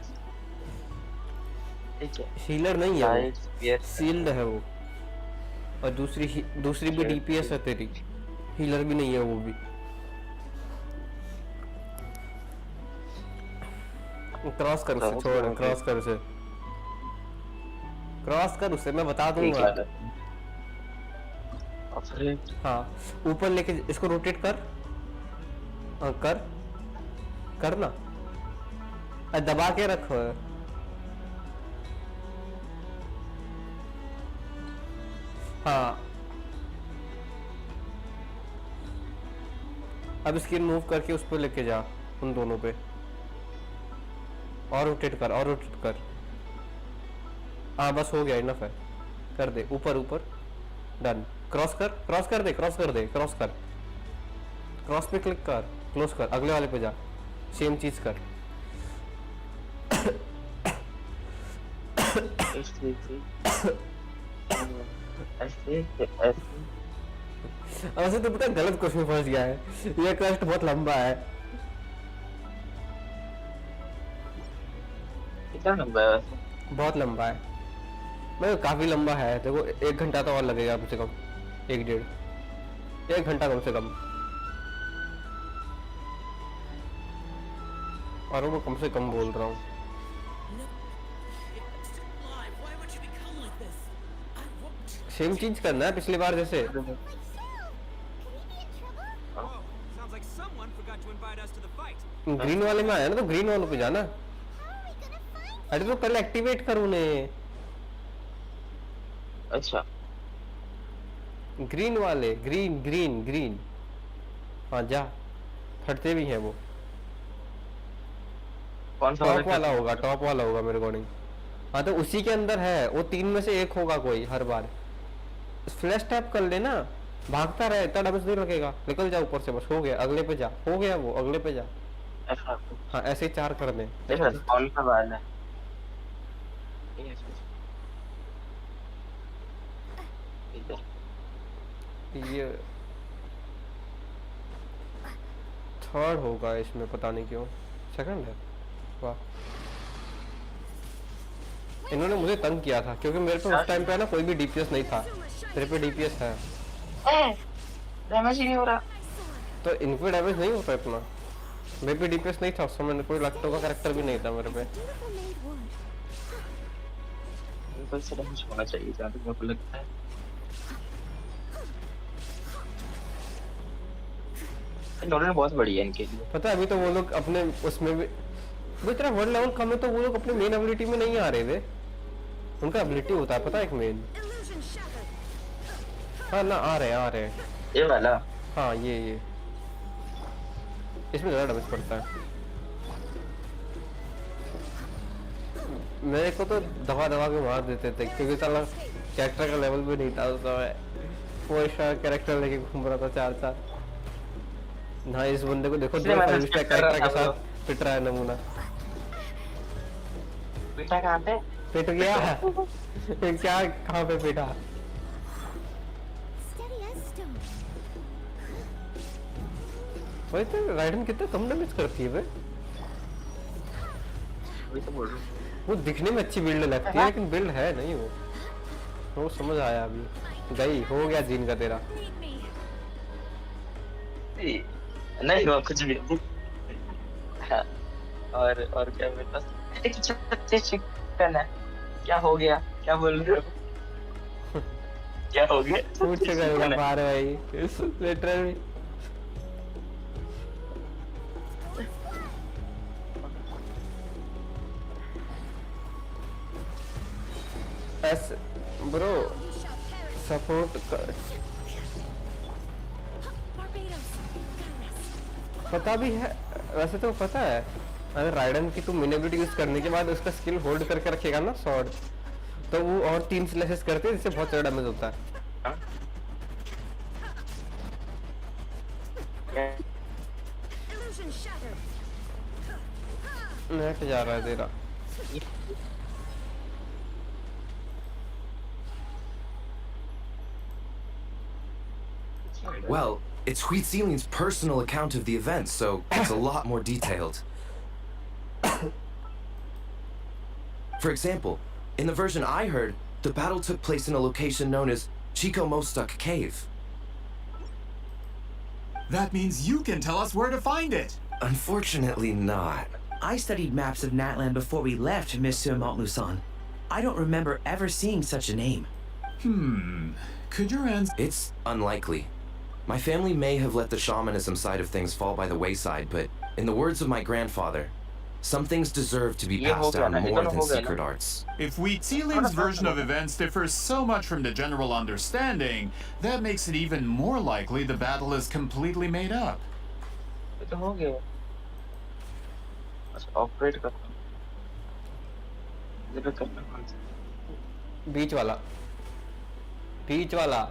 ठीक है हीलर नहीं है वो Yes. शील्ड है वो और दूसरी भी डीपीएस है तेरी हीलर भी नहीं है वो भी क्रॉस कर उसे छोड़ क्रॉस कर उसे क्रॉस कर उसे मैं बता दूंगा हाँ ऊपर लेके इसको रोटेट कर हाँ कर करना दबा के रखो हाँ अब स्क्रीन मूव करके उस पर लेके जा उन दोनों पे और रोटेट कर हाँ बस हो गया इनफ है कर दे ऊपर ऊपर डन क्रॉस कर दे क्रॉस पे क्लिक कर क्लोज कर अगले वाले पे जा सेम चीज कर वैसे तो पता गलत क्वेश्चन फंस गया है ये क्वेश्चन बहुत लंबा है कितना लंबा है वैसे बहुत लंबा है मैं काफी लंबा है देखो 1 घंटा तो और लगेगा कम से कम 1 घंटा कम से कम और वो कम से कम बोल रहा हूँ सेम चीज करना है पिछली बार जैसे ग्रीन वाले में आया ना तो ग्रीन वालों पे जाना अरे तो पहले एक्टिवेट कर उन्हें अच्छा ग्रीन वाले ग्रीन हाँ जा फटते भी हैं वो कौन सा टॉप वाला होगा मेरे अकॉर्डिंग हाँ तो उसी के अंदर है वो 3 में से एक होगा कोई हर बार फ्लैश टैप कर लेना भागता रहे इतना डैमेज नहीं लगेगा निकल जा ऊपर से बस हो गया अगले पे जा हो गया वो अगले पे जा ऐसा हाँ ऐसे 4 कर दे कौन सा वाला है ये थर्ड होगा इसमें पता नहीं क्यों सेकंड है वाह इन्होंने मुझे तंग किया था क्योंकि मेरे पे उस टाइम पे ना कोई भी डीपीएस नहीं था तेरे पे डीपीएस है डैमेज ही नहीं हो रहा तो इनको डैमेज नहीं होता इतना मेरे पे डीपीएस नहीं था उस समय कोई लैक्टो का कैरेक्टर भी नहीं था मेरे पे इनको से डैमेज होना चाहिए जहाँ तक मेरे को लगता है इन्होंने बहुत बढ़िया है इनके लिए पता है अभी तो वो लोग अपने उसमें भी वो तेरा वर्ल्ड लेवल कम है तो वो लोग अपने मेन एबिलिटी में नहीं आ रहे थे उनका एबिलिटी होता है पता है एक मेन हाँ ना आ रहे ये वाला हाँ ये इसमें ज़्यादा डैमेज पड़ता है मेरे को तो दबा के मार देते थे क्योंकि साला कैरेक्टर का लेवल भी नहीं था उस समय वो ऐसा कैरेक्टर लेके घूम रहा था 4 ना इस बंदे को देखो कैरेक्टर के साथ पिट रहा है नमूना बेटा कहाँ पे पिट गया क्या कहाँ पे पिटा वही तो राइडन कितना कम डैमेज करती है बे वही तो बोल रहा हूँ वो दिखने में अच्छी बिल्ड लगती है लेकिन बिल्ड है नहीं वो समझ आया अभी गई हो गया जीन का तेरा नहीं वो कुछ भी हाँ, और क्या मेरे पास एक छोटे चिकन है क्या हो गया क्या बोल रहे हो क्या हो गया पूछ करेगा बाहर भाई लिटरली वैसे ब्रो सपोर्ट पता भी है, वैसे तो पता है अगर राइडन की तुम मिन एबिलिटी यूज करने के बाद उसका स्किल होल्ड करके रखेगा ना स्वॉर्ड, तो वो और 3 स्लैशेस करते हैं जिससे बहुत ज्यादा डैमेज होता है। नेट जा रहा है तेरा। Well, it's Huitzilian's personal account of the event, so it's a lot more detailed. For example, in the version I heard, the battle took place in a location known as Chico Mostuk Cave. That means you can tell us where to find it. Unfortunately not. I studied maps of Natland before we left, Monsieur Montluçon. I don't remember ever seeing such a name. Could your answer... It's unlikely. My family may have let the shamanism side of things fall by the wayside, but in the words of my grandfather, some things deserve to be passed down more than secret arts. If Huitzilian's version of events differs so much from the general understanding, that makes it even more likely the battle is completely made up. बीच वाला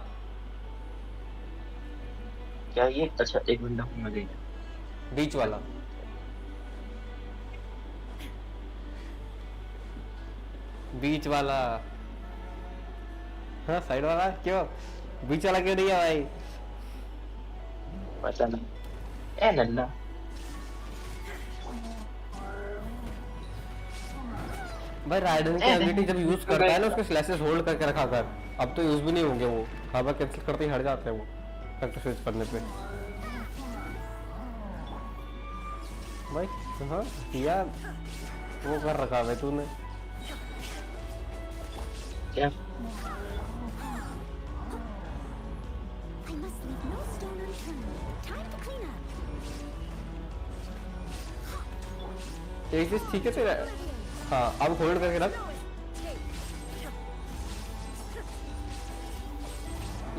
क्या ये? अच्छा एक बंदा घूम गई बीच वाला हाँ साइड वाला क्यों? बीच वाला क्यों नहीं है भाई? पता नहीं। ए नन्ना भाई राइडन की एबिलिटी जब यूज करता है ना उसके स्लैशेस होल्ड करके रखा कर। अब तो यूज भी नहीं होंगे वो, हवा कैंसिल करते ही हट जाते हैं वो कैरेक्टर स्विच करने पे। भाई हाँ यार वो कर रखा है तूने क्या? एक चीज ठीक है तेरा। हाँ अब होल्ड करके रख।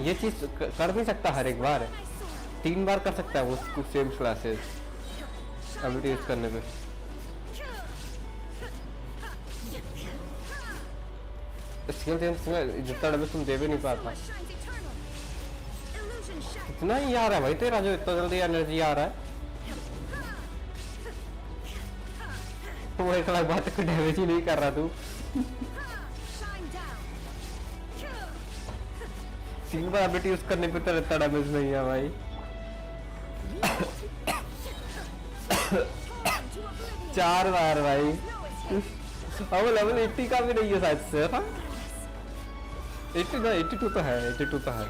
ये चीज कर नहीं सकता हर एक बार, 3 बार कर सकता है वो सेम क्लासेस एबिलिटी यूज करने पे। स्किल चेंज जितना डैमेज तुम दे भी नहीं पाता। इतना ही आ रहा है भाई तेरा, जो इतना जल्दी एनर्जी आ रहा है। वो एक अलग बात है, डैमेज ही नहीं कर रहा तू। 3 बार एबिलिटी यूज करने पे तो इतना डैमेज नहीं है भाई। 4 बार भाई। अब लेवल 80 का भी नहीं है शायद से, था 80 ना 82 तो है, 82 तो है।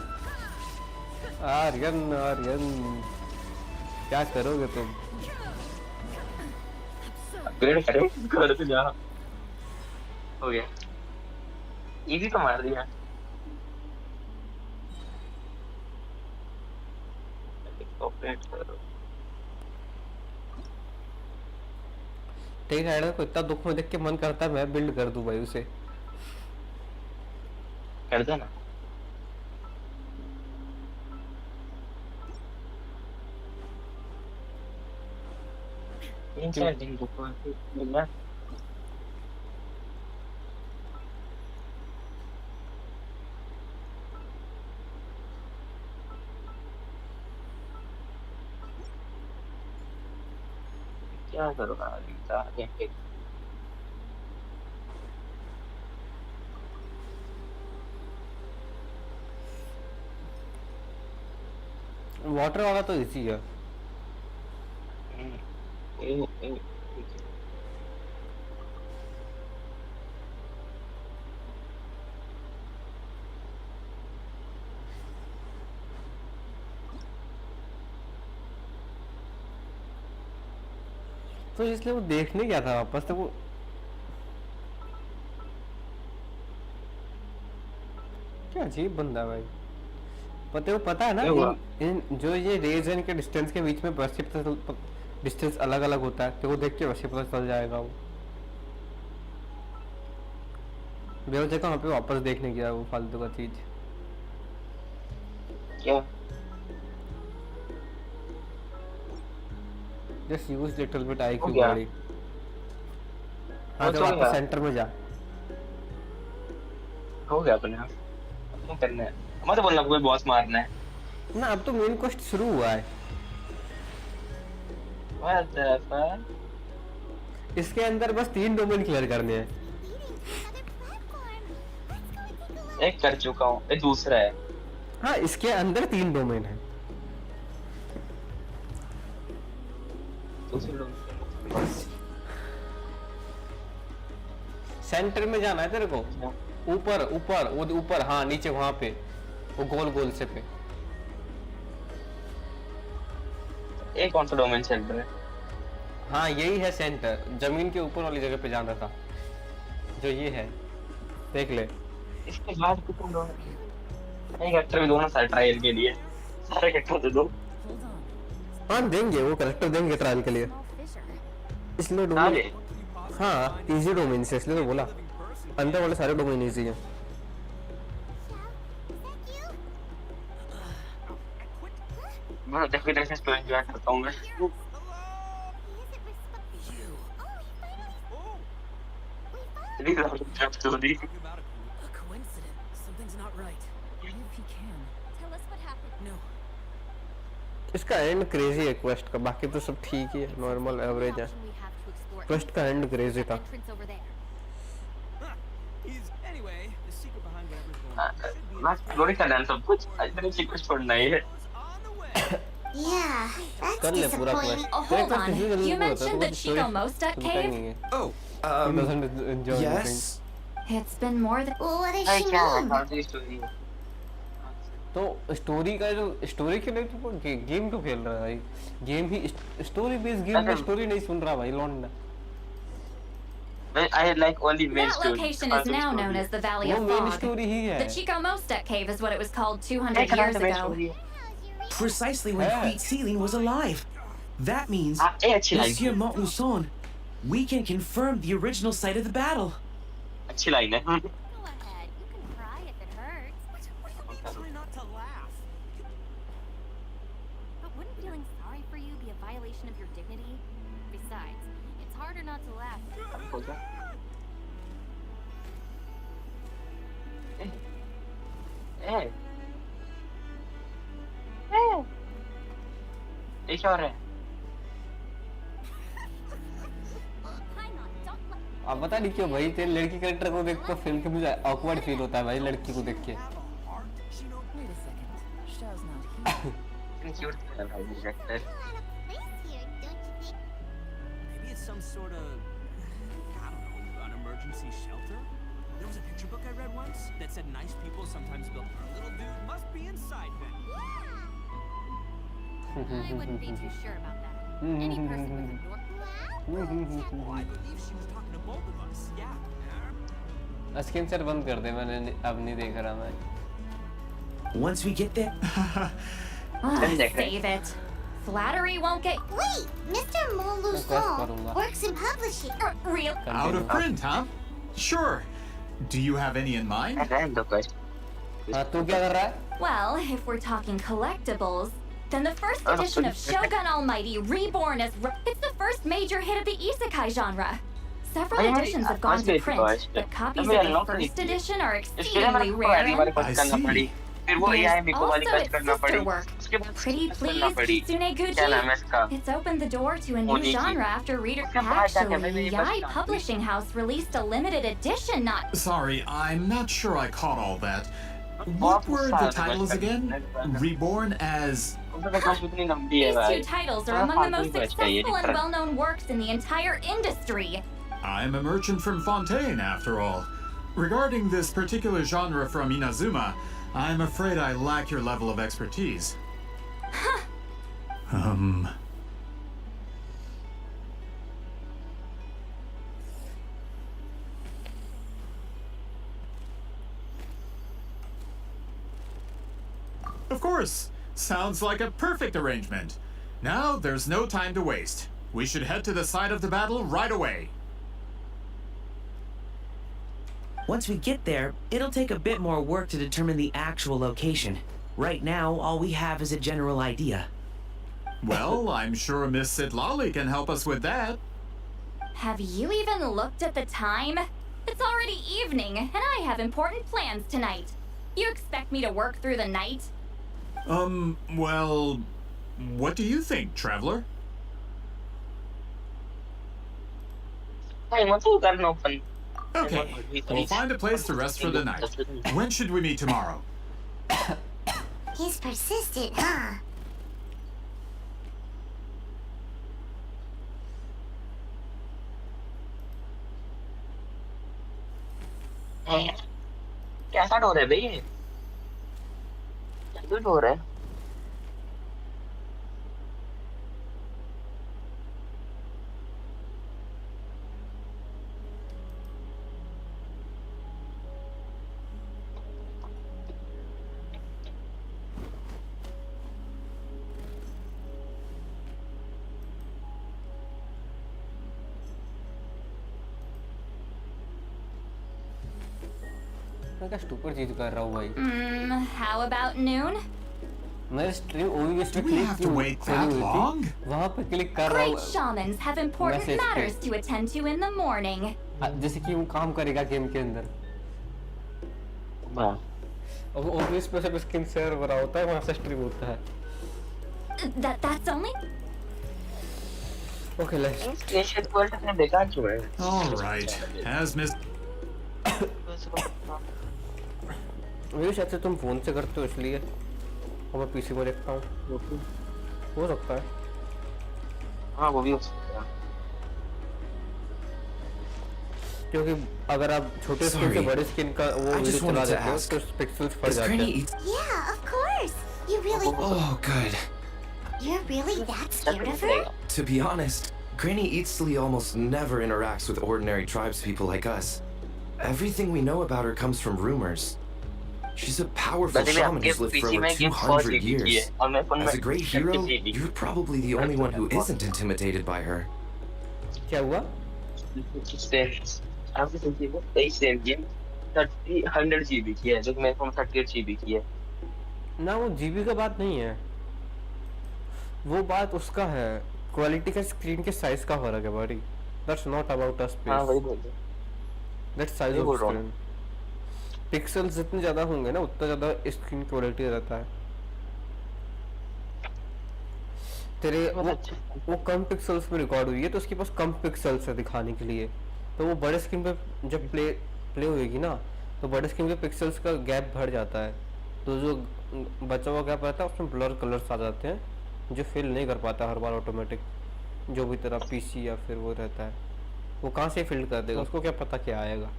आर्यन क्या करोगे तुम? अपग्रेड करो, घर से जा। हो गया। इजी तो मार दिया। अपग्रेड करो। टेक राइडर को इतना दुख में देख के मन करता है मैं बिल्ड कर दूं भाई उसे। कर देना। दिन मिलना। क्या करूँगा आगे? वाटर वाला तो इजी है। तो इसलिए वो देखने गया था वापस, तो वो क्या अजीब बंदा है भाई। पता है ना इन जो ये रेज है इनके डिस्टेंस के बीच में वैसे डिस्टेंस अलग अलग होता है, तो वो देख के वैसे पता चल जाएगा वो। बेवजह कहाँ पे वापस देखने गया वो फालतू का चीज। क्या just use little bit IQ हो गया? बॉडी। हाँ वो तो तो वापस गया। सेंटर में जा। हो गया अपने आप। अब क्या करना है? मत बोलना कोई बॉस मारना है। ना अब तो मेन क्वेस्ट शुरू हुआ है। What the fuck? इसके अंदर बस 3 डोमेन क्लियर करने हैं। एक कर चुका हूँ, ये दूसरा है। हाँ इसके अंदर 3 डोमेन है। दूसरे लोग सेंटर में जाना है तेरे को। ऊपर ऊपर वो ऊपर, हाँ नीचे वहां पे वो गोल गोल से पे। एक कौन सा डोमेन सेंटर है? हाँ यही है सेंटर, जमीन के ऊपर वाली जगह पे जाना था जो ये है, देख ले। इसके बाद कितने डोमेन? एक एक्टर भी दो ना सारे ट्रायल के लिए, सारे एक्टर दे दो। हाँ देंगे, वो करेक्टर देंगे ट्रायल के लिए, इसलिए डोमेन। हाँ इजी डोमेन से इसलिए तो बोला, अंदर वाले सारे डोमेन इजी हैं। मैं डेफिनेटली इसको एंजॉय करता हूँ मैं। These are just story. A coincidence. Something's not right. If he can. Tell us what happened. No. इसका एंड क्रेजी है क्वेस्ट का, बाकी तो सब ठीक ही है, नॉर्मल एवरेज है। क्वेस्ट का एंड क्रेजी था। मैं स्टोरी का डांस सब कुछ आज मैंने सीक्वेंस छोड़ना ही है। Yeah, that's कर ले पूरा disappointing. Quest. Oh, hold on. You mentioned the Chico Mostek cave? Oh, doesn't enjoy yes. It's been more than. Well, what does I she can't mean? how this story है। तो story का जो story के लिए तो game तो खेल रहा है भाई, गेम ही स्टोरी बेस्ड गेम में स्टोरी नहीं सुन रहा भाई लौंडा। I like only main That story. location is now known as the Valley वो of मेन Fog. स्टोरी ही है। The Chico Mostek cave is what it was called 200 years ago. Precisely when Yeah. Feet Ceiling was alive. That means, अच्छी Monsieur line Montluçon, we can confirm the original site of the battle. अच्छी line है। Go ahead. You can cry if it hurts. Try not to laugh. But wouldn't feeling sorry for you be a violation of your dignity? Besides, it's harder not to laugh. ये क्या हो रहा है? अब पता नहीं क्यों भाई, तेरे लड़की कैरेक्टर को देख तो फिल्म के मुझे ऑकवर्ड फील होता है भाई लड़की को देख के। Wait a second. Xiao's not here. Cute है भाई ये actor. Maybe it's some sort of, I don't know, an emergency shelter? There was a picture book I read once that said nice people sometimes built. Our little dude must be inside then. I wouldn't be too sure about that. Any person with a door. Oh, I believe she was talking to both of us. Yeah. Screen share बंद कर दे, मैंने अब नहीं देख रहा मैं। Once we get there, Save it. Flattery won't get. Wait, Mr. Montluçon works in publishing. Real. Out of print, huh? Sure. Do you have any in mind? हाँ तू क्या कर रहा है? Well, if we're talking collectibles, then the first edition of Shogun Almighty Reborn is. It's the first major hit of the isekai genre. Several editions have gone to print, but copies of the first edition are exceedingly rare. I see. There's also its sister work, Pretty Please Kitsune Gucci. It's opened the door to a new genre after reader. Actually, Yai Publishing House released a limited edition not. Sorry, I'm not sure I caught all that. What were the titles again? Reborn as... These two titles are among the most successful and well-known works in the entire industry. I'm a merchant from Fontaine, after all. Regarding this particular genre from Inazuma, I'm afraid I lack your level of expertise. Of course. Sounds like a perfect arrangement. Now, there's no time to waste. We should head to the site of the battle right away. Once we get there, it'll take a bit more work to determine the actual location. Right now, all we have is a general idea. Well, I'm sure Miss Sitlali can help us with that. Have you even looked at the time? It's already evening, and I have important plans tonight. You expect me to work through the night? Well, what do you think, traveler? I want to get open. Okay, we'll find a place to rest for the night. When should we meet tomorrow? He's persistent, huh? कैसा door है भाई? क्या door है? मैं क्या stupid चीज कर रहा हूँ भाई? How about noon? मैं स्ट्रीम ओवीएस पे Do we have to wait that long? वहाँ पे क्लिक कर रहा हूँ। Great shamans have important Message matters to attend to in the morning. जैसे कि वो काम करेगा गेम के अंदर। अब ओवीएस पे सब स्किन शेयर हो रहा होता है, वहाँ से स्ट्रीम होता है। That's only. Okay, let's. All right, as Miss. मेरे शायद से तुम फोन से करते हो इसलिए और मैं पीसी में देखता हूँ। हो सकता है। हाँ वो भी हो सकता है। क्योंकि अगर आप छोटे स्क्रीन से बड़े स्क्रीन का वो वीडियो चला देते हो तो पिक्सेल्स फट जाते हैं। Yeah, of course. You really. Oh, good. You're really that scared of her? To be honest, Granny Eatsley almost never interacts with ordinary tribespeople like us. Everything we know about her comes from rumors. She's a powerful shaman who's lived for over 200 years. As a great hero, you're probably the only one who isn't intimidated by her. क्या हुआ? GB की है, जो मेरे phone 38 GB की है। ना वो जीबी का बात नहीं है, वो बात उसका है, क्वालिटी का स्क्रीन के साइज का फर्क है भाई। That's not about a space. हाँ वही बोल रहे। That's size of screen. Pixels जितने ज्यादा होंगे ना उतना ज्यादा स्क्रीन क्वालिटी रहता है। तेरे वो कम पिक्सेल्स में रिकॉर्ड हुई है तो उसके पास कम पिक्सेल्स है दिखाने के लिए, तो वो बड़े स्क्रीन पे जब प्ले होएगी ना तो बड़े स्क्रीन पे पिक्सेल्स का गैप बढ़ जाता है, तो जो बचा हुआ गैप रहता है उसमें ब्लर कलर्स आ जाते हैं जो फिल नहीं कर पाता हर बार ऑटोमेटिक, जो भी तेरा पीसी या फिर वो रहता है वो कहाँ से फिल कर देगा, उसको क्या पता क्या आएगा।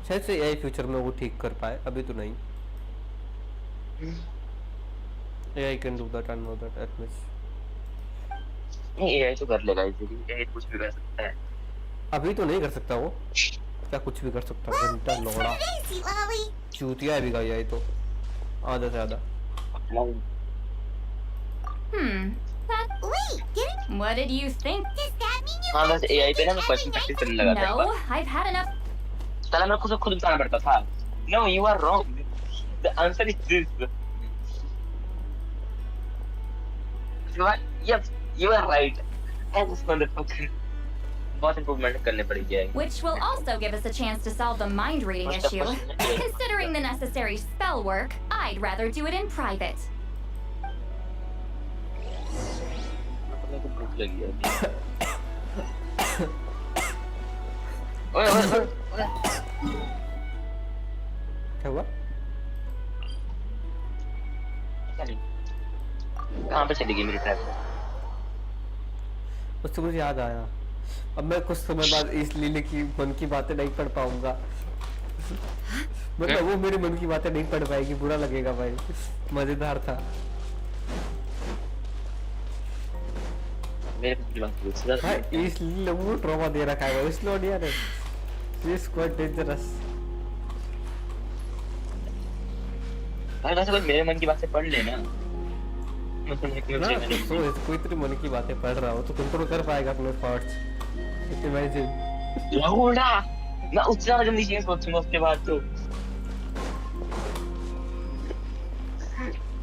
शायद से एआई फ्यूचर में वो ठीक कर पाए, अभी तो नहीं। AI can do that, I know that at much. नहीं एआई तो कर लेगा इजीली, एआई कुछ भी कर सकता है। अभी तो नहीं कर सकता वो, क्या कुछ भी कर सकता है? घंटा लोड़ा चूतिया है भी गया ये तो आधा से आधा। What did you think? Does that mean you? हाँ बस एआई पे ना मैं क्वेश्चन प्रैक्टिस करने लगा था। No, I've had enough. चला मैं खुद बताना पड़ता था। No, you are wrong. The answer is this. Yes, you are right. And this motherfucker. बहुत improvement करने पड़ेगी AI. Which will also give us a chance to solve the mind reading issue. Considering the necessary spell work, I'd rather do it in private. भूख लगी है। ओए क्या हुआ? कहाँ पे चली गई मेरी ट्रैक? उससे मुझे याद आया, अब मैं कुछ समय बाद इस लीले की मन की बातें नहीं पढ़ पाऊंगा। मतलब वो मेरे मन की बातें नहीं पढ़ पाएगी, बुरा लगेगा भाई। मजेदार था। हाँ, इस लीले वो ट्रॉमा दे रखा है इस लोडिया ने। She is quite dangerous. भाई वैसे कोई मेरे मन की बात से पढ़ लेना। ना तो कोई तेरे मन की बातें पढ़ रहा हो तो कंट्रोल कर पाएगा अपने थॉट्स. इमेजिन. लौड़ा मैं उससे ज्यादा गंदी चीजें सोचूंगा उसके बाद तो.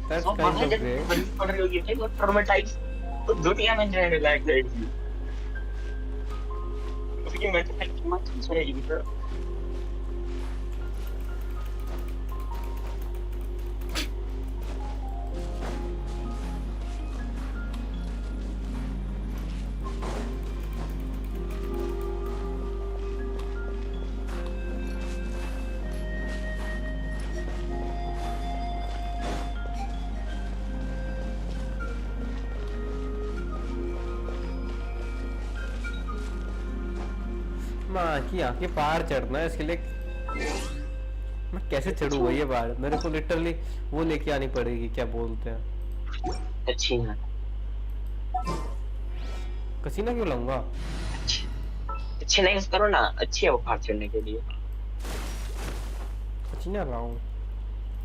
That's वो kind बाहर of जब great. बंदी पड़ रही होगी भाई वो ट्रॉमेटाइज तो दुनिया में रहने लायक रहेगी. उसकी मेंटल हेल्थ मत चाहिए ब्रो. माँ की आंखें पहाड़ चढ़ना है इसके लिए. मैं कैसे चढ़ूंगा ये पहाड़. मेरे को लिटरली वो लेके आनी पड़ेगी. क्या बोलते हैं अच्छी है. कसीना क्यों लाऊंगा. अच्छी नहीं करो ना. अच्छी है वो पहाड़ चढ़ने के लिए. कसीना लाऊं.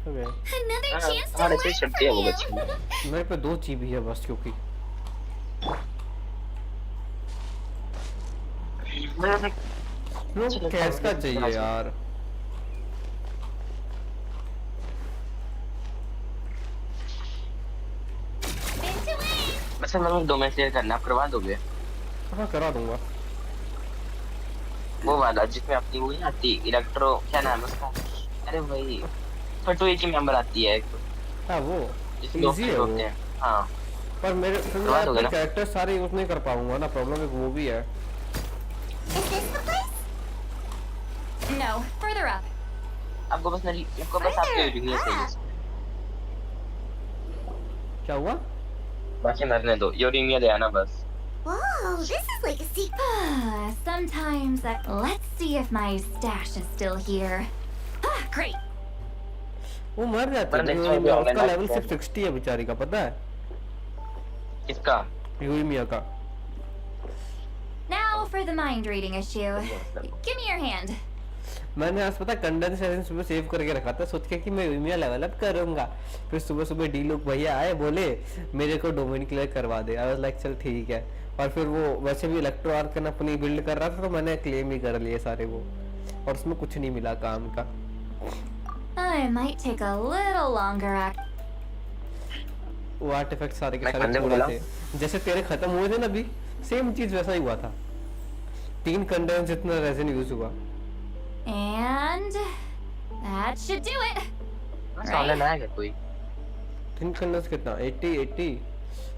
ओके. Another chance to पहाड़ अच्छे learn चढ़ती है वो from बच्ची. you. मेरे पे 2 जीबी है बस क्योंकि कैश का चाहिए यार. अच्छा मैं 2 मैच क्लियर करना आप करवा दोगे. हाँ करा दूंगा. वो वाला जिसमें अपनी वो नहीं आती इलेक्ट्रो क्या नाम है उसका. अरे वही छोटू एक ही मेंबर आती है. हाँ वो जिसमें इजी है वो. हाँ पर मेरे मैं अपने कैरेक्टर सारे यूज नहीं कर पाऊंगा ना. प्रॉब्लम एक वो भी है. No, further up. आपको बस आपके रिव्यू चाहिए. क्या हुआ. बाकी मरने दो. योरिंगिया ले आना बस. Whoa, this is like a secret. Sometimes let's see if my stash is still here. Great. वो मर जाता है. उसका लेवल सिर्फ 60 है बेचारी का. पता है किसका. यूमिया का. Now for the mind reading issue. Give me your hand. मैंने आज पता कंडेंसेशन सुबह सेव करके रखा था सोच के कि मैं यूमिया लेवल अप करूंगा. फिर सुबह सुबह डी लुक भैया आए बोले मेरे को डोमेन क्लियर करवा दे. आई वाज लाइक चल ठीक है. और फिर वो वैसे भी इलेक्ट्रो आर्कन अपनी बिल्ड कर रहा था तो मैंने क्लेम ही कर लिए सारे वो. और उसमें कुछ नहीं मिला काम का. I might take a little longer. वो आर्टिफैक्ट सारे के सारे पूरे थे. जैसे तेरे खत्म हुए थे ना अभी सेम चीज वैसा ही हुआ था. 3 कंडेंस जितना रेजिन यूज हुआ. And that should do it. सामने ना आएगा कोई. 3 कंडेंस कितना 80 80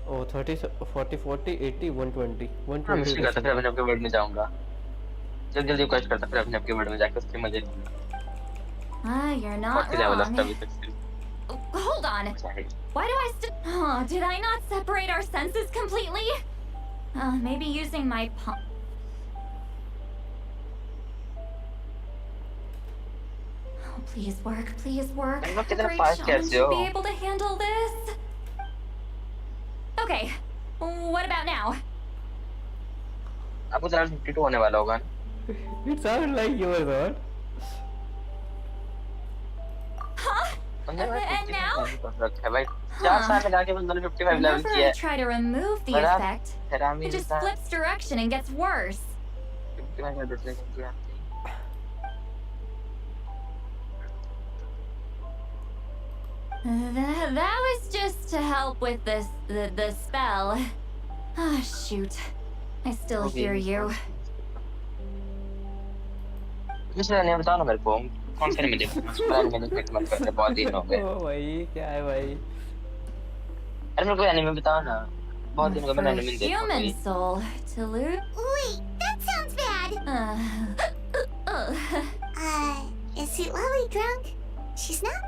ओ 30 40 40 80 120 हां मैं करता फिर अपने वर्ड में जाऊंगा. जल्दी जल्दी कोशिश करता फिर अपने वर्ड में जाकर उसके मजे लूंगा. You're not wrong. Hold on. Why do I did I not separate our senses completely? Maybe using my palm. Please work, please work. The great shaman should be able to handle this. Okay, what about now? आपको जरा 52 होने वाला होगा. It sounded like you were not. Huh? And now? Whenever I try to remove the effect, it just flips direction and gets worse. That was just to help with the spell. Ah, shoot. I still hear you. नहीं बताओ ना मेरे को कौन से में देखूं. Management मत कर. बहुत दिन हो गए. ओ भाई क्या है भाई. अरे मेरे को एनीमे बताओ ना. बहुत दिन हो गए मैंने एनीमे देखा. Human soul to loot. Wait, that sounds bad. Is it Lily drunk? She's not?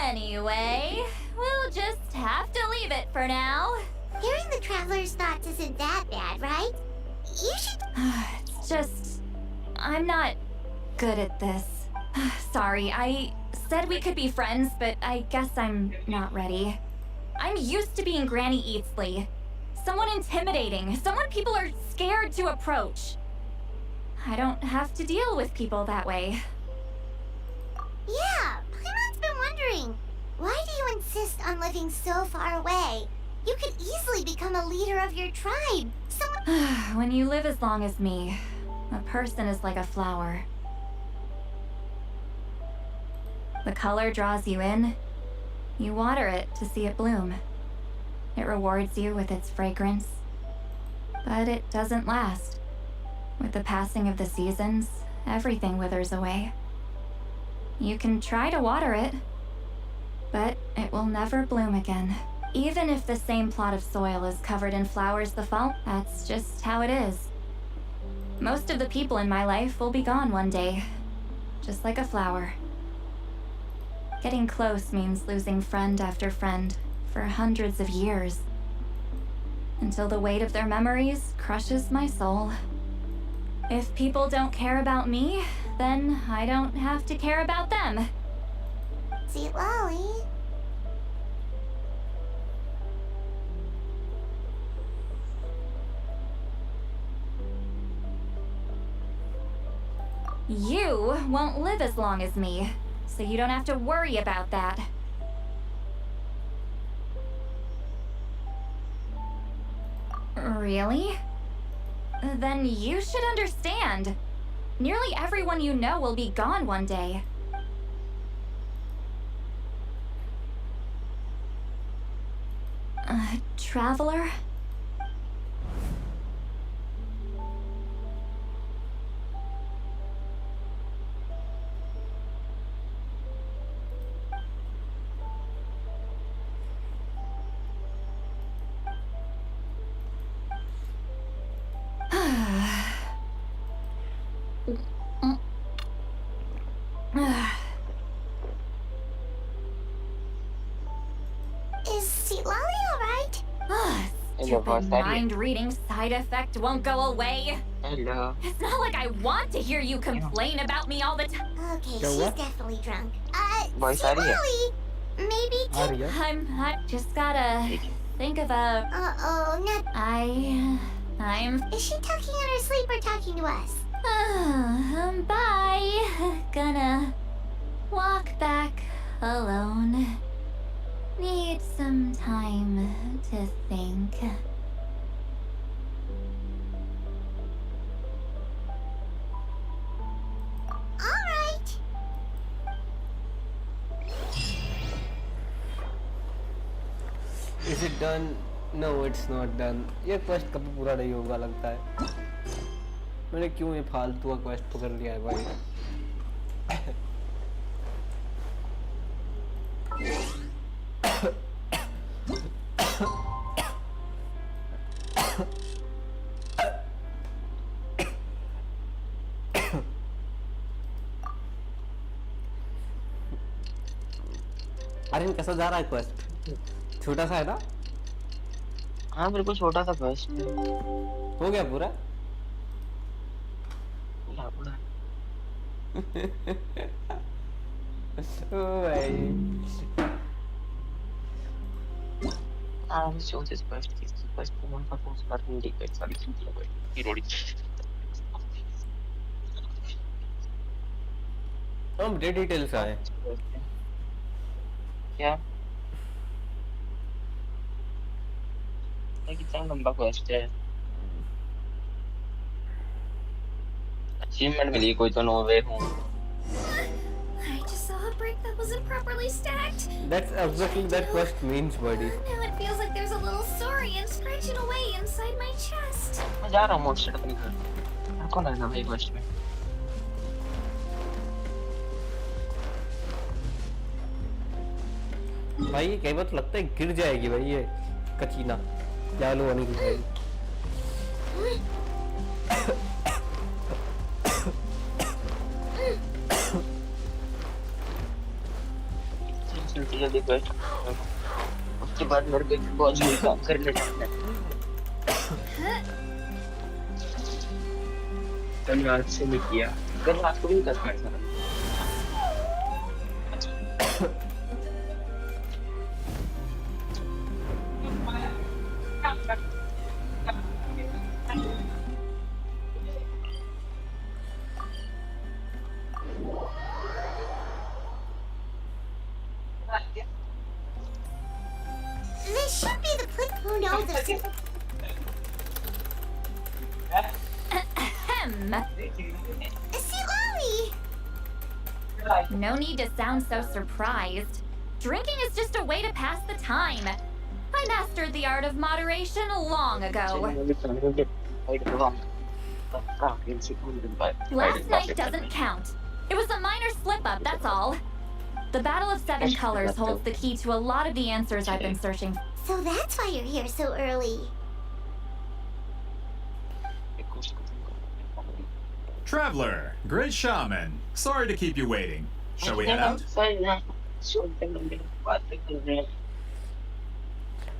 Anyway, we'll just have to leave it for now. Hearing the traveler's thoughts isn't that bad, right? You should... It's just... I'm not good at this. Sorry, I said we could be friends, but I guess I'm not ready. I'm used to being Granny Eatsley. Someone intimidating, someone people are scared to approach. I don't have to deal with people that way. Yeah, Paimon's been wondering. Why do you insist on living so far away? You could easily become a leader of your tribe. When you live as long as me, a person is like a flower. The color draws you in. You water it to see it bloom. It rewards you with its fragrance. But it doesn't last. With the passing of the seasons, everything withers away. You can try to water it, but it will never bloom again. Even if the same plot of soil is covered in flowers the fall, that's just how it is. Most of the people in my life will be gone one day, just like a flower. Getting close means losing friend after friend for hundreds of years, until the weight of their memories crushes my soul. If people don't care about me, then I don't have to care about them. See, Lolly. You won't live as long as me, so you don't have to worry about that. Really? Then you should understand. Nearly everyone you know will be gone one day. Traveler? Is Seat Lolly alright? Stupid mind-reading side effect won't go away. Hello. It's not like I want to hear you complain about me all the time. Okay, Yo, she's what? definitely drunk. Voice Seat आ रही है? Lolly, maybe आ रही take... है? I just gotta think of a... Uh-oh, not... I'm... Is she talking in her sleep or talking to us? Bye. Gonna walk back alone. Need some time to think. Alright. Is it done? No, it's not done. ये quest कभी पूरा नहीं होगा लगता है. मैंने क्यों ये फालतू का क्वेस्ट पकड़ लिया है भाई? अरे कैसा जा रहा है क्वेस्ट? छोटा सा है ना? हाँ बिल्कुल छोटा सा क्वेस्ट हो गया पूरा? ओ भाई I show this quest is the quest for one purpose but indicates a different हम डे डिटेल्स आए क्या कितना लंबा क्वेस्ट है अचीवमेंट मिली कोई तो नो वे हूं I just saw a brick that wasn't properly stacked. That's exactly that quest means, buddy. Now it feels like there's a little saurian scratching away inside my chest. मैं जा रहा हूँ mode set अपनी घर कौन रहना भाई क्वेस्ट में भाई ये कई बार तो लगता है गिर जाएगी भाई ये कचीना चालू होने की भाई जल्दी क्वेस्ट उसके बाद मेरे को बहुत जरूरी काम करने जाना है कल रात से नहीं किया कल रात को भी कर पाया This should be the know the Silali! No need to sound so surprised. Drinking is just a way to pass the time. I mastered the art of moderation long ago. Last night doesn't count. It was a minor slip-up, that's all. The Battle of Seven Colors holds the key to a lot of the answers I've been searching for. So that's why you're here so early. Traveler, great shaman. Sorry to keep you waiting. Shall we head out?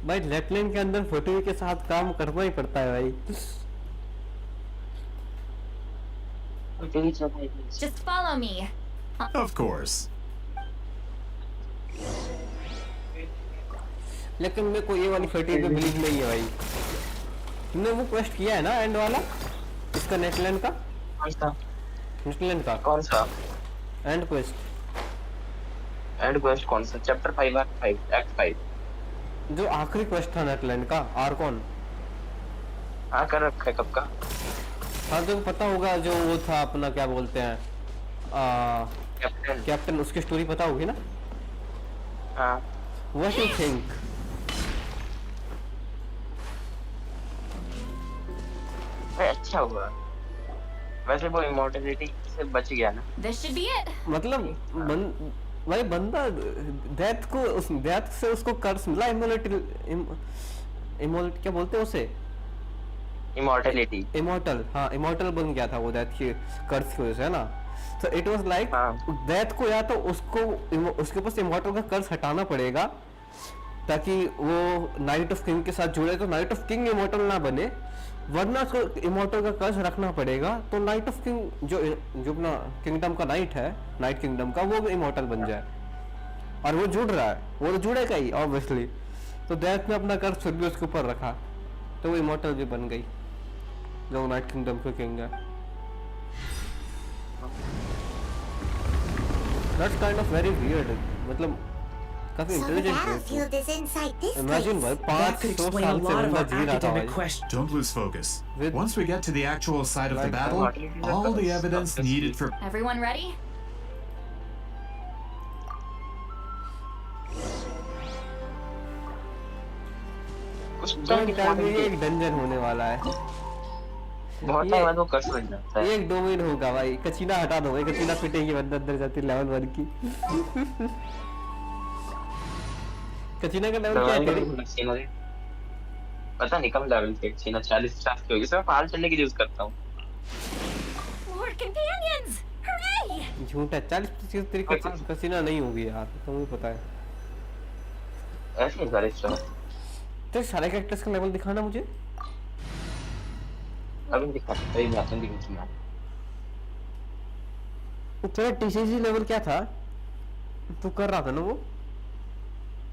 भाई left लेन के अंदर photo के साथ काम करना ही पड़ता है भाई. Just follow me. Of course. लेकिन मेरे को ये वाली फोटो पे बिलीव नहीं है भाई. तुमने वो क्वेस्ट किया है ना एंड वाला इसका नेटलैंड का? नेटलैंड का कौन सा एंड क्वेस्ट? एंड क्वेस्ट कौन सा? चैप्टर 5 एक्ट 5 जो आखिरी क्वेस्ट था नेटलैंड का आर्कॉन. हाँ कर रखा है कब का. हाँ तो पता होगा जो वो था अपना क्या बोलते हैं कैप्टन उसकी स्टोरी पता होगी ना. हाँ व्हाट यू थिंक? अच्छा हुआ वैसे वो इमॉर्टलिटी से बच गया ना. This should be it. मतलब भाई बंदा डेथ से उसको कर्स मिला. इमोर्टल क्या बोलते हैं उसे? इमॉर्टलिटी. इमॉर्टल. हाँ इमॉर्टल बन गया था वो डेथ की कर्स की वजह से है ना. तो इट वाज लाइक डेथ को या तो उसके पास इमॉर्टल का कर्स हटाना पड़ेगा ताकि वो नाइट ऑफ किंग के साथ जुड़े. तो नाइट ऑफ किंग इमॉर्टल ना बने वरना उसको इमॉर्टल का कर्स रखना पड़ेगा. तो नाइट ऑफ किंग जो अपना किंगडम का नाइट है नाइट किंगडम का वो इमॉर्टल बन जाए. और वो जुड़ रहा है. वो तो जुड़ेगा ही ऑब्वियसली. तो डेथ ने अपना कर्स फिर भी उसके ऊपर रखा तो वो इमॉर्टल भी बन गई जो नाइट किंगडम के किंग है. That's kind of very weird. मतलब काफी इंटेलिजेंट है. Imagine भाई 500 साल से बंदा जी रहा था भाई. Don't lose focus. Once we get to the actual site of the battle, all the evidence needed for... Everyone ready? एक डंजन होने वाला है. बहुत टाइम बाद वो कर्स बन जाता है. 1-2 मिनट होगा भाई. कचीना हटा दो भाई. कचीना पिटेगी बंदा अंदर जाती लेवल 1 की. कचीना का लेवल क्या है तेरी? पता नहीं कम लेवल के. कचीना 40 स्टार की होगी. इसमें पहाड़ चढ़ने के लिए यूज करता हूँ. Lord companions! Hooray! झूठा. 40 तेरी कचीना नहीं होगी यार. तुम्हें पता है. ऐसे ही 40 स्टार. तो सारे कैरेक्टर्स का लेवल दिखाना मुझे. अभी दिखा. अभी मैं आपको दिखाऊंगा. तेरा टीसीसी लेवल क्या था? तू कर रहा था ना वो?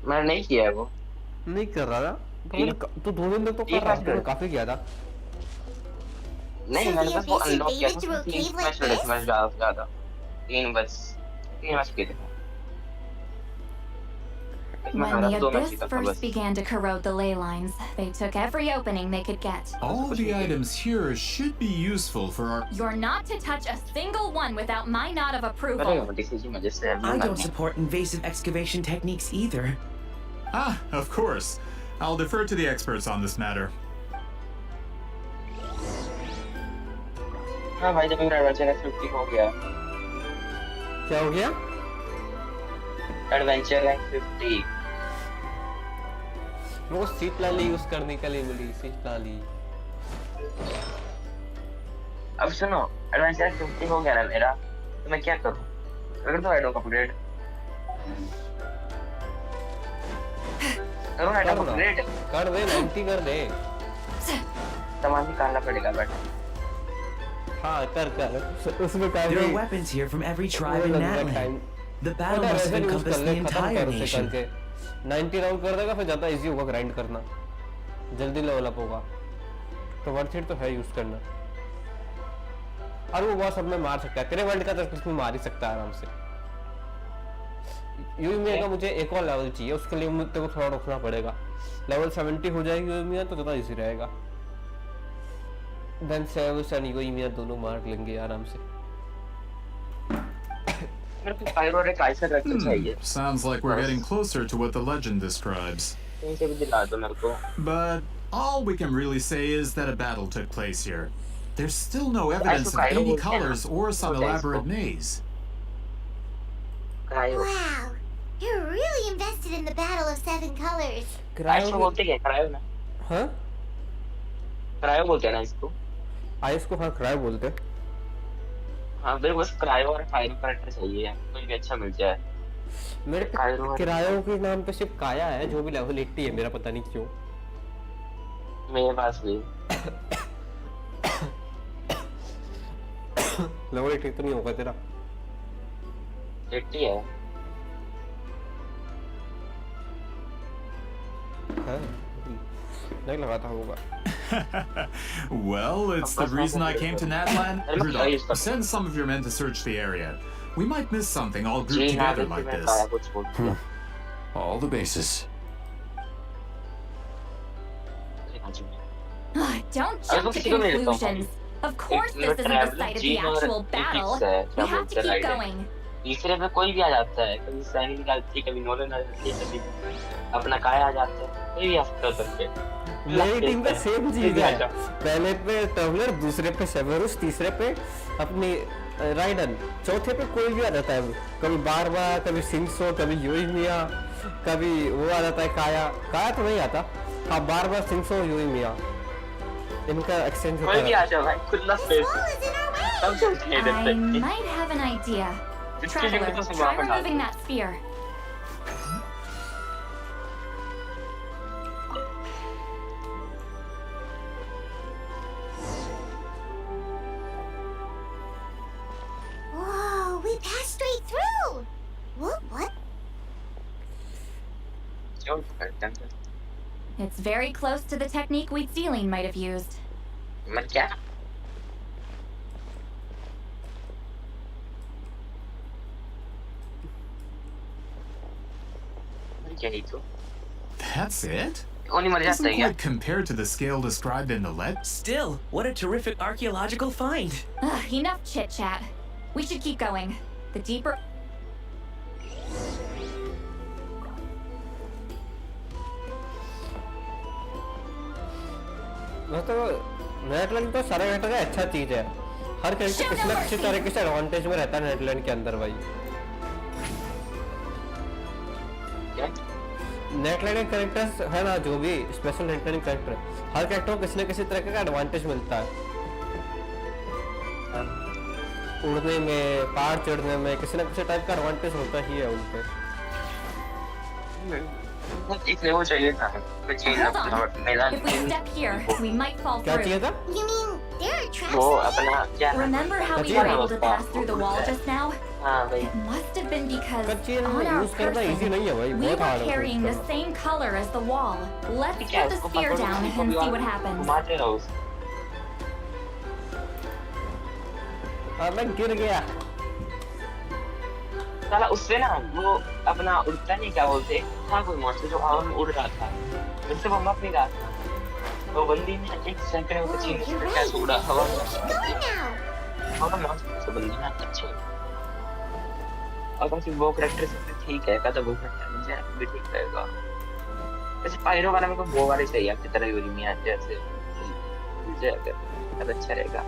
मैं नहीं किया है वो. नहीं कर रहा था तो 2 दिन तक तो कर रहा था. काफी किया था. नहीं मैंने बस वो अनलॉक किया था. 3 मैच ज्यादा 3 बस 3 मैच किए थे. When the abyss first began to corrode the ley lines, they took every opening they could get. All the items here should be useful for our... You're not to touch a single one without my nod of approval. I don't support invasive excavation techniques either. Ah, of course. I'll defer to the experts on this matter. हाँ भाई जब मेरा adventure rank 50 हो गया. क्या हो गया? Adventure rank 50. वो सीटलाली यूज करने के लिए मिली. सीटलाली. अब सुनो एडवेंचर 50 हो गया ना मेरा. तो मैं क्या करूं? अगर तो ऐड अपग्रेड करो. ऐड अपग्रेड कर दे. 90 कर दे. सामान निकालना पड़ेगा बेटा. हाँ कर. उसमें There are weapons here from every tribe in Natlan. The battle must have encompassed the entire nation. 90 round कर देगा फिर ज्यादा इजी होगा ग्राइंड करना. जल्दी लेवल अप होगा. तो वर्थ इट तो है यूज करना. और वो बॉस सब में मार सकता है. तेरे वर्ल्ड का तो इसमें मार ही सकता है आराम से. यूमिया का मुझे एक और लेवल चाहिए, उसके लिए मुझे को थोड़ा रुकना पड़ेगा। लेवल 70 हो जाएगी यूमिया तो ज़्यादा इजी रहेगा। देन सेवस एंड यूमिया दोनों मार लेंगे आराम से। Sounds like we're getting closer to what the legend describes. But all we can really say is that a battle took place here. There's still no evidence of any colors or some elaborate maze. Wow, you're really invested in the Battle of Seven Colors. हाँ? Cryo बोलते हैं ना इसको? Ice को हाँ cryo बोलते हैं। हाँ मेरे को बस क्रायो और फायर कैरेक्टर चाहिए, कोई भी अच्छा मिल जाए। मेरे क्रायो के नाम पे सिर्फ काया है जो भी लेवल 80 है, मेरा पता नहीं क्यों। मेरे पास भी लेवल 80 तो नहीं होगा तेरा? 80 है। हाँ, नहीं लगाता होगा। Well, it's the reason I came to Natlan. Rudolph, send some of your men to search the area. We might miss something all grouped together like this. All the bases. Don't jump to conclusions. Of course this isn't the site of the actual battle. We have to keep going. तीसरे में कोई भी आ जाता है, कभी सैनी निकालती, कभी Nolan आ जाती है, कभी अपना काया आ जाता है, कोई भी आ सकता है उधर पे। मेरी टीम पे सेम चीज है, पहले पे टर्वलर, दूसरे पे सेवेरुस, तीसरे पे अपनी राइडन, चौथे पे कोई भी आ जाता है। कभी बारबा, कभी सिंगसो, कभी यूइमिया, कभी वो आ जाता है काया। काया तो नहीं आता, हाँ बारबा, सिंगसो, यूइमिया, इनका एक्सचेंज होता है। कोई भी आ जाओ भाई, खुला स्पेस। सब चलते हैं इधर पे। I might have an idea. Traveler, try removing that spear. Whoa, we passed straight through. What? It's very close to the technique Wheatsealing might have used. क्या? That's it? Only Doesn't quite compare to the scale described in the lead. Still, what a terrific archaeological find. Enough chit-chat. We should keep going. The deeper... नेटलैंड तो सारे character का अच्छा चीज है, हर character किसी ना किसी तरीके से एडवांटेज में रहता है नेटलैंड के अंदर भाई। नेटलैंड के कैरेक्टर्स है ना, जो भी स्पेशल नेटलैंड कैरेक्टर, हर कैरेक्टर को किसी न किसी तरह का एडवांटेज मिलता है, उड़ने में, पहाड़ चढ़ने में, किसी न किसी टाइप का एडवांटेज होता ही है उनके। एक लेवल चाहिए था। If we step here, we might fall क्या चाहिए through. था? You mean there are traps? वो अपना क्या? Remember how we were able to pass through the wall just now? हाँ भाई। It must have been because कच्ची on our यूज करना इजी नहीं है भाई, person, we बहुत were हार्ड है carrying the same color as the wall. Let's put the spear down and see what happens. घुमाते रहो। मैं गिर गया। साला उससे ना वो अपना उड़ता नहीं, क्या बोलते था, कोई मॉन्स्टर जो हवा में उड़ रहा था, उससे वो मर नहीं रहा था। वो बंदी ने एक सेकंड में कुछ नहीं किया, कैसे उड़ा हवा में। हवा में मॉन्स्टर बंदी ना अच्छे। अगर सिर्फ वो कैरेक्टर से ठीक है, कहता वो कैरेक्टर मुझे भी ठीक रहेगा। वैसे पायरो वाला मेरे को वो वाला चाहिए, आपकी तरह यूरिमिया जैसे मुझे अगर अच्छा रहेगा।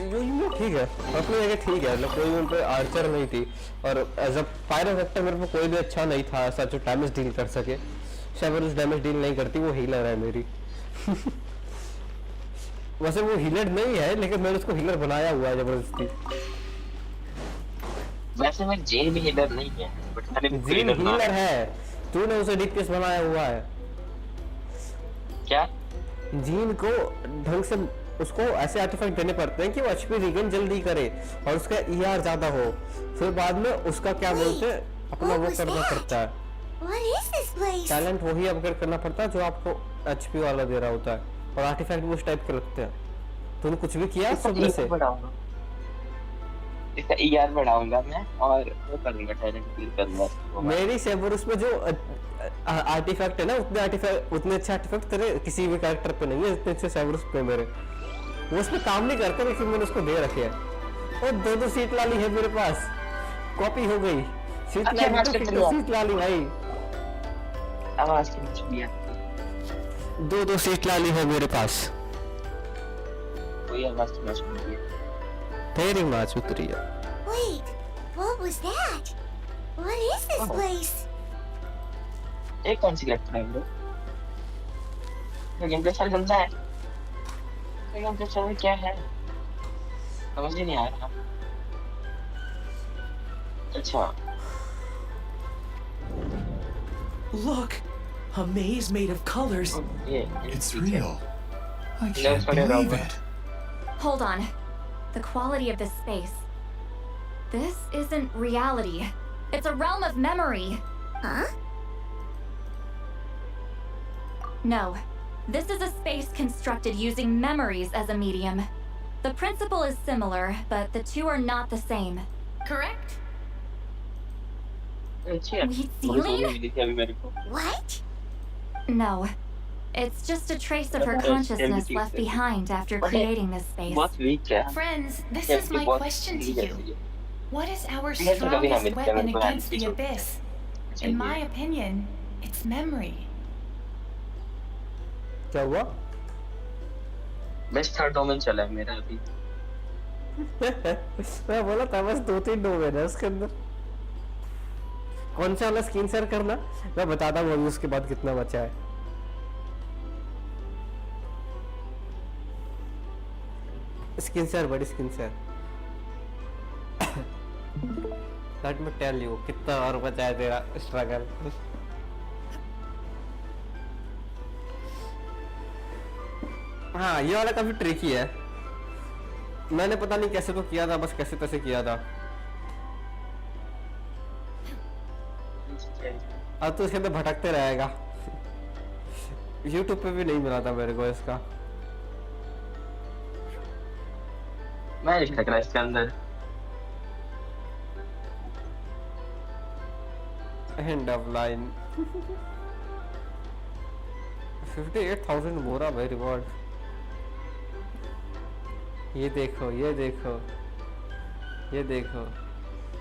यूरिमिया ठीक है, अपनी जगह ठीक है, मतलब कोई उन पे आर्चर नहीं थी, और एज अ फायर इफेक्टर मेरे को कोई भी अच्छा नहीं था ऐसा जो डैमेज डील कर सके। सेवेरुस डैमेज डील नहीं करती, वो हीलर है मेरी। वैसे वो हीलर नहीं है, लेकिन मैंने उसको हीलर बनाया हुआ है जबरदस्ती। वैसे मैं जेन भी हीलर नहीं है, बट जेन हीलर है, तूने उसे डीपीएस बनाया हुआ है। क्या? जीन को ढंग से उसको ऐसे आर्टिफैक्ट देने पड़ते हैं कि वो एचपी रिगेन जल्दी करे और उसका ईआर ज्यादा हो, फिर बाद में उसका क्या बोलते हैं अपना वो करना पड़ता है, टैलेंट वही अपग्रेड करना पड़ता है जो आपको एचपी वाला दे रहा होता है, और आर्टिफैक्ट भी उस टाइप के लगते हैं। तूने कुछ भी किया सब में से? इसका ईआर बढ़ाऊंगा मैं और वो करूंगा, टैलेंट क्लिक करूंगा इसको। मेरी सेबरूस में जो आर्टिफैक्ट है ना, उतने अच्छे आर्टिफैक्ट तेरे किसी भी कैरेक्टर पे नहीं है जितने अच्छे सेबरूस पे मेरे। वो उसमें काम नहीं करते लेकिन मैंने उसको दे रखे है। और दो सीट लाली है मेरे पास, कॉपी हो गई सीट लाली, तो सीट लाली भाई, आवाज की कुछ दिया। दो सीट लाली है मेरे पास। कोई आवाज की कुछ दिया। तेरी माच उतरी है। Wait, what was that? What is this place? एक कौन सी कैरेक्टर है ब्रो? गेम प्ले सारे समझा है? गेम प्ले सारे क्या है? समझ ही नहीं आ रहा। अच्छा। Look, a maze made of colors. It's real. I can't believe it. Hold on. The quality of this space. This isn't reality. It's a realm of memory. Huh? No. This is a space constructed using memories as a medium. The principle is similar, but the two are not the same. Correct? What? No. It's just a trace of her consciousness left behind after creating this space. Friends, this is my question to you. What is our strongest weapon against the abyss? In my opinion, it's memory. क्या हुआ? Best third domain चला है मेरा अभी। मैं बोला था बस 2-3 डोमेन है उसके अंदर। कौन सा वाला स्क्रीन शेयर करना, मैं बताता हूँ अभी उसके बाद कितना बचा है। स्क्रीन शेयर, बड़ी screen share. Let me tell you कितना और बचा है तेरा स्ट्रगल। हाँ ये वाला काफी ट्रिकी है, मैंने पता नहीं कैसे तो किया था, बस कैसे तैसे किया था। अब तो इसके अंदर भटकते रहेगा। YouTube पे भी नहीं मिला था मेरे को इसका। मैं नहीं लग रहा इसके अंदर। End of line. 58,000 मोरा भाई रिवॉर्ड। ये देखो ये देखो ये देखो।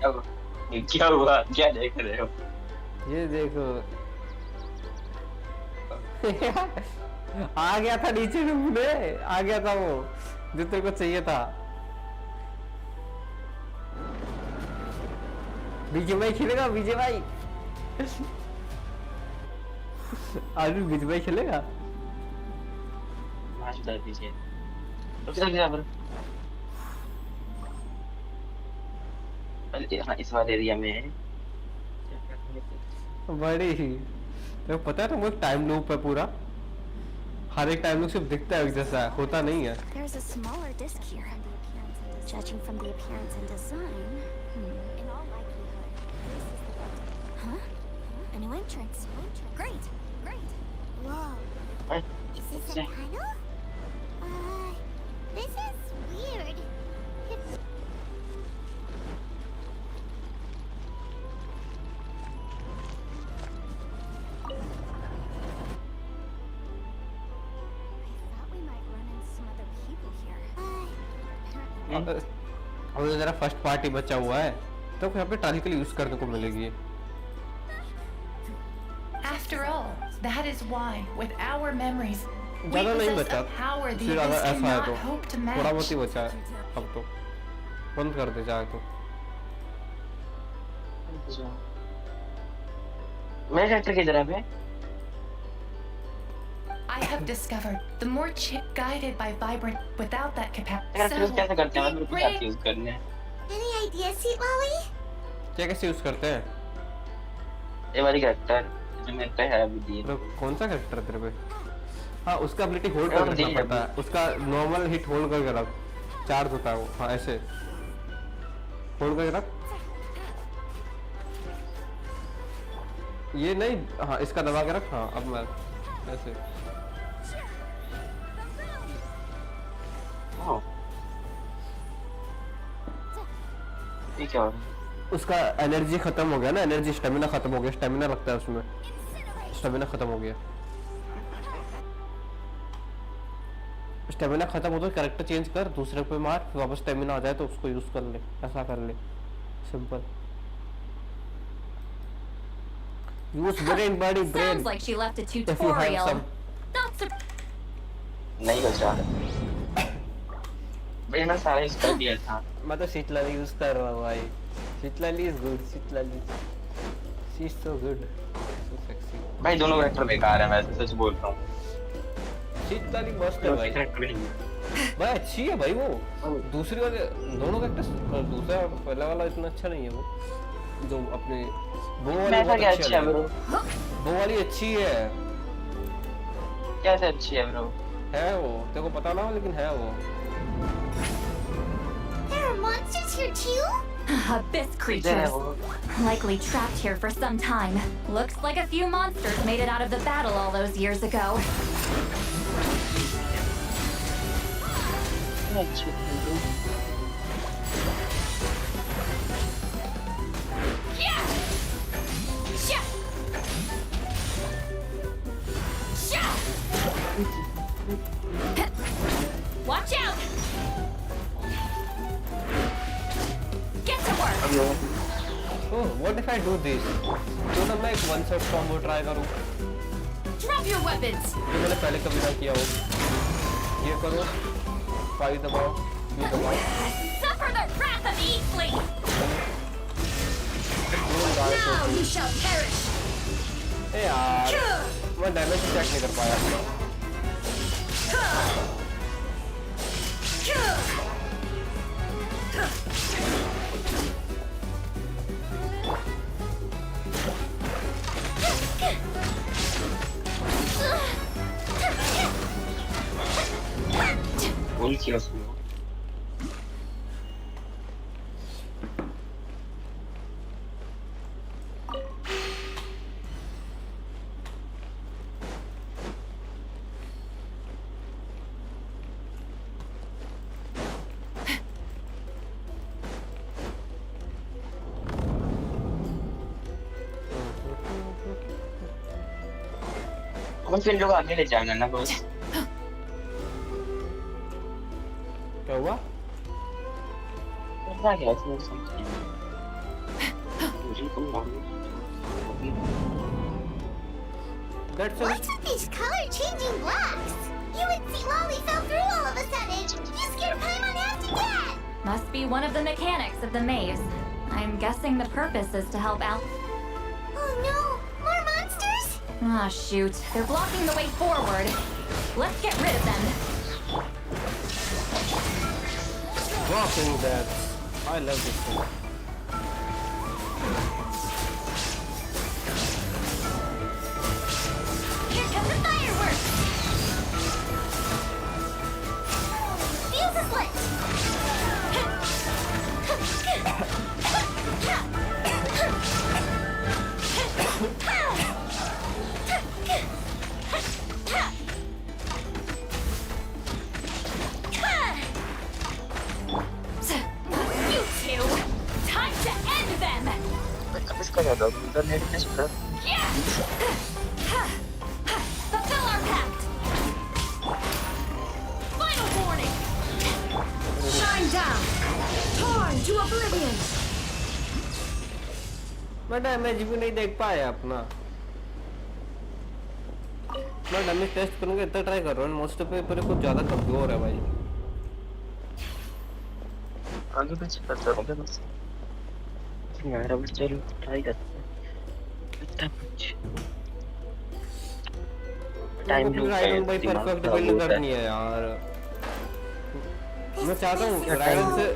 क्या हुआ? क्या देख रहे हो? ये देखो। आ गया था नीचे डूबने, आ गया था वो जो तेरे को चाहिए था। विजय भाई खेलेगा, विजय भाई। आज भी विजय भाई खेलेगा। इस वाले एरिया में बड़ी ही तो पता है, तुमको टाइम लूप है पूरा, हर एक टाइम लूप सिर्फ दिखता है जैसा होता नहीं है। There's a smaller disc here. Judging from the appearance and design, in all likelihood, this is the... Huh? A new entrance. Great, great. Whoa. Is this a tunnel? This is weird. और जरा first party बचा हुआ है तो यहाँ पे टालिकल use करने को मिलेगी। After all, that is why, with our memories, we ज़्यादा नहीं possess बचा, a power the फिर अगर abyss ऐसा है cannot तो hope to थोड़ा बहुत match. ही बचा है। अब तो बंद कर दे चाहे तो। मेरे ट्रैक्टर की तरफ है। I have discovered the more chip guided by vibrant without that कैसे करते हैं? मेरे को क्या यूज करने हैं? Any idea, Seat Lolly? क्या कैसे यूज करते हैं? ये वाली कैरेक्टर जो मेरे पे है अभी दी। तो कौन सा कैरेक्टर तेरे पे? हाँ उसका एबिलिटी होल्ड करके रखना पड़ता है, उसका नॉर्मल हिट होल्ड करके रख, चार्ज होता है वो। हाँ ऐसे होल्ड करके रख, ये नहीं। हाँ इसका दबा के रख। हाँ अब मैं ऐसे। ये क्या हो रहा है? उसका एनर्जी खत्म हो गया ना, एनर्जी स्टेमिना खत्म हो गया, स्टेमिना लगता है उसमें, स्टेमिना खत्म हो गया। स्टेमिना खत्म हो तो कैरेक्टर चेंज कर, दूसरे पे मार, फिर वापस स्टेमिना आ जाए तो उसको यूज कर ले, ऐसा कर ले, simple. Use brain body brain. Sounds like she left a tutorial. नहीं बचा भाई, मैं सारा यूज कर दिया था। मैं तो शीतलाली यूज कर रहा हूँ भाई। शीतलाली इज गुड, शीतलाली she is so good, so sexy. भाई दोनों कैरेक्टर बेकार है, मैं सच बोल रहा हूँ। शीतलाली मस्त है भाई, भाई अच्छी है भाई वो। दूसरी वाले दोनों कैरेक्टर्स, दूसरा पहला वाला इतना अच्छा नहीं है वो, जो अपने वो वाली बहुत अच्छी है ब्रो। वो वाली अच्छी है। कैसे अच्छी है ब्रो? है वो, तेरे को पता ना हो लेकिन है वो। There are monsters here too? Abyss creatures. Likely trapped here for some time. Looks like a few monsters made it out of the battle all those years ago. Watch out! Get to work! Oh, what if I do this? क्यों ना मैं एक one shot combo try करूं? Drop your weapons! जो मैंने पहले कभी ना किया हो। ये करो, पाई दबाओ, ये दबाओ। Suffer the wrath of Eastly! Now you shall perish! ए यार, मैं डैमेज चेक नहीं कर पाया। बोल क्या सुनो? अपन फिर लोग आगे ले जाएंगे ना बस। क्या हुआ? करना क्या है इसमें समझ नहीं। मुझे तो मालूम What's with these color-changing blocks? You would see Lolly fell through all of a sudden. You scared Paimon half to death. Must be one of the mechanics of the maze. I'm guessing the purpose is to help out. Oh no! More monsters? Ah, shoot. They're blocking the way forward. Let's get rid of them. Walking Dead. I love this thing. Here come the fireworks! Fuse is lit! You two! Time to end them! इसका क्या था? Internet पे सुना? Fulfill our pact! Final warning! Shine down! Torn to oblivion! मैं damage भी नहीं देख पाया अपना। मैं डैमेज टेस्ट करूंगा, इतना ट्राई कर रहा हूँ। मोस्ट पे पर कुछ ज्यादा कमजोर है भाई। आगे पीछे करता हूँ बस। यार अब चलो ट्राई करते हैं। इतना कुछ टाइम लूज है भाई, परफेक्ट बिल्ड करनी है यार। मैं चाहता हूँ राइडन से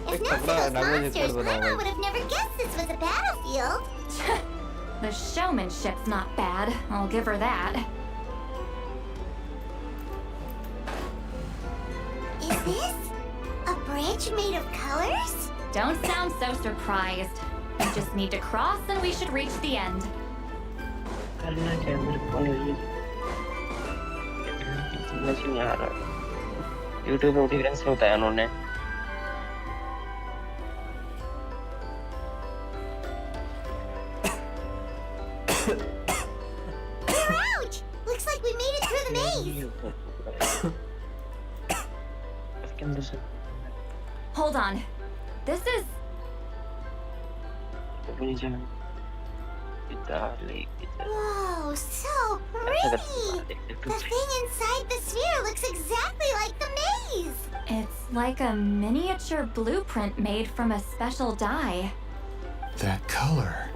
If not for those monsters, Grandma would have never guessed this was a battlefield. The showmanship's not bad, I'll give her that. Is this a bridge made of colors? Don't sound so surprised. We just need to cross and we should reach the end. करना क्या मेरे को नहीं समझ नहीं आ रहा। YouTube पे difference होता है उन्होंने Ouch! Looks like we made it through the maze. Hold on. This is. Whoa, so pretty! The thing inside the sphere looks exactly like the maze! It's like a miniature blueprint made from a special dye. That color.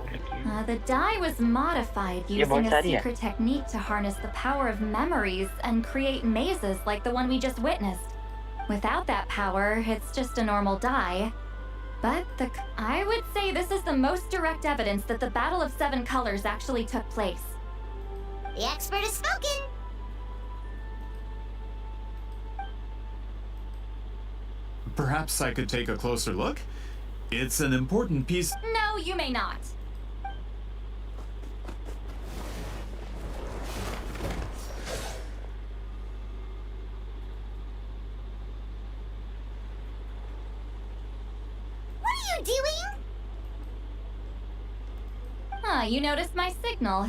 The dye was modified using a secret technique to harness the power of memories and create mazes like the one we just witnessed. Without that power, it's just a normal dye. But I would say this is the most direct evidence that the Battle of Seven Colors actually took place. The expert has spoken! Perhaps I could take a closer look? It's an important piece. No, you may not. What are you doing? You noticed my signal.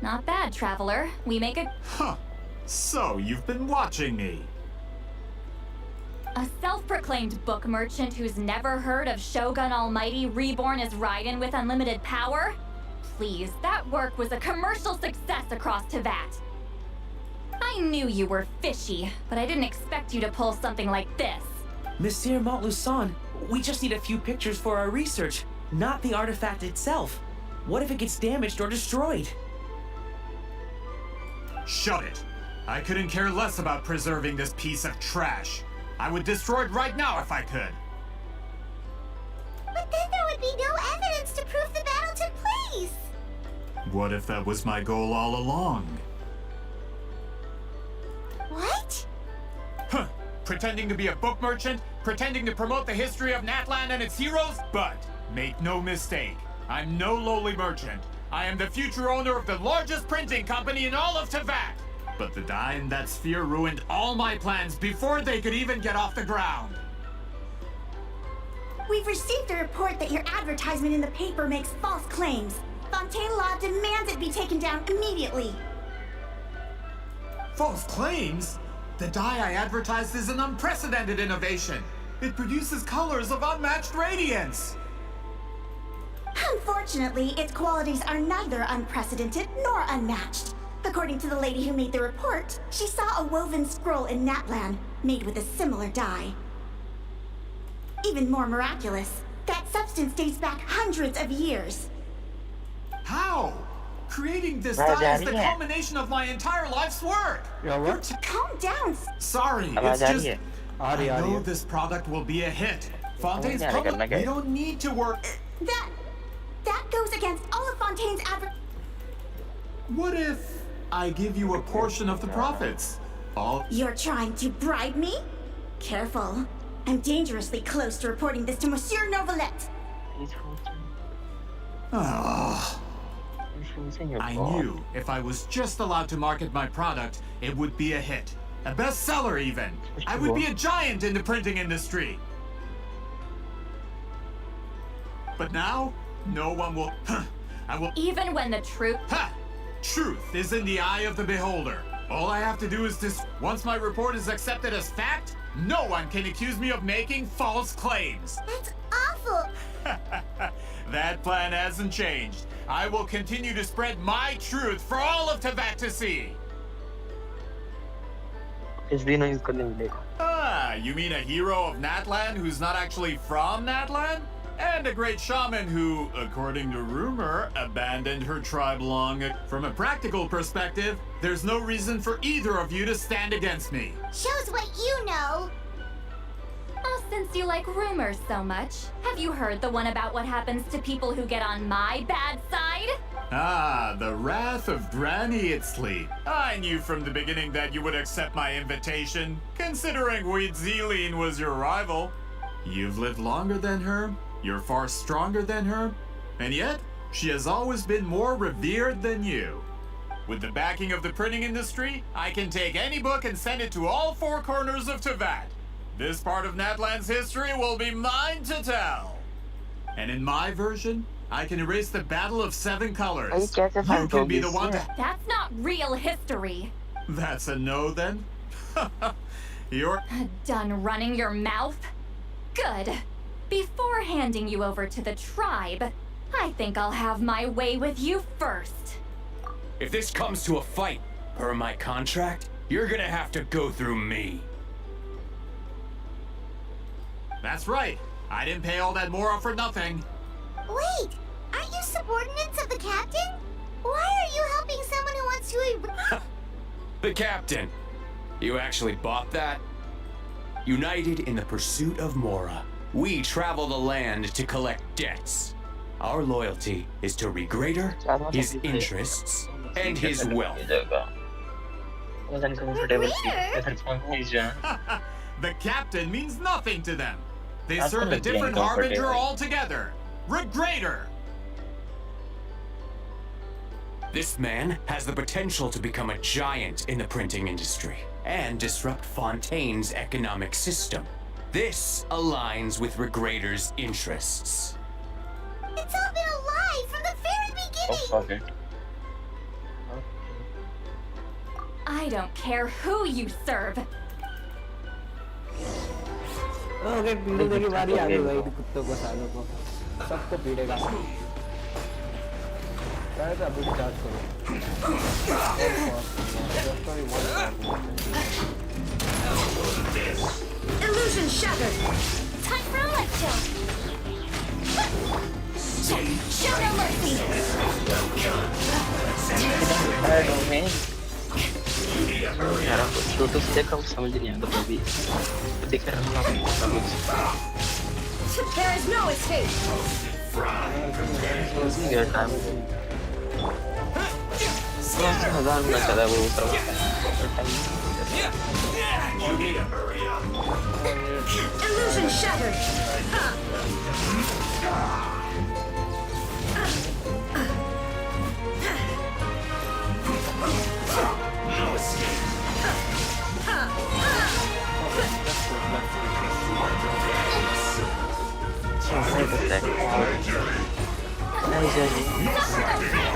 Not bad, traveler. We make a... Huh. So, you've been watching me. A self-proclaimed book merchant who's never heard of Shogun Almighty reborn as Raiden with unlimited power? Please, that work was a commercial success across Teyvat. I knew you were fishy, but I didn't expect you to pull something like this. Monsieur Montluçon, we just need a few pictures for our research, not the artifact itself. What if it gets damaged or destroyed? Shut it. I couldn't care less about preserving this piece of trash. I would destroy it right now if I could. But then there would be no evidence to prove the battle took place. What if that was my goal all along? What? Huh. Pretending to be a book merchant? Pretending to promote the history of Natlan and its heroes? But make no mistake, I'm no lowly merchant. I am the future owner of the largest printing company in all of Teyvat. But the dye in that sphere ruined all my plans before they could even get off the ground. We've received a report that your advertisement in the paper makes false claims. Fontaine Law demands it be taken down immediately. False claims? The dye I advertised is an unprecedented innovation. It produces colors of unmatched radiance. Unfortunately, its qualities are neither unprecedented nor unmatched. According to the lady who made the report, she saw a woven scroll in Natlan made with a similar dye. Even more miraculous, that substance dates back hundreds of years. How? Creating this dye is the culmination of my entire life's work. Yeah, what? Calm down. Sorry, it's just... I know this product will be a hit. Fontaine's public, we don't need to work... That goes against all of Fontaine's What if I give you a portion of the profits? You're trying to bribe me? Careful. I'm dangerously close to reporting this to Monsieur Novelette. I knew if I was just allowed to market my product, it would be a hit. A bestseller even. I would be a giant in the printing industry. But now, no one will... I will... Even when the truth... Ha! Truth is in the eye of the beholder. All I have to do is once my report is accepted as fact, no one can accuse me of making false claims. That's awful. That plan hasn't changed. I will continue to spread my truth for all of Teyvat to see. Ah, you mean a hero of Natlan who's not actually from Natlan? And a great shaman who, according to rumor, abandoned her tribe long ago. From a practical perspective, there's no reason for either of you to stand against me. Shows what you know. Oh, since you like rumors so much, have you heard the one about what happens to people who get on my bad side? Ah, the wrath of Granny Itzli. I knew from the beginning that you would accept my invitation, considering Weedzeline was your rival. You've lived longer than her, you're far stronger than her, and yet, she has always been more revered than you. With the backing of the printing industry, I can take any book and send it to all four corners of Teyvat. This part of Natlan's history will be mine to tell. And in my version, I can erase the Battle of Seven Colors. कैसे You can be the fantomies one to... हैं? That's not real history. That's a no then? You're... Done running your mouth? Good. Before handing you over to the tribe, I think I'll have my way with you first. If this comes to a fight, per my contract, you're gonna have to go through me. That's right. I didn't pay all that moral for nothing. Wait, aren't you subordinates of the captain? Why are you helping someone who wants to The captain. You actually bought that? United in the pursuit of Mora, we travel the land to collect debts. Our loyalty is to Regrader, his interests, and his wealth. The captain means nothing to them. They That's serve a gonna be different uncomfortable. harbinger altogether. Regrader! This man has the potential to become a giant in the printing industry and disrupt Fontaine's economic system. This aligns with Regrader's interests. It's all been a lie from the very beginning! fuck it. I don't care who you serve. Okay पीड़ने की बारी आ गई भाई कुत्तों को सालों को सबको पीड़ेगा पहले तो अभी स्टार्ट करो Illusion shattered. Time for a light show! Show no mercy! यार छोटू से देखा वो समझ नहीं आता कभी दिख रहा है There is no escape. नहीं गया टाइम 1000 में चला वो सब Illusion shattered. No escape.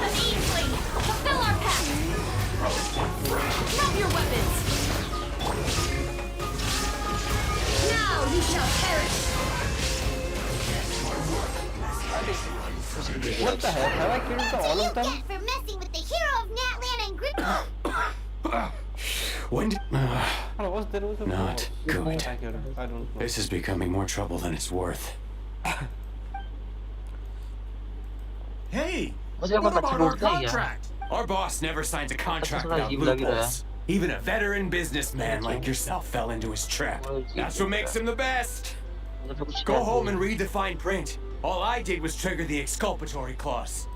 Fulfill our pact! Drop your weapons! Now you shall perish. What the hell? Have I killed all of them? Get for messing with the hero of Natlan and Grid. When did... There was a Not good. I don't know. This is becoming more trouble than it's worth. Hey! What What about our contract? Our boss never signs a contract That's what without I love, loopholes. Even a veteran businessman like yourself fell into his trap. That's what makes him the best. Go home and read the fine print. All I did was trigger the exculpatory clause.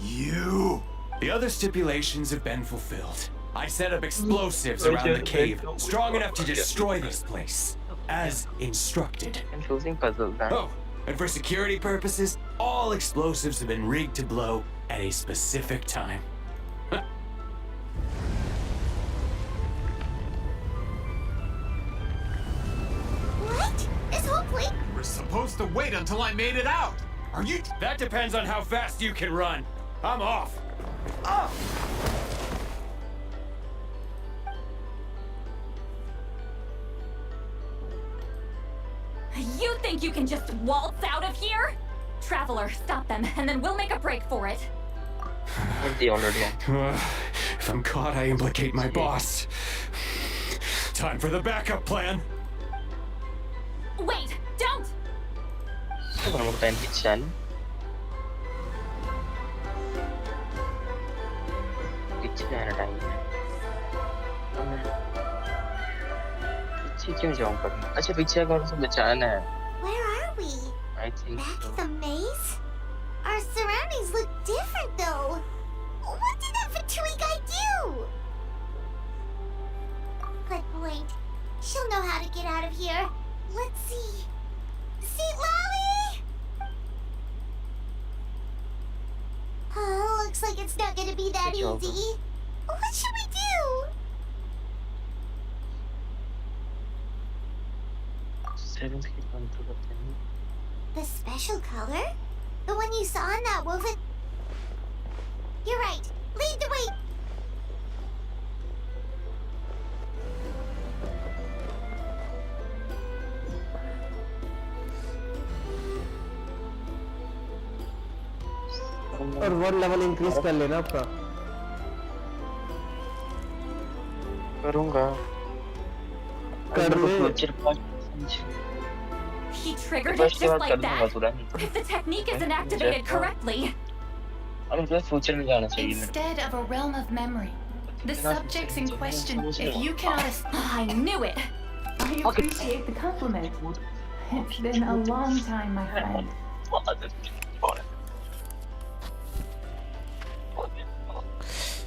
You! The other stipulations have been fulfilled. I set up explosives around the cave, strong enough to destroy this place, as instructed. Confusing puzzle, man. Oh, and for security purposes, all explosives have been rigged to blow at a specific time. What? This whole place? We're supposed to wait until I made it out. Are you... That depends on how fast you can run. I'm off. Ah! You think you can just waltz out of here? Traveler, stop them, and then we'll make a break for it. If I'm caught, I implicate my boss. Time for the backup plan. Wait, don't! Sono contenti c'hanno. Che c'è time? पीछे क्यों जाऊं पर? अच्छा पीछे कौन सा बचाना है? Where are we? I think Back so. at the maze? Our surroundings look different though. What did that Fatui guy do? Good point. She'll know how to get out of here. Let's see. See, Lolly? Oh, looks like it's not gonna be that easy. What should we do? 7th की बंद तो करते हैं. The special color? The one you saw in that woven... You're right. Lead the way. और word level increase कर लेना आपका। करूँगा। कर ले। He triggered it just like that. If the technique isn't activated correctly. Instead of a realm of memory, the subjects in question, if you cannot... I knew it. I appreciate the compliment. It's been a long time, my friend.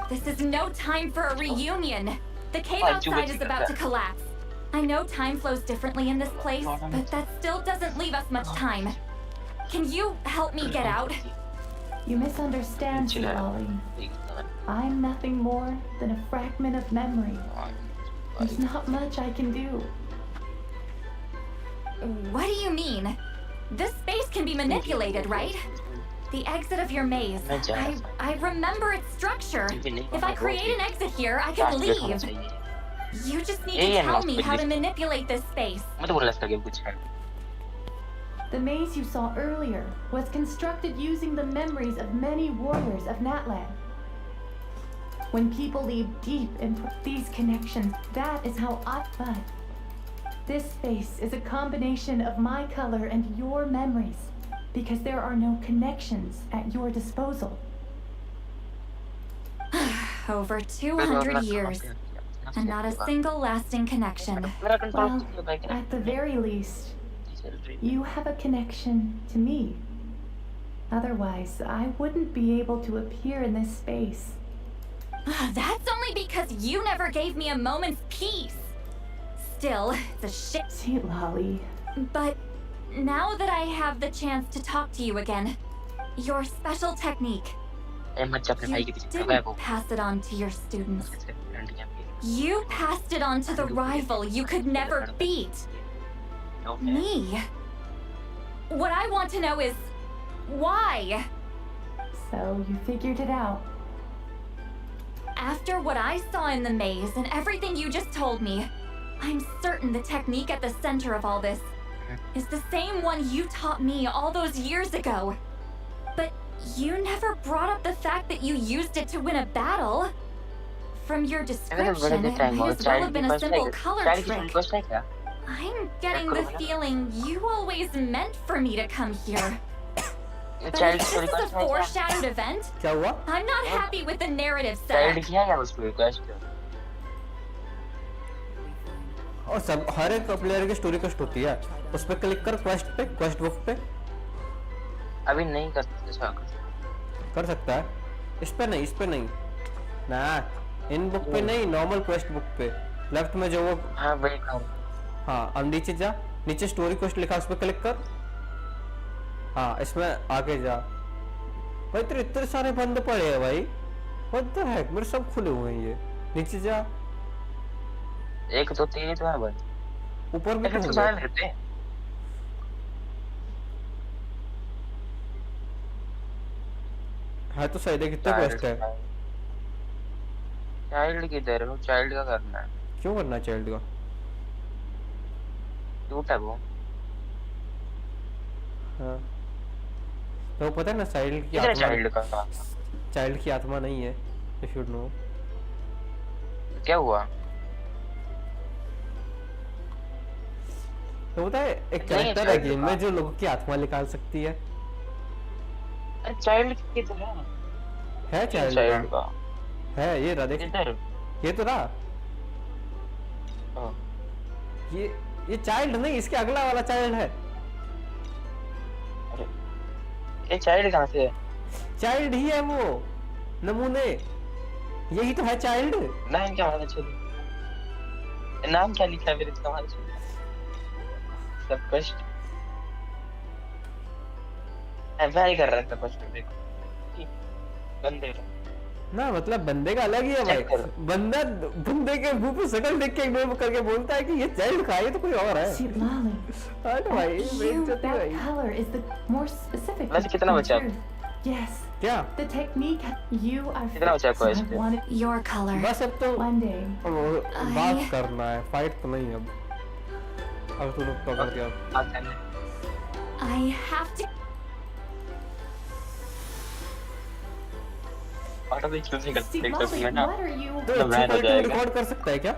This is no time for a reunion. The cave outside is about to collapse. I know time flows differently in this place, but that still doesn't leave us much time. Can you help me get out? You misunderstand, Lolly. I'm nothing more than a fragment of memory. There's not much I can do. What do you mean? This space can be manipulated, right? The exit of your maze. I remember its structure. If I create an exit here, I can leave. You just need to tell me how to manipulate this space. The maze you saw earlier was constructed using the memories of many warriors of Natlan. When people leave deep into these connections, that is how I... But this space is a combination of my color and your memories, because there are no connections at your disposal. Over 200 years, and not a single lasting connection. Well, at the very least, you have a connection to me. Otherwise, I wouldn't be able to appear in this space. That's only because you never gave me a moment's peace. Still, it's a shit. See, Lolly. But now that I have the chance to talk to you again, your special technique, you didn't pass it on to your students. You passed it on to the rival you could never beat. Me. What I want to know is, why? So you figured it out. After what I saw in the maze and everything you just told me, I'm certain the technique at the center of all this is the same one you taught me all those years ago. But you never brought up the fact that you used it to win a battle. From your description, it may as well have been a simple color trick. I'm getting the feeling you always meant for me to come here. But if this is a foreshadowed event, I'm not happy with the narrative setup. और सब हर एक player की story quest होती है, उस पर click कर quest book पे। अभी नहीं कर सकते, कर सकता है, इस पे नहीं ना, इन बुक पे नहीं, नॉर्मल क्वेस्ट बुक पे लेफ्ट में जो वो हाँ अब नीचे जा, नीचे स्टोरी क्वेस्ट लिखा उस पर क्लिक कर, हाँ इसमें आगे जा। भाई तेरे इतने सारे बंद पड़े हैं भाई, व्हाट द हेक, मेरे सब खुले हुए हैं ये। नीचे जा, एक तो तीन तो है बस, ऊपर भी तो सारे रहते हैं। हाँ तो सही देख, कितने क्वेस्ट है। चाइल्ड किधर है? चाइल्ड का करना है। क्यों करना है चाइल्ड का? क्यूट है वो। हाँ तो पता है ना, चाइल्ड की आत्मा नहीं है, you should know। क्या हुआ? तो पता है एक कैरेक्टर है गेम में जो लोगों की आत्मा निकाल सकती है। चाइल्ड किधर है? चाइल्ड का है, ये रहा देख, ये तो रहा। ये चाइल्ड नहीं, इसके अगला वाला चाइल्ड है। ये चाइल्ड कहाँ से है? चाइल्ड ही है वो, नमूने, यही तो है चाइल्ड। नाम क्या हमारा छोड़, नाम क्या लिखा है मेरे हमारा छोड़, सब कुछ एम्प्लाई कर रहा था कुछ देखो, बंदे ना मतलब बंदे का अलग ही है भाई। बंदा बंदे के मुंह पे शक्ल देख के इग्नोर करके बोलता है कि ये चाइल्ड का है, तो कोई और है। Lolly. हट भाई, बेइज्जती That भाई। color is the more specific. वैसे कितना than बचा? truth. Yes. क्या? The technique you are. कितना बचा So I quest? wanted Your color. बस अब तो one day. बात करना है, फाइट तो नहीं अब। अब तू लोग पकड़ के अब। I have to. ऑटो भी चूज नहीं कर See, सकते Lolly, क्योंकि मैं ना what are you? तो अच्छी क्वालिटी में रिकॉर्ड कर सकता है क्या?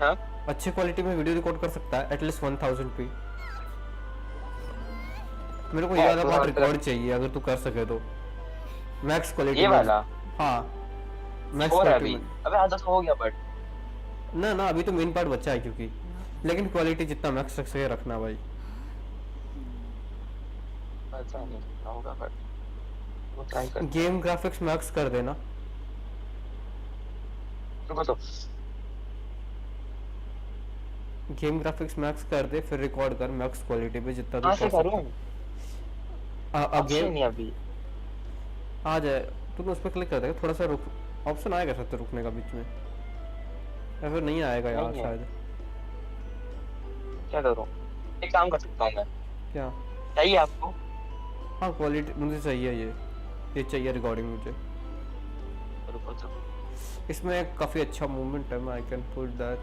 हाँ? अच्छी क्वालिटी में वीडियो रिकॉर्ड कर सकता है एटलीस्ट 1000p। मेरे को ये वाला पार्ट रिकॉर्ड चाहिए अगर तू कर सके तो। मैक्स क्वालिटी ये वाला? हाँ मैक्स हो रहा है क्वालिटी अभी। में। अबे आधा तो हो गया बट ना ना अभी तो मेन पार्ट बचा है क्योंकि, लेकिन क्वालिटी जितना मैक्स तक सके रखना भाई। अच्छा नहीं होगा बट वो ट्राई कर। गेम ग्राफिक्स मैक्स कर देना। रुको तो गेम ग्राफिक्स मैक्स कर दे, फिर रिकॉर्ड कर मैक्स क्वालिटी पे जितना तू कहाँ से कर करूँ? सकता। अब ऑप्शन गेम नहीं अभी। आ जाए तूने उस पर क्लिक कर देगा, थोड़ा सा रुक, ऑप्शन आएगा सकते रुकने का बीच में, या फिर नहीं आएगा यार नहीं है। शायद। क्या करूँ? एक काम कर सकता हूँ मैं। क्या चाहिए आपको? हाँ क्वालिटी मुझे चाहिए, ये चाहिए रिकॉर्डिंग मुझे। रुको तो इसमें काफी अच्छा मूवमेंट है, मैं आई कैन पुट दैट।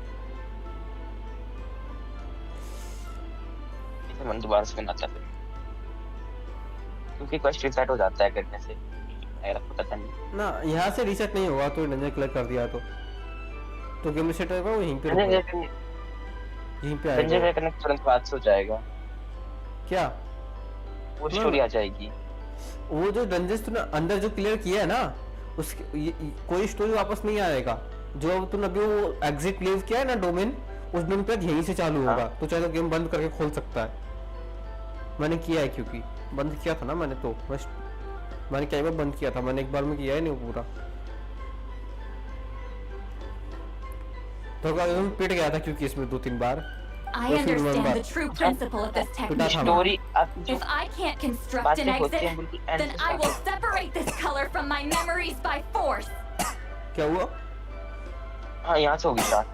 इसे मन दोबारा से करना चाहते क्योंकि क्वेश्चन रीसेट हो जाता है करने से। मेरा पता नहीं ना यहाँ से रीसेट नहीं होगा, तो डंजन क्लिक कर दिया तो गेम रीसेट होगा, वो यहीं पे रुकेगा, यहीं पे डंजन आएगा। करने के तुरंत बाद से हो जाएगा। क्या वो स्टोरी आ जाएगी। वो जो डंजन तूने अंदर जो क्लियर किया है ना, उसके कोई स्टोरी वापस नहीं आएगा। जो तूने अभी वो एग्जिट क्लियर किया है ना डोमेन, उस डोमेन पे यहीं से चालू होगा। तो चाहे तो गेम बंद करके खोल सकता है। मैंने किया है क्योंकि बंद किया था ना मैंने, तो मैंने कई बार बंद किया था, मैंने एक बार में किया है नहीं वो पूरा। तो एकदम पिट गया था क्योंकि इसमें 2-3 बार। I understand the true principle of this technique. Story If I can't construct an exit, then I will separate this color from my memories by force. क्या हुआ? हाँ यहाँ से होगी स्टार्ट।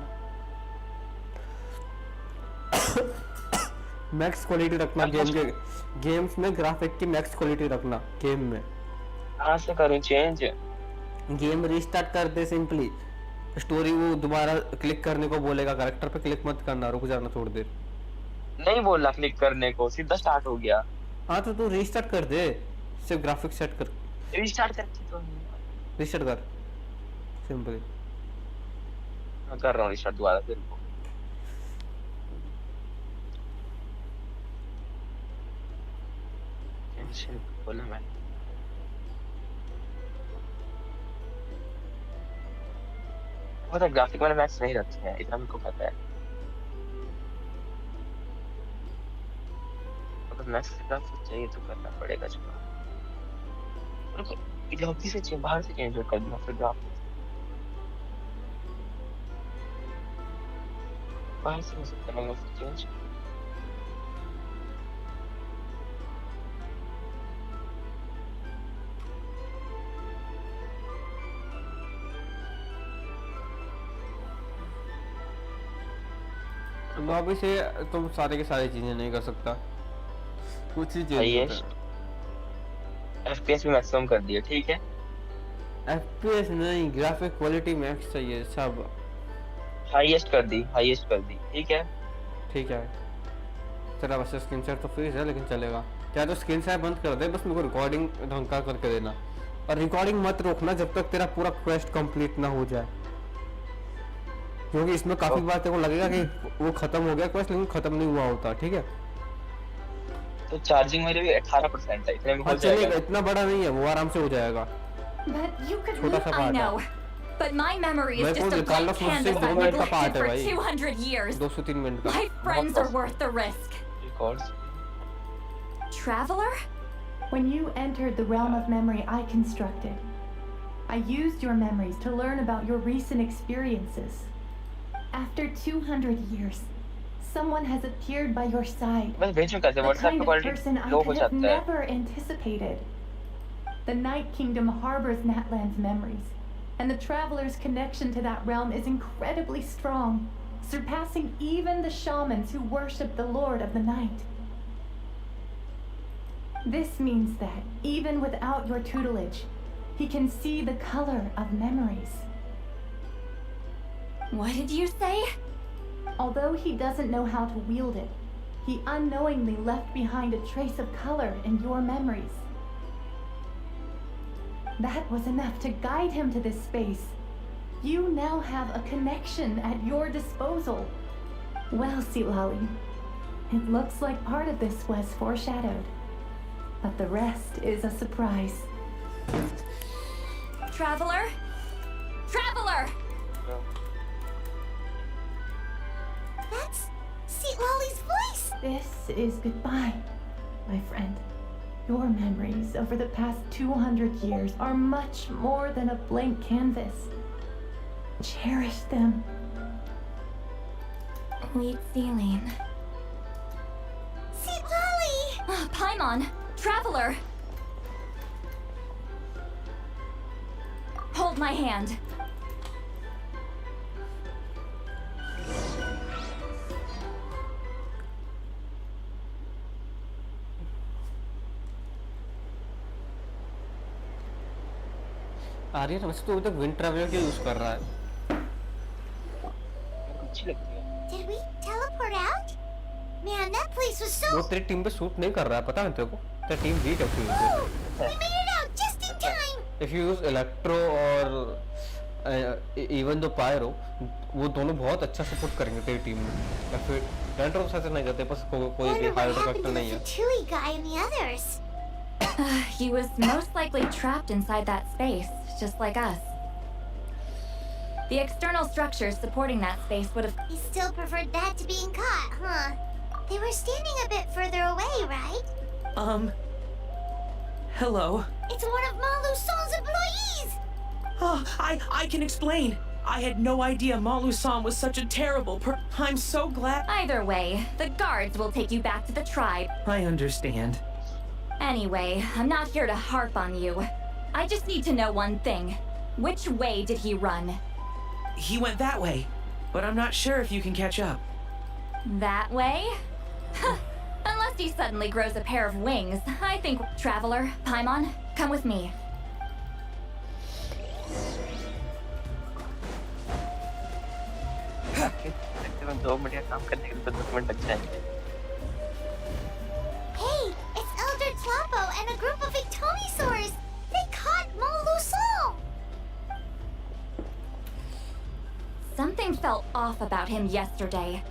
मैक्स क्वालिटी रखना गेम के, गेम्स में graphic की मैक्स क्वालिटी रखना गेम में। कहाँ से करूँ चेंज? गेम रीस्टार्ट कर दे सिंपली। स्टोरी वो दोबारा क्लिक करने को बोलेगा, कैरेक्टर पे क्लिक मत करना, रुक जाना थोड़ी देर। नहीं बोला क्लिक करने को, सीधा स्टार्ट हो गया। हाँ तो तू रीस्टार्ट कर दे, सिर्फ ग्राफिक्स सेट कर। रीस्टार्ट करके तो रीस्टार्ट कर सिंपली। मैं कर रहा हूँ रीस्टार्ट दोबारा फिर। बोला मैं वो तो ग्राफिक वाले मैक्स नहीं रखे हैं, इतना मेरे को पता है। अगर मैक्स ग्राफिक चाहिए तो करना पड़ेगा। रुको जल्दी से बाहर से चेंज कर दूंगा फिर ग्राफिक बाहर से हो सकता है चेंज। लॉबी से तुम सारे के सारे चीजें नहीं कर सकता, कुछ ही चीजें। एफपीएस भी मैक्सिमम कर दिया, ठीक है। एफपीएस नहीं, ग्राफिक क्वालिटी मैक्स चाहिए सब। हाईएस्ट कर दी, हाईएस्ट कर दी, ठीक है। ठीक है तेरा वैसे स्क्रीन शेयर तो फ्रीज है, लेकिन चलेगा। क्या तो स्क्रीन शेयर बंद कर दे, बस मेरे को रिकॉर्डिंग ढंग का करके देना, और रिकॉर्डिंग मत रोकना जब तक तेरा पूरा क्वेस्ट कंप्लीट ना हो जाए, क्योंकि इसमें काफी बार तेरे को लगेगा कि वो खत्म हो गया क्वेस्ट, लेकिन खत्म नहीं हुआ होता। ठीक है तो चार्जिंग मेरे भी 18% है, इतने में हो चलेगा, जाएगा। इतना बड़ा नहीं है वो, आराम से हो जाएगा। छोटा सा I पार्ट know, है। but my memory is मेरे को just a निकालना blank मुझसे canvas 2 I've मिनट का पार्ट neglected है for भाई, 200 years. 200-3 मिनट का। My friends are worth the risk. Traveler? When you entered the realm of memory I constructed, I used your memories to learn about your recent experiences. After 200 years, someone has appeared by your side. बस भेजो कैसे The WhatsApp kind पे of quality person I लो हो could have जाता है। never anticipated. The Night Kingdom harbors Natlan's memories, and the traveler's connection to that realm is incredibly strong, surpassing even the shamans who worship the Lord of the Night. This means that, even without your tutelage, he can see the color of memories. What did you say? Although he doesn't know how to wield it, he unknowingly left behind a trace of color in your memories. That was enough to guide him to this space. You now have a connection at your disposal. Well, Silali, it looks like part of this was foreshadowed, but the rest is a surprise. Traveler? Traveler! That's Lolly's voice! This is goodbye, my friend. Your memories over the past 200 years are much more than a blank canvas. Cherish them. Wheat ceiling. Lolly! Paimon! Traveler! Hold my hand. Aryan वैसे तो अभी तक wind traveller क्यों use कर रहा है? अच्छी लगती है। Did we teleport out? Man, that place was so. वो तेरी टीम पे सूट नहीं कर रहा है, पता है तेरे को? तेरी टीम वीक है उसकी। We made it out just in time. If you use Electro और even though Pyro, वो दोनों बहुत अच्छा सपोर्ट करेंगे तेरी टीम में। या फिर डेंट्रो से नहीं करते, बस कोई भी हार्ड फैक्टर नहीं है। Tui guy and the others. He was most likely trapped inside that space, just like us. The external structures supporting that space would have... He still preferred that to being caught, huh? They were standing a bit further away, right? Hello. It's one of Malu Son's employees! Oh, I can explain. I had no idea Malu-san was such a terrible I'm so glad. Either way, the guards will take you back to the tribe. I understand. Anyway, I'm not here to harp on you. I just need to know one thing. Which way did he run? He went that way, but I'm not sure if you can catch up. That way? Unless he suddenly grows a pair of wings, I think... Traveler, Paimon, come with me. Hey, it's Elder Tlapo and a group of Ictomisaurs! They caught Malu Son! Something felt off about him yesterday,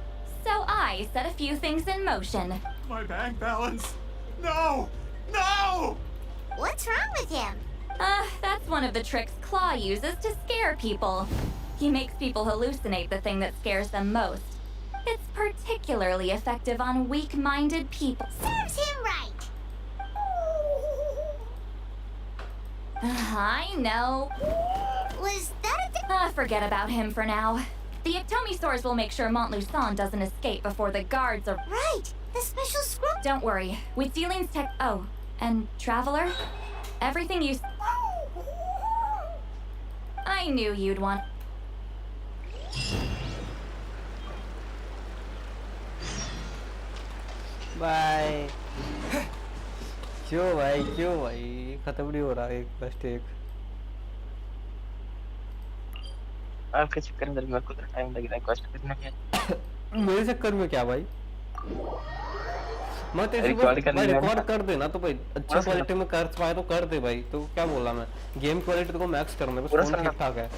so I set a few things in motion. My bank balance? No! No! What's wrong with him? That's one of the tricks Claw uses to scare people. He makes people hallucinate the thing that scares them most. It's particularly effective on weak-minded people. Serves him right! I know. Was that forget about him for now. The Ictomisaurs will make sure Montluçon doesn't escape before the guards are... Right! The special scroll... Don't worry. With Dealing's tech... Oh, and Traveler? Everything you... I knew you'd want... Bye. क्यों भाई खत्म नहीं हो रहा एक first एक आपके चक्कर में मेरे को तो टाइम लग रहा है क्वेस्ट करने में मेरे चक्कर में क्या भाई मैं तेरे रिकॉर्ड कर देना तो भाई अच्छा क्वालिटी में कर पाए तो कर दे भाई तो क्या बोला मैं गेम क्वालिटी को मैक्स करना है बस फोन ठीक ठाक है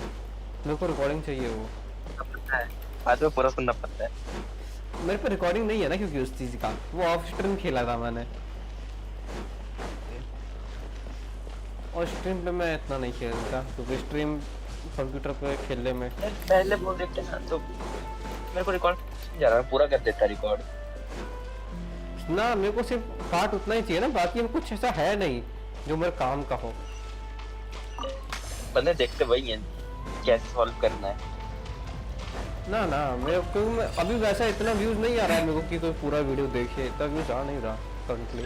मेरे को रिकॉर्डिंग चाहिए वो पता है बाद में पूरा सुनना पड़ता है मेरे पे रिकॉर्डिंग नहीं है ना क्योंकि उस चीज का वो ऑफ स्ट्रीम खेला था मैंने और स्ट्रीम पे मैं इतना नहीं खेलता क्योंकि स्ट्रीम कंप्यूटर पे खेलने में पहले बोल देते ना तो मेरे को रिकॉर्ड जा रहा है पूरा कर देता रिकॉर्ड ना मेरे को सिर्फ पार्ट उतना ही चाहिए ना बाकी में कुछ ऐसा है नहीं जो मेरे काम का हो बंदे देखते वही हैं कैसे सॉल्व करना है ना मेरे को अभी वैसा इतना व्यूज नहीं आ रहा है मेरे को कि कोई पूरा वीडियो देखे इतना व्यूज आ नहीं रहा करंटली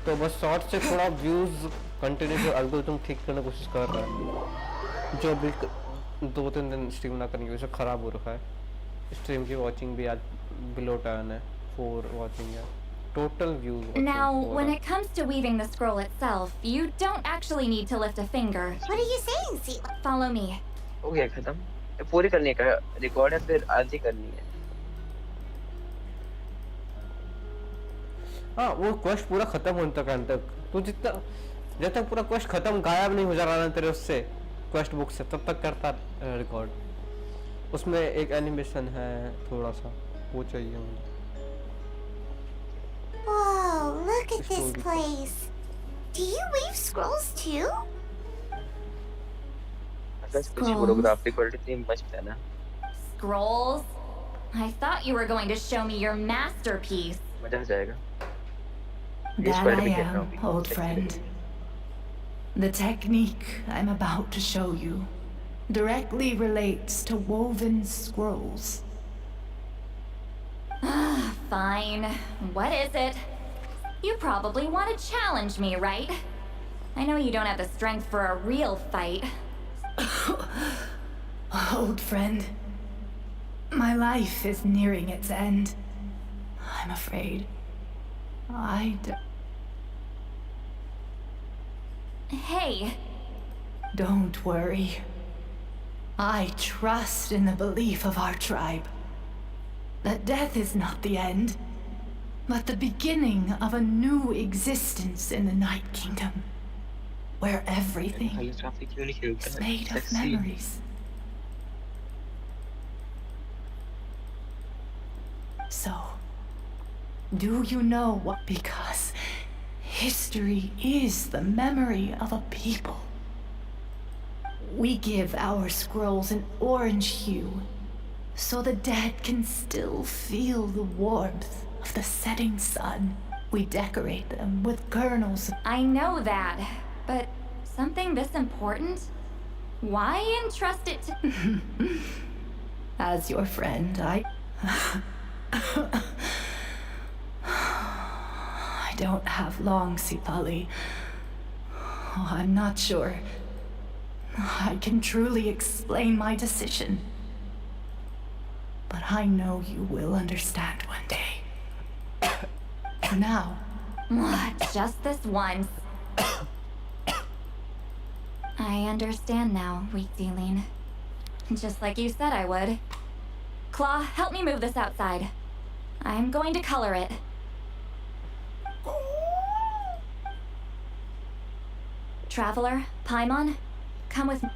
तो बस शॉर्ट से थोड़ा व्यूज कंटिन्यू जो एल्गोरिथम ठीक करने की कोशिश कर रहा है, जो अभी 2-3 दिन स्ट्रीम ना करने की वजह से खराब हो रखा है। स्ट्रीम की वॉचिंग भी आज बिलो 10 है, 4 वॉचिंग है total views. Now, when it comes to weaving the scroll itself, you don't actually need to lift a finger. What are you saying, See? Follow me. हो गया खत्म, पूरी करने का रिकॉर्ड है, फिर आधी करनी है। हाँ वो क्वेस्ट पूरा खत्म होने तक अंत तक तू जितना जब तक पूरा क्वेस्ट खत्म गायब नहीं हो जा रहा ना तेरे उससे क्वेस्ट बुक से, तब तक करता रिकॉर्ड। उसमें एक एनिमेशन है थोड़ा सा, वो चाहिए मुझे। Whoa, look at this place. Do you weave scrolls too? Scrolls? I thought you were going to show me your masterpiece. मजा आ जाएगा। That I am, old friend. The technique I'm about to show you directly relates to woven scrolls. Fine. What is it? You probably want to challenge me, right? I know you don't have the strength for a real fight. Old friend, my life is nearing its end. I'm afraid. Hey. Don't worry. I trust in the belief of our tribe that death is not the end, but the beginning of a new existence in the Night Kingdom, where everything is made of memories. So, do you know what? Because history is the memory of a people. We give our scrolls an orange hue, so the dead can still feel the warmth of the setting sun. We decorate them with kernels. I know that, but something this important? Why entrust it to... As your friend, I don't have long, Sipali. Oh, I'm not sure I can truly explain my decision. But I know you will understand one day. For now. What? Just this once? I understand now, weak dealing. Just like you said I would. Claw, help me move this outside. I'm going to color it. Traveler, Paimon, come with me.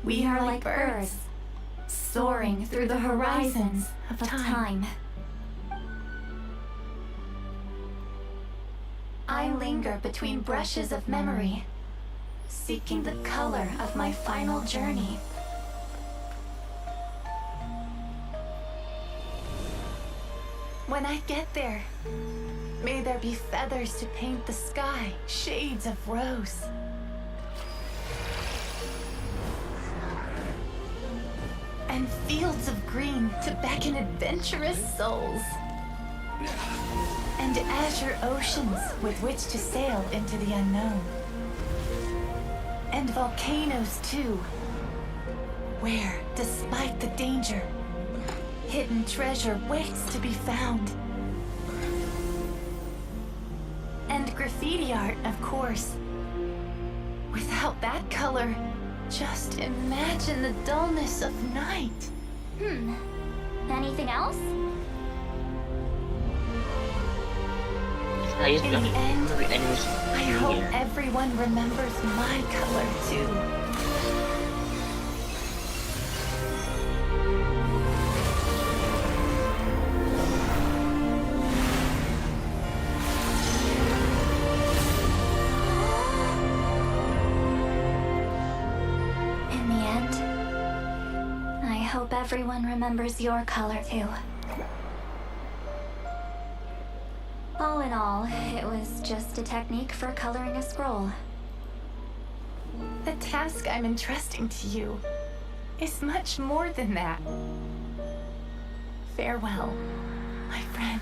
We are like birds, soaring through the horizons of time. I linger between brushes of memory, seeking the color of my final journey. When I get there, may there be feathers to paint the sky, shades of rose. And fields of green to beckon adventurous souls. And azure oceans with which to sail into the unknown. And volcanoes too, where, despite the danger, hidden treasure waits to be found. And graffiti art, of course. Without that color, just imagine the dullness of night. Anything else? In the end, I hope everyone remembers my color too. everyone remembers your color too. All in all, it was just a technique for coloring a scroll. The task I'm entrusting to you is much more than that. Farewell, my friend.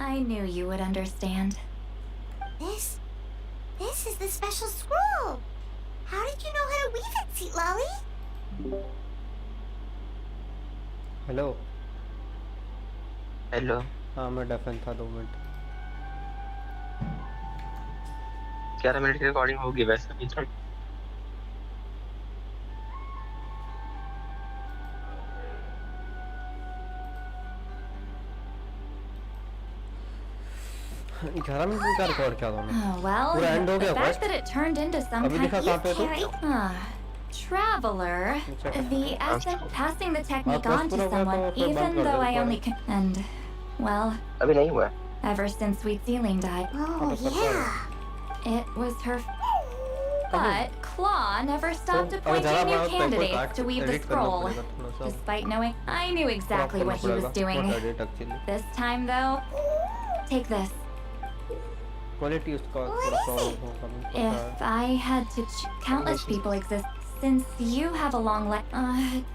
I knew you would understand. This is the special scroll. How did you know how to weave it, Sweet Lolly? Hello hello हाँ मैं डेफन था 2 minute 11 minute की recording होगी वैसे अभी तक। ग्यारह minute का रिकॉर्ड किया था Oh, well, पूरा एंड हो the गया fact quest? that it turned into some अभी दिखा कहाँ पे तो Traveler, the essence passing the technique on to someone, even though I only can. And, well, अभी नहीं हुआ। ever since Sweet Ceiling died. Oh, yeah. It was her. But Claw never stopped appointing new candidates to weave the scroll, despite knowing I knew exactly what he was doing. This time, though, take this. Quality उसका थोड़ा problem होगा। If I had to countless people exist, since you have a long life,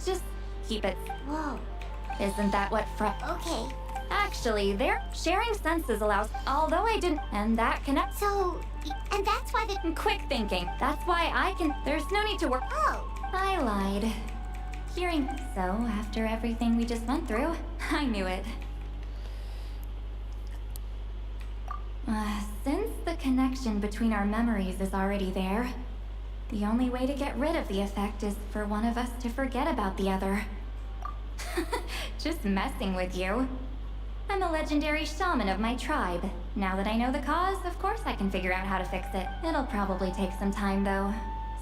just keep it. Whoa. Isn't that what Okay. Actually, their sharing senses allows, although I didn't, and that connects. So, and that's why the quick thinking. That's why I can. There's no need to work. Oh. I lied. Hearing so after everything we just went through, I knew it. Since the connection between our memories is already there, the only way to get rid of the effect is for one of us to forget about the other. Just messing with you. I'm a legendary shaman of my tribe. Now that I know the cause, of course I can figure out how to fix it. It'll probably take some time, though.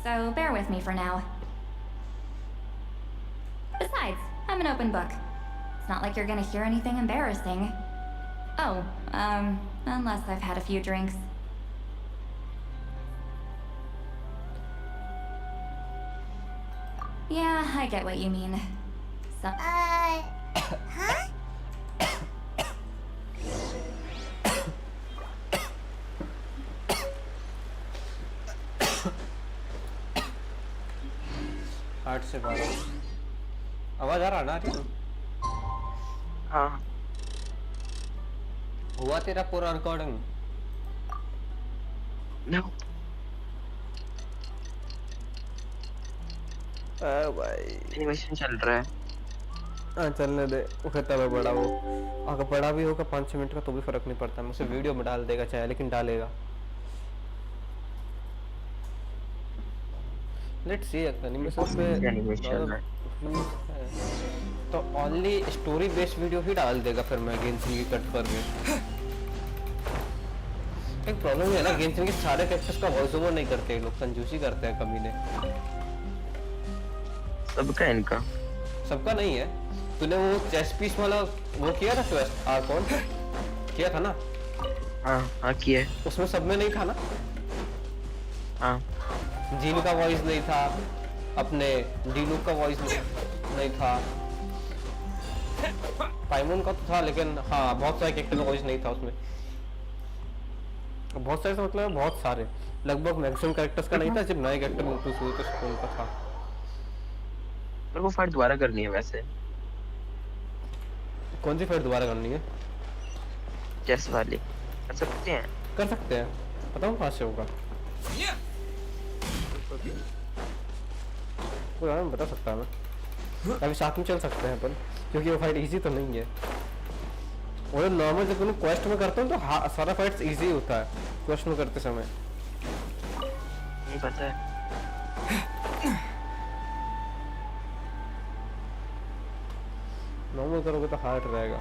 So bear with me for now. Besides, I'm an open book. It's not like you're gonna hear anything embarrassing. Oh, unless I've had a few drinks. Yeah, I get what you mean. Huh? आठ से 12 आवाज आ रहा ना आर्यन? हाँ हुआ तेरा पूरा recording? No. भाई एनिमेशन चल रहा है। हाँ चलने दे, कहता है बड़ा वो अगर बड़ा भी होगा 5-6 मिनट का तो भी फर्क नहीं पड़ता, मुझे वीडियो में डाल देगा चाहे, लेकिन डालेगा। लेट्स सी एनिमेशन पे तो ओनली स्टोरी बेस्ड वीडियो ही डाल देगा फिर मैं गेंशिन की कट करके। एक प्रॉब्लम है ना, गेंशिन के सारे कैरेक्टर्स का वॉइस ओवर नहीं करते लोग, कंजूसी करते हैं कमीने। सबका इनका सबका नहीं है। तूने वो चेस पीस वाला वो किया था क्वेस्ट कौन किया था ना? हाँ किया। उसमें सब में नहीं था ना? हाँ जीन का वॉइस नहीं था, अपने डीलू का वॉइस नहीं था, पाइमोन का तो था, लेकिन हाँ बहुत सारे कैरेक्टर का वॉइस नहीं था उसमें। बहुत सारे मतलब बहुत सारे, लगभग मैक्सिमम कैरेक्टर्स का नहीं था, जब नए कैरेक्टर इंट्रोड्यूस हुए तो उनका था। मेरे को फाइट दोबारा करनी है वैसे। कौन सी फाइट दोबारा करनी है? चेस वाली कर सकते हैं? कर सकते हैं, बताऊँ कहाँ से होगा? मैं बता सकता हूँ मैं, अभी साथ में चल सकते हैं अपन, क्योंकि वो फाइट इजी तो नहीं है। और नॉर्मल जब तुम क्वेस्ट में करते हो तो सारा फाइट्स इजी होता है क्वेस्ट में करते समय। नहीं पता है। नॉर्मल करोगे तो हार्ड रहेगा।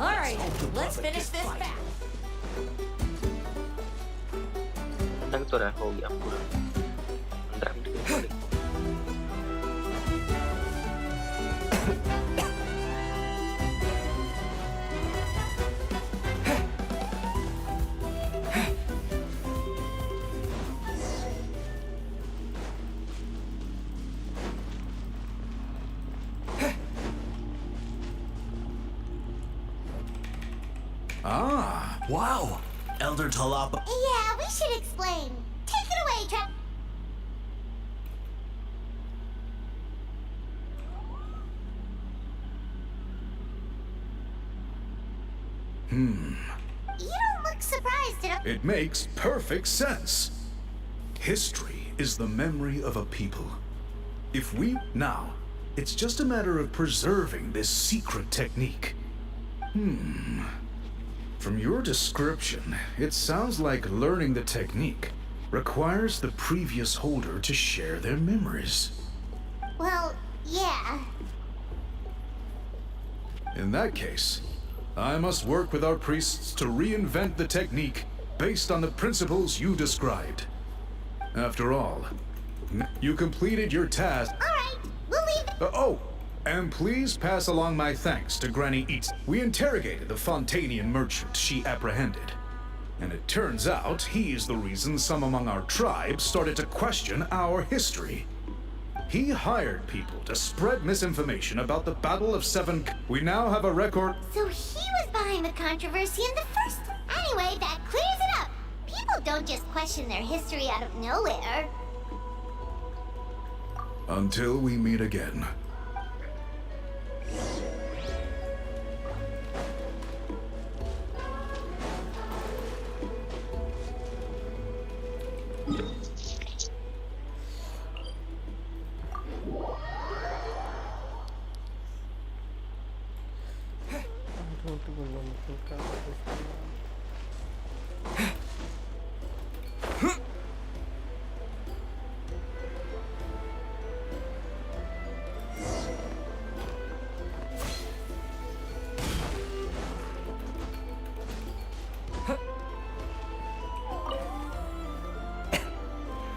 Alright, let's finish this back. लग तो रहा है हो गया पूरा 15 मिनट की recording। Ah, Wow! Elder Talapa. Yeah, we should explain. Take it away, Tra. You don't look surprised at all. it makes perfect sense. History is the memory of a people. If we... Now, it's just a matter of preserving this secret technique. From your description, it sounds like learning the technique requires the previous holder to share their memories. Well, yeah. In that case, I must work with our priests to reinvent the technique based on the principles you described. After all, you completed your task. Alright, we'll leave. Oh, and please pass along my thanks to Granny Eats. We interrogated the Fontanian merchant she apprehended. And it turns out he's the reason some among our tribe started to question our history. He hired people to spread misinformation about the Battle of Seven. We now have a record. So he was behind the controversy in the first. Anyway, that clears it up. People don't just question their history out of nowhere. Until we meet again.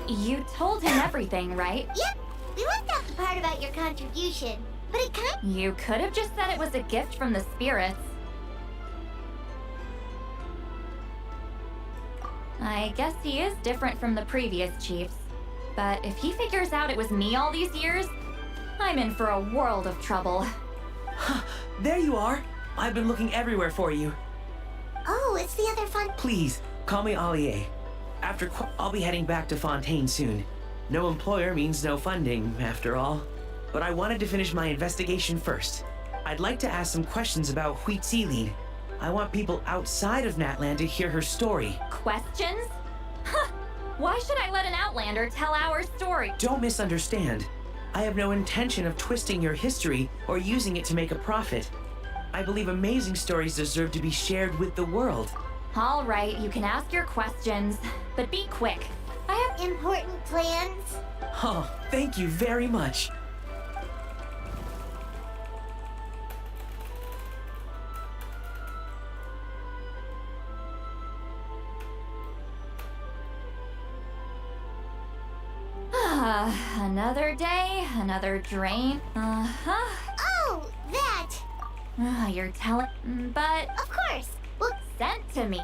You told him everything, right? Yep, we left out the part about your contribution, but it kind. You could have just said it was a gift from the spirits. I guess he is different from the previous chiefs. But if he figures out it was me all these years, I'm in for a world of trouble. There you are. I've been looking everywhere for you. Oh, it's the other fun. Please, call me Allier. I'll be heading back to Fontaine soon. No employer means no funding, after all. But I wanted to finish my investigation first. I'd like to ask some questions about Huit Sealine. I want people outside of Natland to hear her story. Questions? Huh! Why should I let an outlander tell our story? Don't misunderstand. I have no intention of twisting your history or using it to make a profit. I believe amazing stories deserve to be shared with the world. All right, you can ask your questions, but be quick. I have important plans. Oh, thank you very much. Another day, another drain. Uh-huh. Oh, that! You're telling... But... Of course! Well, sent to me.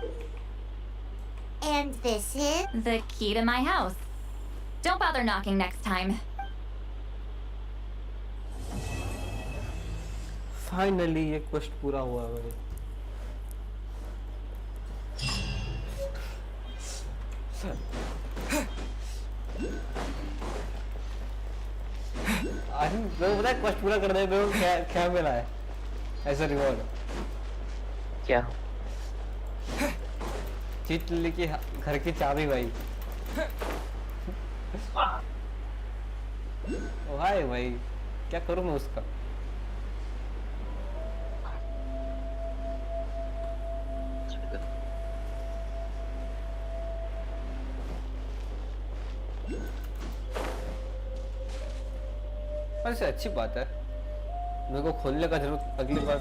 And this is? The key to my house. Don't bother knocking next time. Finally, ये quest पूरा हुआ भाई. आज मैं पता है quest पूरा करने में क्या क्या मिला है ऐसा रिवॉर्ड. क्या? चीट लिली की घर की चाबी भाई. ओ हाय भाई, क्या करूँ मैं उसका? वैसे अच्छी बात है. मेरे को खोलने का जरूरत अगली बार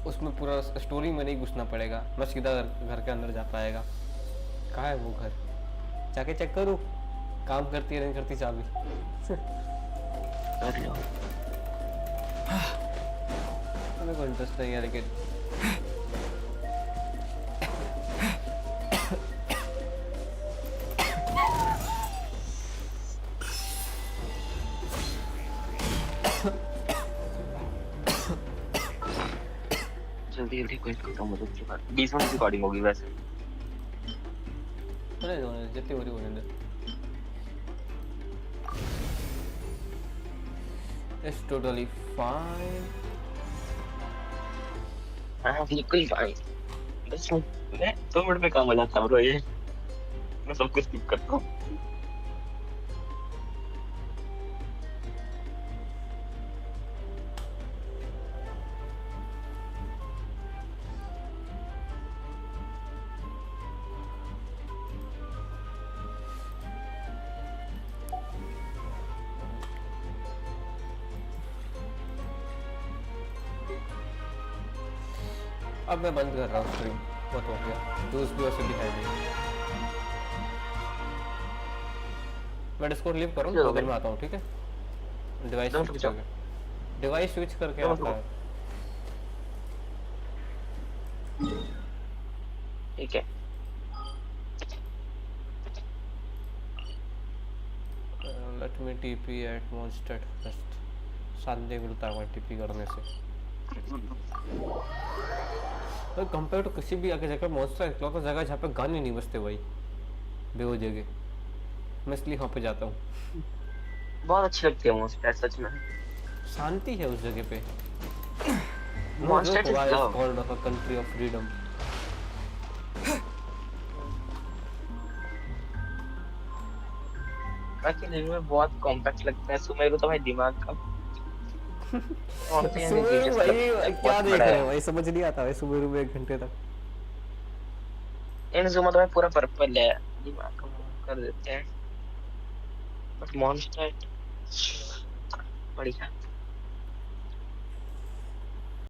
उसमें पूरा स्टोरी में नहीं घुसना पड़ेगा, मैं सीधा घर के अंदर जा पाएगा। कहाँ है वो घर, जाके चेक करूँ काम करती है नहीं करती चाबी। मेरे को इंटरेस्ट नहीं है लेकिन जल्दी जल्दी कोई खत्म हो जाए बाद 20 मिनट रिकॉर्डिंग होगी वैसे। होने जितनी हो रही होने दे। It's totally fine. हाँ बिल्कुल फाइन। 10 मिनट में 2 मिनट में काम हो जाता है ब्रो ये। मैं सब कुछ स्किप करता हूँ। अब मैं बंद कर रहा हूँ स्ट्रीम, बहुत हो गया, यूज भी वैसे दिखाई दे। मैं डिस्कॉर्ड लीव करूँ तो मैं आता हूँ, ठीक है? डिवाइस स्विच करके आता है। ठीक है। Let me TP at monster first. शांति मिलता है टीपी करने से। तो कंपेयर टू किसी भी आगे जगह मॉन्स्टर इकलौता जगह जहाँ पे गाने नहीं बजते भाई, बेवो जगह, मैं इसलिए वहाँ पे जाता हूँ। बहुत अच्छी लगती है मॉन्स्टर, सच में शांति है उस जगह पे। Monster is called a country of freedom. अकेले में बहुत कॉम्पैक्ट लगता है। सुमेरु तो भाई दिमाग का सुमेरु भाई क्या देख रहे हो भाई, समझ नहीं आता भाई सुमेरु में 1 घंटे तक। इनजुमा तो भाई पूरा पर्पल है, दिमाग का कर देते हैं। बट मॉन्स्टर बढ़िया।